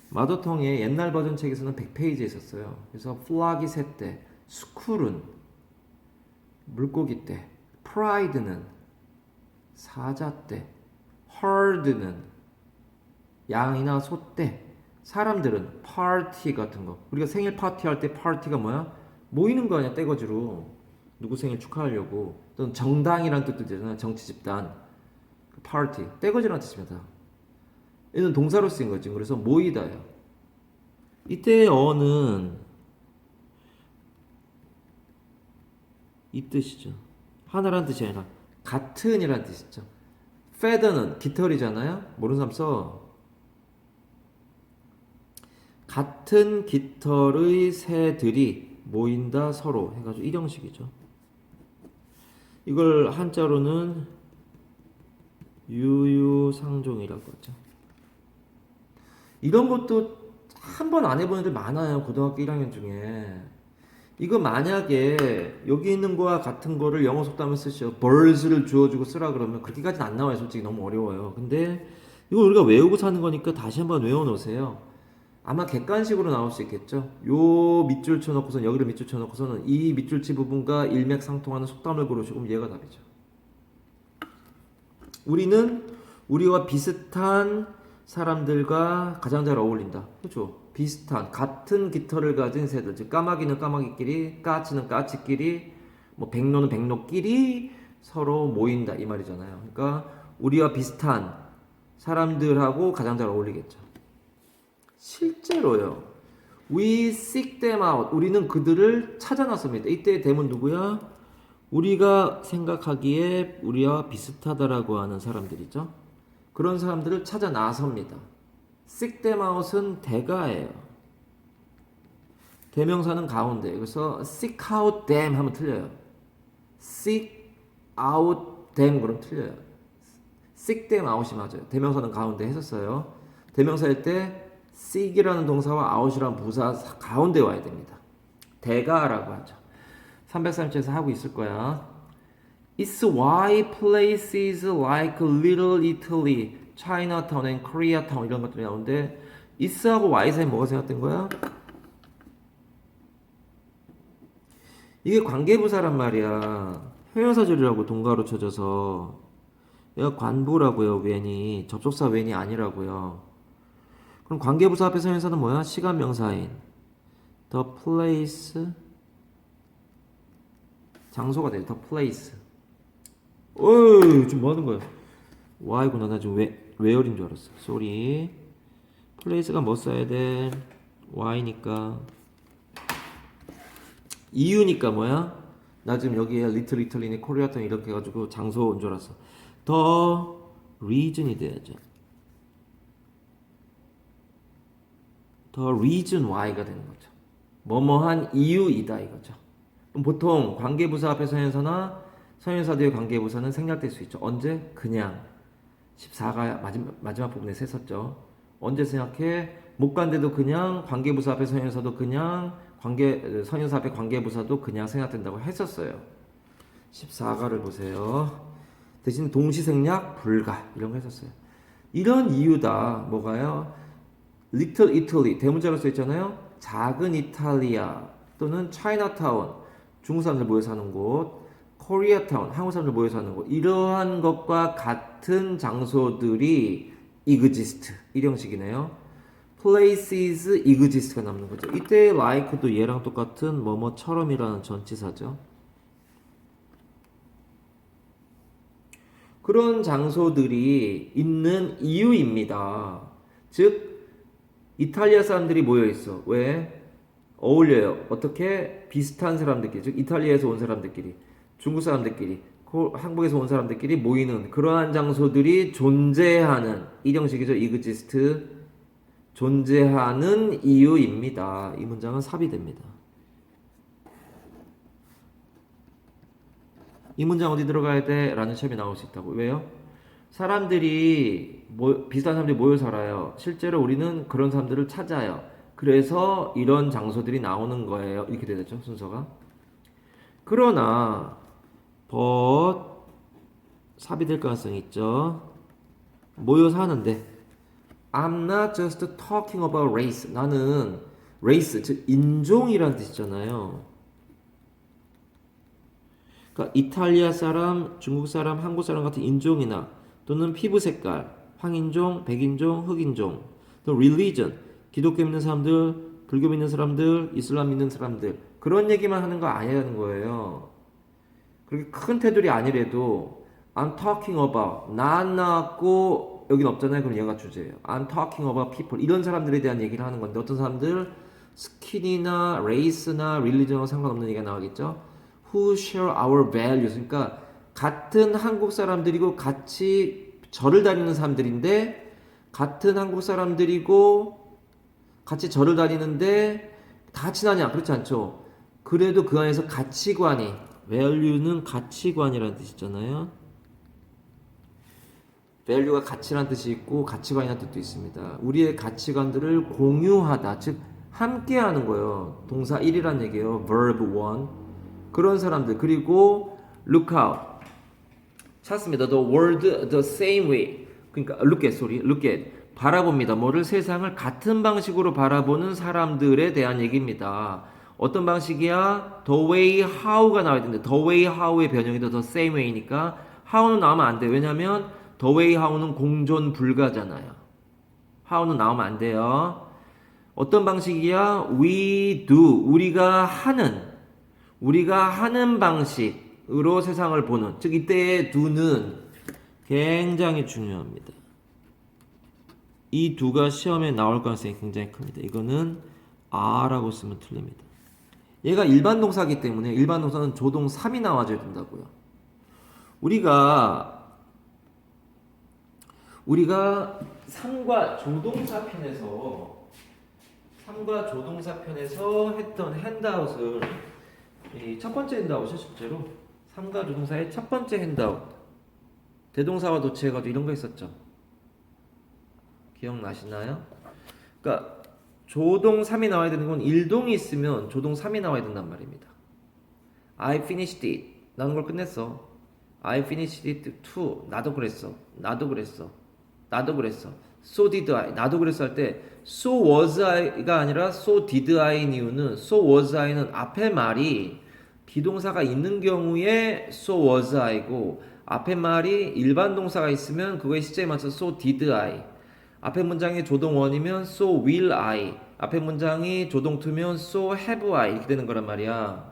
마더텅의 옛날 버전 책에서는 100페이지에 있었어요. 그래서 flock이 새 떼, 스쿨은 물고기 떼, pride는 사자 떼, herd는 양이나 소 떼, 사람들은 파티 같은 거. 우리가 생일 파티 할 때 파티가 뭐야? 모이는 거 아니야, 떼거지로. 누구 생일 축하하려고. 또는 정당이란 뜻도 되잖아. 정치 집단. 파티. 떼거지라는 뜻입니다. 얘는 동사로 쓰인 거지. 그래서 모이다요. 이때의 어는 이 뜻이죠. 하나란 뜻이 아니라 같은이란 뜻이죠. feather는 깃털이잖아요. 모르는 사람 써. 같은 깃털의 새들이 모인다 서로 해가지고 1형식이죠. 이걸 한자로는 유유상종이라고 하죠. 이런 것도 한 번 안 해본 애들 많아요. 고등학교 1학년 중에. 이거 만약에 여기 있는 거와 같은 거를 영어 속담을 쓰시오. birds를 주어주고 쓰라 그러면 그렇게까지는 안 나와요. 솔직히 너무 어려워요. 근데 이거 우리가 외우고 사는 거니까 다시 한번 외워놓으세요. 아마 객관식으로 나올 수 있겠죠. 요 밑줄 쳐놓고선 여기를 밑줄 쳐놓고서는 이 밑줄치 부분과 일맥상통하는 속담을 고르시고 얘가 답이죠. 우리는 우리와 비슷한 사람들과 가장 잘 어울린다. 그렇죠? 비슷한 같은 깃털을 가진 새들, 즉 까마귀는 까마귀끼리, 까치는 까치끼리, 뭐 백로는 백로끼리 서로 모인다 이 말이잖아요. 그러니까 우리와 비슷한 사람들하고 가장 잘 어울리겠죠. 실제로요. We seek them out. 우리는 그들을 찾아 나섭니다. 이때의 them은 누구야? 우리가 생각하기에 우리와 비슷하다라고 하는 사람들이죠. 그런 사람들을 찾아 나섭니다. seek them out은 대가예요. 대명사는 가운데. 그래서 seek out them 하면 틀려요. seek out them 그럼 틀려요. seek them out이 맞아요. 대명사는 가운데 했었어요. 대명사일 때 seek이라는 동사와 out이라는 부사 가운데 와야 됩니다. 대가라고 하죠. 337에서 하고 있을 거야. It's why places like Little Italy, Chinatown and Koreatown 이런 것들이 나오는데 is하고 why 사이에 뭐가 생각된 거야? 이게 관계부사란 말이야. 회화사절이라고 동가로 쳐져서 얘가 관부라고요. 웬이 접속사 웬이 아니라고요. 그럼 관계부사 앞에 서현사는 뭐야? 시간 명사인 the place 장소가 돼요. the place. 어이 지금 뭐 하는 거야? Y구나. 나 지금 where인 줄 알았어. sorry. place가 뭐 써야 돼? Y니까. 이유니까 뭐야? 나 지금 여기에 Little Italy니 코리아톤 이렇게 해가지고 장소 온 줄 알았어. the reason이 돼야죠. the reason why가 되는 거죠. 뭐뭐한 이유이다 이거죠. 그럼 보통 관계부사 앞에 서현사나 서현사 뒤에 관계부사는 생략될 수 있죠. 언제? 그냥 14가 마지막 부분에 셌었죠. 언제 생략해? 못 간데도 그냥 관계부사 앞에 서현사도 그냥 서현사 앞에 관계부사도 그냥 생략된다고 했었어요. 14가를 보세요. 대신 동시생략 불가 이런 거 했었어요. 이런 이유다. 뭐가요? Little Italy 대문자로 써 있잖아요. 작은 이탈리아 또는 차이나타운 중국 사람들 모여 사는 곳, 코리아타운 한국 사람들 모여 사는 곳 이러한 것과 같은 장소들이 exist 이 형식이네요. places exist가 남는 거죠. 이때 like도 얘랑 똑같은 뭐뭐처럼이라는 전치사죠. 그런 장소들이 있는 이유입니다. 즉 이탈리아 사람들이 모여 있어. 왜? 어울려요. 어떻게? 비슷한 사람들끼리, 즉 이탈리아에서 온 사람들끼리, 중국 사람들끼리, 한국에서 온 사람들끼리 모이는 그러한 장소들이 존재하는 이 형식이죠. exist 존재하는 이유입니다. 이 문장은 삽입됩니다. 이 문장 어디 들어가야 돼? 라는 시험이 나올 수 있다고. 왜요? 사람들이 비슷한 사람들이 모여 살아요. 실제로 우리는 그런 사람들을 찾아요. 그래서 이런 장소들이 나오는 거예요. 이렇게 되죠, 순서가. 그러나 but 삽입될 가능성이 있죠. 모여 사는데 I'm not just talking about race. 나는 race, 즉 인종이란 뜻이잖아요. 그러니까 이탈리아 사람, 중국 사람, 한국 사람 같은 인종이나 또는 피부 색깔, 황인종, 백인종, 흑인종, 또 religion, 기독교 믿는 사람들, 불교 믿는 사람들, 이슬람 믿는 사람들 그런 얘기만 하는 거 아니라는 거예요. 그렇게 큰 테두리 아니래도 I'm talking about 난 나왔고 여긴 없잖아요. 그럼 얘가 주제예요. I'm talking about people 이런 사람들에 대한 얘기를 하는 건데 어떤 사람들 스킨이나 레이스나 릴리전과 상관없는 얘기가 나오겠죠. Who share our values 그러니까 같은 한국 사람들이고 같이 절을 다니는 사람들인데 같은 한국 사람들이고 같이 절을 다니는데 다 친하냐? 그렇지 않죠. 그래도 그 안에서 가치관이 value는 가치관이라는 뜻이잖아요. value가 가치라는 뜻이 있고 가치관이라는 뜻도 있습니다. 우리의 가치관들을 공유하다, 즉 함께하는 거예요. 동사 1이란 얘기예요. verb 1. 그런 사람들 그리고 look out 찾습니다. The world the same way. 그러니까 look at 바라봅니다. 뭐를 세상을 같은 방식으로 바라보는 사람들에 대한 얘기입니다. 어떤 방식이야? The way how가 나와야 되는데 the way how의 변형이다. the same way니까 how는 나오면 안 돼. 왜냐면 the way how는 공존 불가잖아요. how는 나오면 안 돼요. 어떤 방식이야? We do 우리가 하는 방식으로 세상을 보는 즉 이때의 do는 굉장히 중요합니다. 이 do가 시험에 나올 가능성이 굉장히 큽니다. 이거는 are라고 쓰면 틀립니다. 얘가 일반 동사이기 때문에 일반 동사는 조동 3이 나와줘야 된다고요. 우리가 3과 조동사 편에서 했던 핸드아웃을 첫 번째 핸드아웃이죠. 실제로 3과 조동사의 첫 번째 핸드아웃 대동사와 도치해가지고 이런 거 있었죠. 기억나시나요? 그러니까 조동 3이 나와야 되는 건 일동이 있으면 조동 3이 나와야 된단 말입니다. I finished it. 나는 걸 끝냈어. I finished it too. 나도 그랬어. So did I. 나도 그랬어 할 때 so was I가 아니라 so did I인 이유는 so was I는 앞에 말이 비동사가 있는 경우에 so was I고 앞에 말이 일반 동사가 있으면 그거의 시제에 맞춰서 so did I. 앞에 문장이 조동 1이면 so will I. 앞에 문장이 조동 2면 so have I 이렇게 되는 거란 말이야.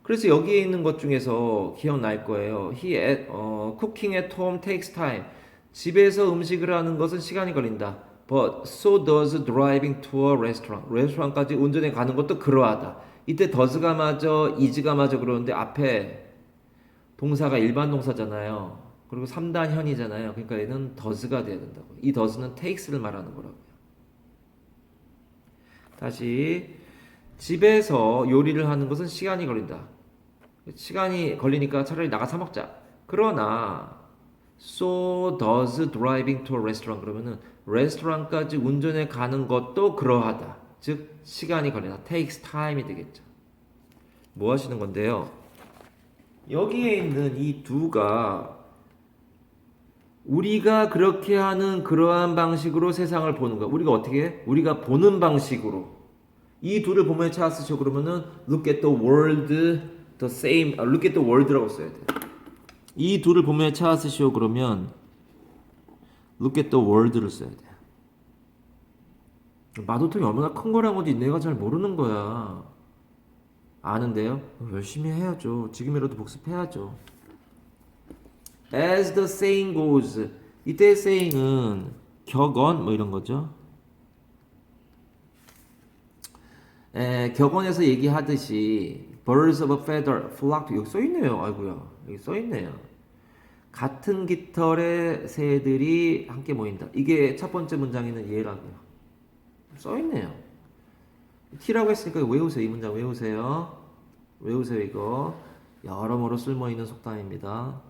그래서 여기에 있는 것 중에서 기억날 거예요. Cooking at home takes time. 집에서 음식을 하는 것은 시간이 걸린다. But so does driving to a restaurant. 레스토랑까지 운전해 가는 것도 그러하다. 이때 does가 맞아, is가 맞아 그러는데 앞에 동사가 일반 동사잖아요. 그리고 3단 현이잖아요. 그러니까 얘는 does가 돼야 된다고. 이 does는 takes를 말하는 거라고요. 다시 집에서 요리를 하는 것은 시간이 걸린다. 시간이 걸리니까 차라리 나가 사 먹자. 그러나 so does driving to a restaurant 그러면은 레스토랑까지 운전해 가는 것도 그러하다. 즉 시간이 걸린다. takes time이 되겠죠. 뭐 하시는 건데요? 여기에 있는 이 do가 우리가 그렇게 하는 그러한 방식으로 세상을 보는 거야. 우리가 어떻게 해? 우리가 보는 방식으로. 이 둘을 보면 찾았으죠. 그러면은 look at the world the same. look at the world라고 써야 돼. 이 둘을 보면 찾았으시오. 그러면 look at the world를 써야 돼. 마도통이 얼마나 큰 거란 건지 내가 잘 모르는 거야. 아는데요? 열심히 해야죠. 지금이라도 복습해야죠. As the saying goes. 이때 saying은 격언 뭐 이런 거죠. 격언에서 얘기하듯이 birds of a feather flock 여기 써있네요. 아이고야 여기 써있네요. 같은 깃털의 새들이 함께 모인다. 이게 첫 번째 문장에 있는 예라고요. 써있네요. T라고 했으니까 외우세요. 이 문장 외우세요. 외우세요 이거. 여러모로 쓸모있는 속담입니다.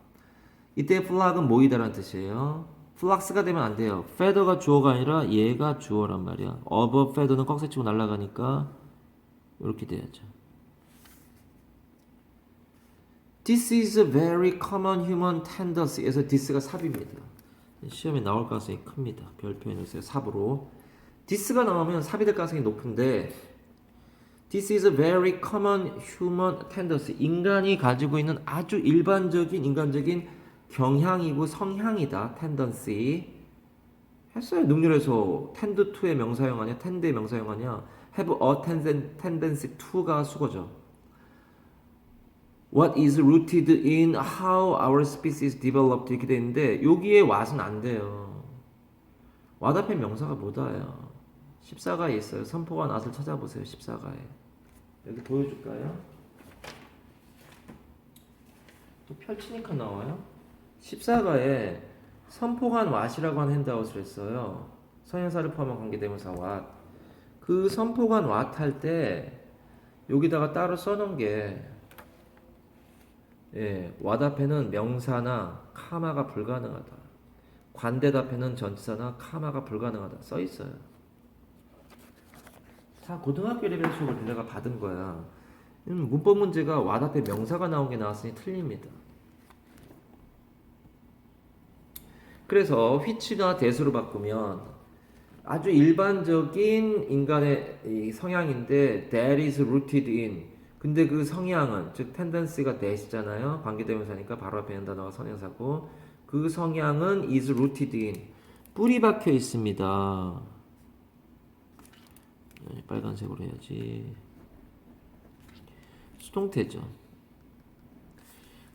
이때 flock은 모이다라는 뜻이에요. flocks가 되면 안 돼요. feather가 주어가 아니라 얘가 주어란 말이야. of a feather는 꺽쇠치고 날아가니까 이렇게 돼야죠. This is a very common human tendency. 에서 this가 삽입니다. 시험에 나올 가능성이 큽니다. 별표에 넣으세요. 삽으로. this가 나오면 삽이 될 가능성이 높은데 This is a very common human tendency. 인간이 가지고 있는 아주 일반적인 인간적인 경향이고 성향이다. tendency. 했어요. 능률에서 tend to의 명사형 아니야? tend의 명사형 아니야? have a tendency to가 수거죠. What is rooted in how our species developed 이렇게 돼 있는데 여기에 what은 안 돼요. what 앞에 명사가 뭐다요? 14가에 있어요. 선포가 낫을 찾아보세요. 14가에. 여기 보여줄까요? 또 펼치니까 나와요. 14가에 선포간 what이라고 하는 핸드아웃을 했어요. 선행사를 포함한 관계대명사 what. 그 선포간 what 할 때 여기다가 따로 써놓은 게 what 앞에는 명사나 카마가 불가능하다. 관대 앞에는 전치사나 카마가 불가능하다 써 있어요. 다 고등학교 레벨 수업을 내가 받은 거야. 문법 문제가 what 앞에 명사가 나온 게 나왔으니 틀립니다. 그래서 which나 that으로 바꾸면 아주 일반적인 인간의 이 성향인데 that is rooted in. 근데 그 성향은 즉 tendency가 that이잖아요. 관계대명사니까 바로 앞에 있는 단어가 선행사고 그 성향은 is rooted in. 뿌리 박혀 있습니다. 빨간색으로 해야지. 수동태죠.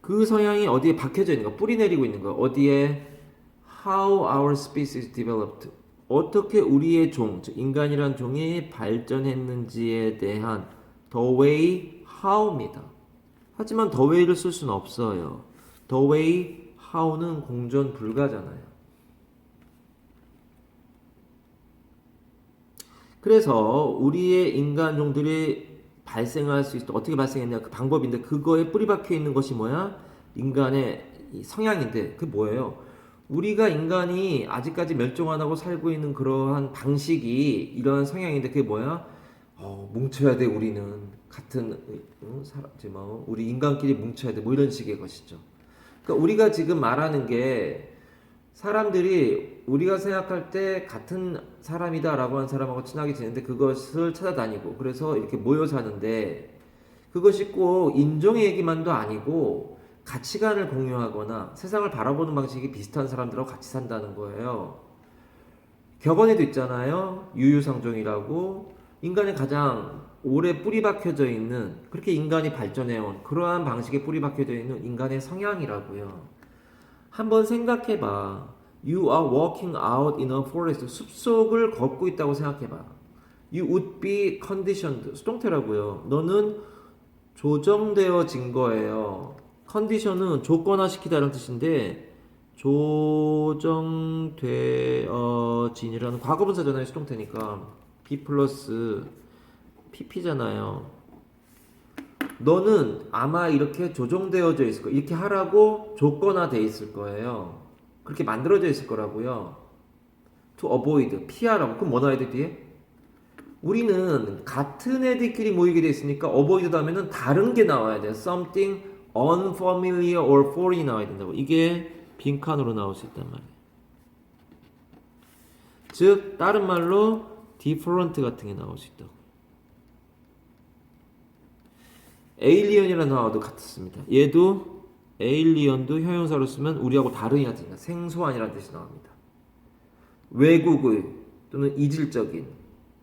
그 성향이 어디에 박혀져 있는 거, 뿌리 내리고 있는 거, 어디에 how our species developed, 어떻게 우리의 종, 즉 인간이란 종이 발전했는지에 대한 the way how입니다. 하지만 the way를 쓸 수는 없어요. the way how는 공전 불가잖아요. 그래서 우리의 인간종들이 발생할 수 있다. 어떻게 발생했냐 그 방법인데 그거에 뿌리 박혀 있는 것이 뭐야? 인간의 성향인데 그게 뭐예요? 우리가 인간이 아직까지 멸종 안 하고 살고 있는 그러한 방식이 이러한 성향인데 그게 뭐야? 뭉쳐야 돼 우리는 같은 우리 인간끼리 뭉쳐야 돼 뭐 이런 식의 것이죠. 그러니까 우리가 지금 말하는 게 사람들이 우리가 생각할 때 같은 사람이다 라고 하는 사람하고 친하게 지내는데 그것을 찾아다니고 그래서 이렇게 모여 사는데 그것이 꼭 인종의 얘기만도 아니고 가치관을 공유하거나 세상을 바라보는 방식이 비슷한 사람들하고 같이 산다는 거예요. 격언에도 있잖아요. 유유상종이라고 인간의 가장 오래 뿌리 박혀져 있는 그렇게 인간이 발전해온 그러한 방식에 뿌리 박혀져 있는 인간의 성향이라고요. 한번 생각해봐. You are walking out in a forest. 숲속을 걷고 있다고 생각해봐. You would be conditioned. 수동태라고요. 너는 조정되어진 거예요. 컨디션은 조건화시키다라는 뜻인데 조정되어진이라는 과거분사잖아요. 수동태니까 be 플러스 pp잖아요. 너는 아마 이렇게 조정되어져 있을 거야. 이렇게 하라고 조건화돼 있을 거예요. 그렇게 만들어져 있을 거라고요. To avoid, 피하라고. 그럼 뭐 나와야 돼 뒤에? 우리는 같은 애들끼리 모이게 돼 있으니까 avoid 다음에는 다른 게 나와야 돼. Something unfamiliar or foreign 나와야 된다고. 이게 빈칸으로 나올 수 있단 말이에요. 즉 다른 말로 different 같은 게 나올 수 있다고. alien이라는 단어도 같습니다. 얘도 alien도 형용사로 쓰면 우리하고 다르냐 뜻이나 생소한이라는 뜻이 나옵니다. 외국의 또는 이질적인,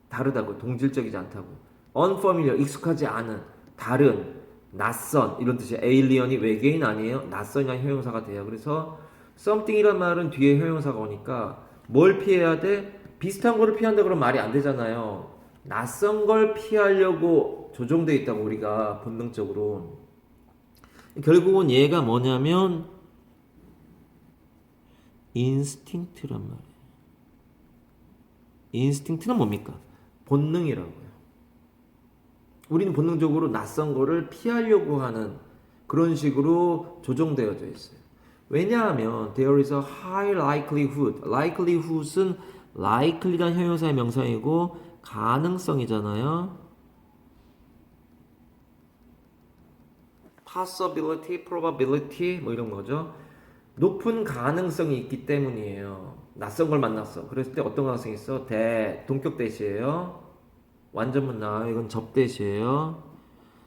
다르다고, 동질적이지 않다고. unfamiliar, 익숙하지 않은, 다른, 낯선 이런 뜻이에요. alien이 외계인 아니에요. 낯선이란 형용사가 돼요. 그래서 something이란 말은 뒤에 형용사가 오니까 뭘 피해야 돼? 비슷한 거를 피한다 그러면 말이 안 되잖아요. 낯선 걸 피하려고 조종되어 있다고 우리가 본능적으로. 결국은 얘가 뭐냐면 인스팅트란 말이에요. 인스팅트는 뭡니까? 본능이라고요. 우리는 본능적으로 낯선 거를 피하려고 하는 그런 식으로 조종되어져 있어요. 왜냐하면 there is a high likelihood. likelihood은 likely란 형용사의 명사이고 가능성이잖아요. possibility, probability 뭐 이런 거죠. 높은 가능성이 있기 때문이에요. 낯선 걸 만났어. 그랬을 때 어떤 가능성이 있어? 동격 대시예요. 완전문 나와요. 이건 접대시예요.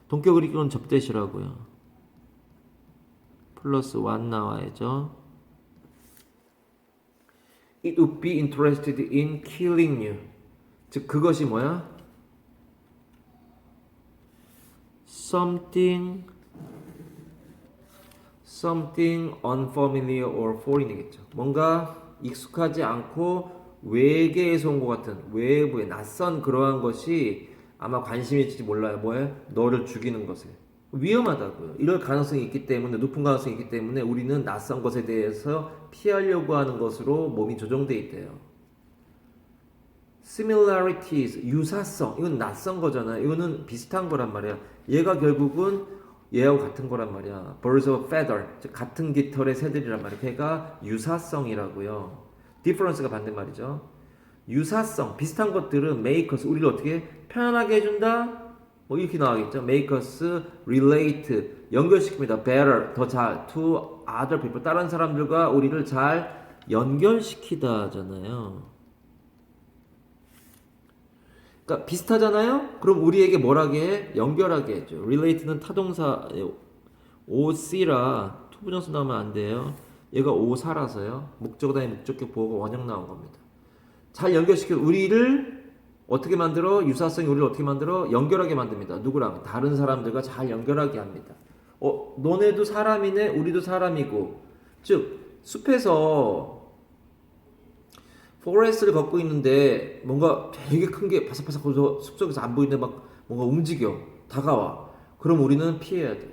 동격을 이끄는 접대시라고요. 플러스 1 나와야죠. It would be interested in killing you. 즉 그것이 뭐야? something unfamiliar or foreign이겠죠. 뭔가 익숙하지 않고 외계에서 온 것 같은 외부의 낯선 그러한 것이 아마 관심이 있을지 몰라요. 뭐예요? 너를 죽이는 것에. 위험하다고요. 이럴 가능성이 있기 때문에, 높은 가능성이 있기 때문에 우리는 낯선 것에 대해서 피하려고 하는 것으로 몸이 조정되어 있대요. similarities, 유사성. 이건 낯선 거잖아요. 이거는 비슷한 거란 말이야. 얘가 결국은 얘하고 같은 거란 말이야. birds of feather, 즉 같은 깃털의 새들이란 말이야. 걔가 유사성이라고요. difference가 반대말이죠. 유사성, 비슷한 것들은 make us, 우리를 어떻게 편안하게 해준다? 뭐 이렇게 나와겠죠. make us relate, 연결시킵니다. better, 더 잘, to other people, 다른 사람들과 우리를 잘 연결시키다 하잖아요. 그러니까 비슷하잖아요? 그럼 우리에게 뭐라게 해? 연결하게 해줘. relate는 타동사 OC라 투부정수 나오면 안 돼요. 얘가 오사라서요. 목적어 다음에 목적격 보호가 원형 나온 겁니다. 잘 연결시켜 우리를 어떻게 만들어? 유사성이 우리를 어떻게 만들어? 연결하게 만듭니다. 누구랑? 다른 사람들과 잘 연결하게 합니다. 너네도 사람이네, 우리도 사람이고. 즉 숲에서 포레스트를 걷고 있는데 뭔가 되게 큰 게 바삭바삭해서 숲속에서 안 보이는데 막 뭔가 움직여 다가와. 그럼 우리는 피해야 돼요.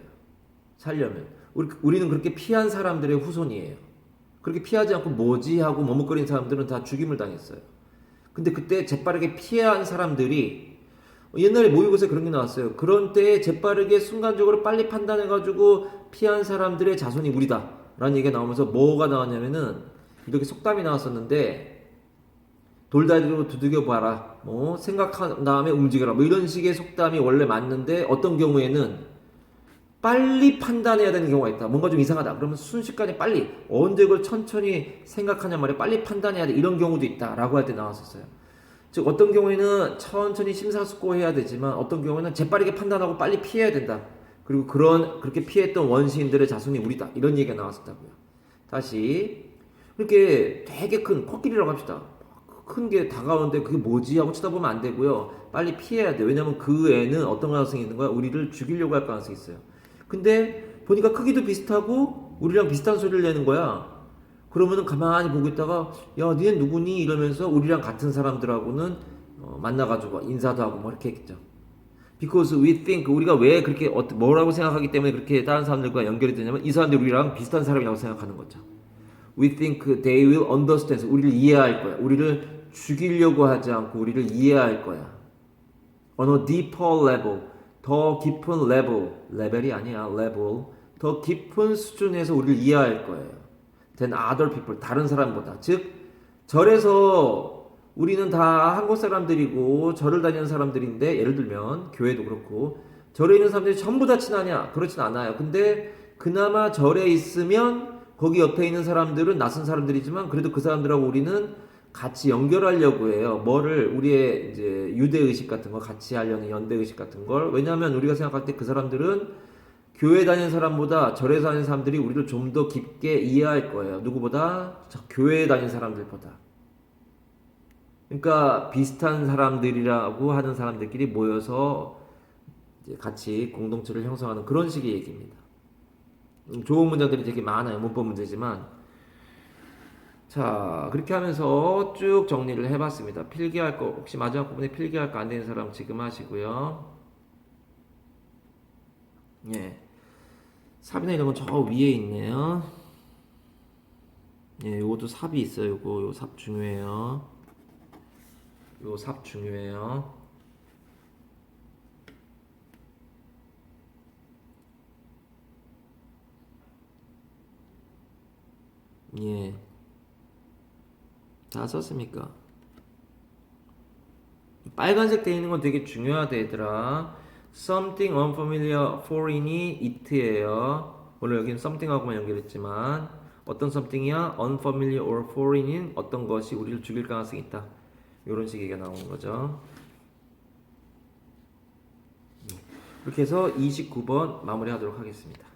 살려면 우리는 그렇게 피한 사람들의 후손이에요. 그렇게 피하지 않고 뭐지 하고 머뭇거리는 사람들은 다 죽임을 당했어요. 근데 그때 재빠르게 피한 사람들이 옛날에 모의고사에 그런 게 나왔어요. 그런 때에 재빠르게 순간적으로 빨리 판단해가지고 피한 사람들의 자손이 우리다 라는 얘기가 나오면서 뭐가 나왔냐면은 이렇게 속담이 나왔었는데 돌다리로 두들겨봐라, 생각한 다음에 움직여라, 뭐 이런 식의 속담이 원래 맞는데 어떤 경우에는 빨리 판단해야 되는 경우가 있다. 뭔가 좀 이상하다. 그러면 순식간에 빨리, 언제 그걸 천천히 생각하냐 말이야. 빨리 판단해야 돼. 이런 경우도 있다. 라고 할 때 나왔었어요. 즉 어떤 경우에는 천천히 심사숙고해야 되지만 어떤 경우에는 재빠르게 판단하고 빨리 피해야 된다. 그리고 그렇게 피했던 원시인들의 자손이 우리다. 이런 얘기가 나왔었다고요. 다시 이렇게 되게 큰 코끼리라고 합시다. 큰 게 다가오는데 그게 뭐지 하고 쳐다보면 안 되고요. 빨리 피해야 돼. 왜냐면 그 애는 어떤 가능성이 있는 거야? 우리를 죽이려고 할 가능성이 있어요. 근데 보니까 크기도 비슷하고 우리랑 비슷한 소리를 내는 거야. 그러면은 가만히 보고 있다가 야, 니네 누구니? 이러면서 우리랑 같은 사람들하고는 만나가지고 인사도 하고 뭐 이렇게 했겠죠. Because we think, 우리가 왜 그렇게 뭐라고 생각하기 때문에 그렇게 다른 사람들과 연결이 되냐면 이 사람들이 우리랑 비슷한 사람이라고 생각하는 거죠. We think they will understand, 우리를 이해할 거야. 우리를 죽이려고 하지 않고 우리를 이해할 거야. On a deeper level, 더 깊은 레벨이 아니야, level, 더 깊은 수준에서 우리를 이해할 거예요. than other people, 다른 사람보다. 즉 절에서 우리는 다 한국 사람들이고 절을 다니는 사람들인데, 예를 들면 교회도 그렇고 절에 있는 사람들이 전부 다 친하냐? 그렇진 않아요. 근데 그나마 절에 있으면 거기 옆에 있는 사람들은 낯선 사람들이지만 그래도 그 사람들하고 우리는 같이 연결하려고 해요. 뭐를 우리의 이제 유대 의식 같은 거 같이 하려는 연대 의식 같은 걸. 왜냐하면 우리가 생각할 때 그 사람들은 교회 다니는 사람보다 절에 다니는 사람들이 우리를 좀 더 깊게 이해할 거예요. 누구보다? 교회에 다니는 사람들보다. 그러니까 비슷한 사람들이라고 하는 사람들끼리 모여서 이제 같이 공동체를 형성하는 그런 식의 얘기입니다. 좋은 문장들이 되게 많아요. 문법 문제지만. 자, 그렇게 하면서 쭉 정리를 해봤습니다. 필기할 거, 혹시 마지막 부분에 필기할 거 안 되는 사람 지금 하시고요. 예. 삽이나 이런 건 저 위에 있네요. 예, 요것도 삽이 있어요. 요 삽 중요해요. 요 삽 중요해요. 예. 다 썼습니까? 빨간색 돼 있는 건 되게 중요하다 얘들아. Something unfamiliar foreign이 it예요. 원래 여기는 something하고만 연결했지만 어떤 something이야? unfamiliar or foreign인 어떤 것이 우리를 죽일 가능성이 있다. 이런 식의 얘기가 나오는 거죠. 이렇게 해서 29번 마무리하도록 하겠습니다.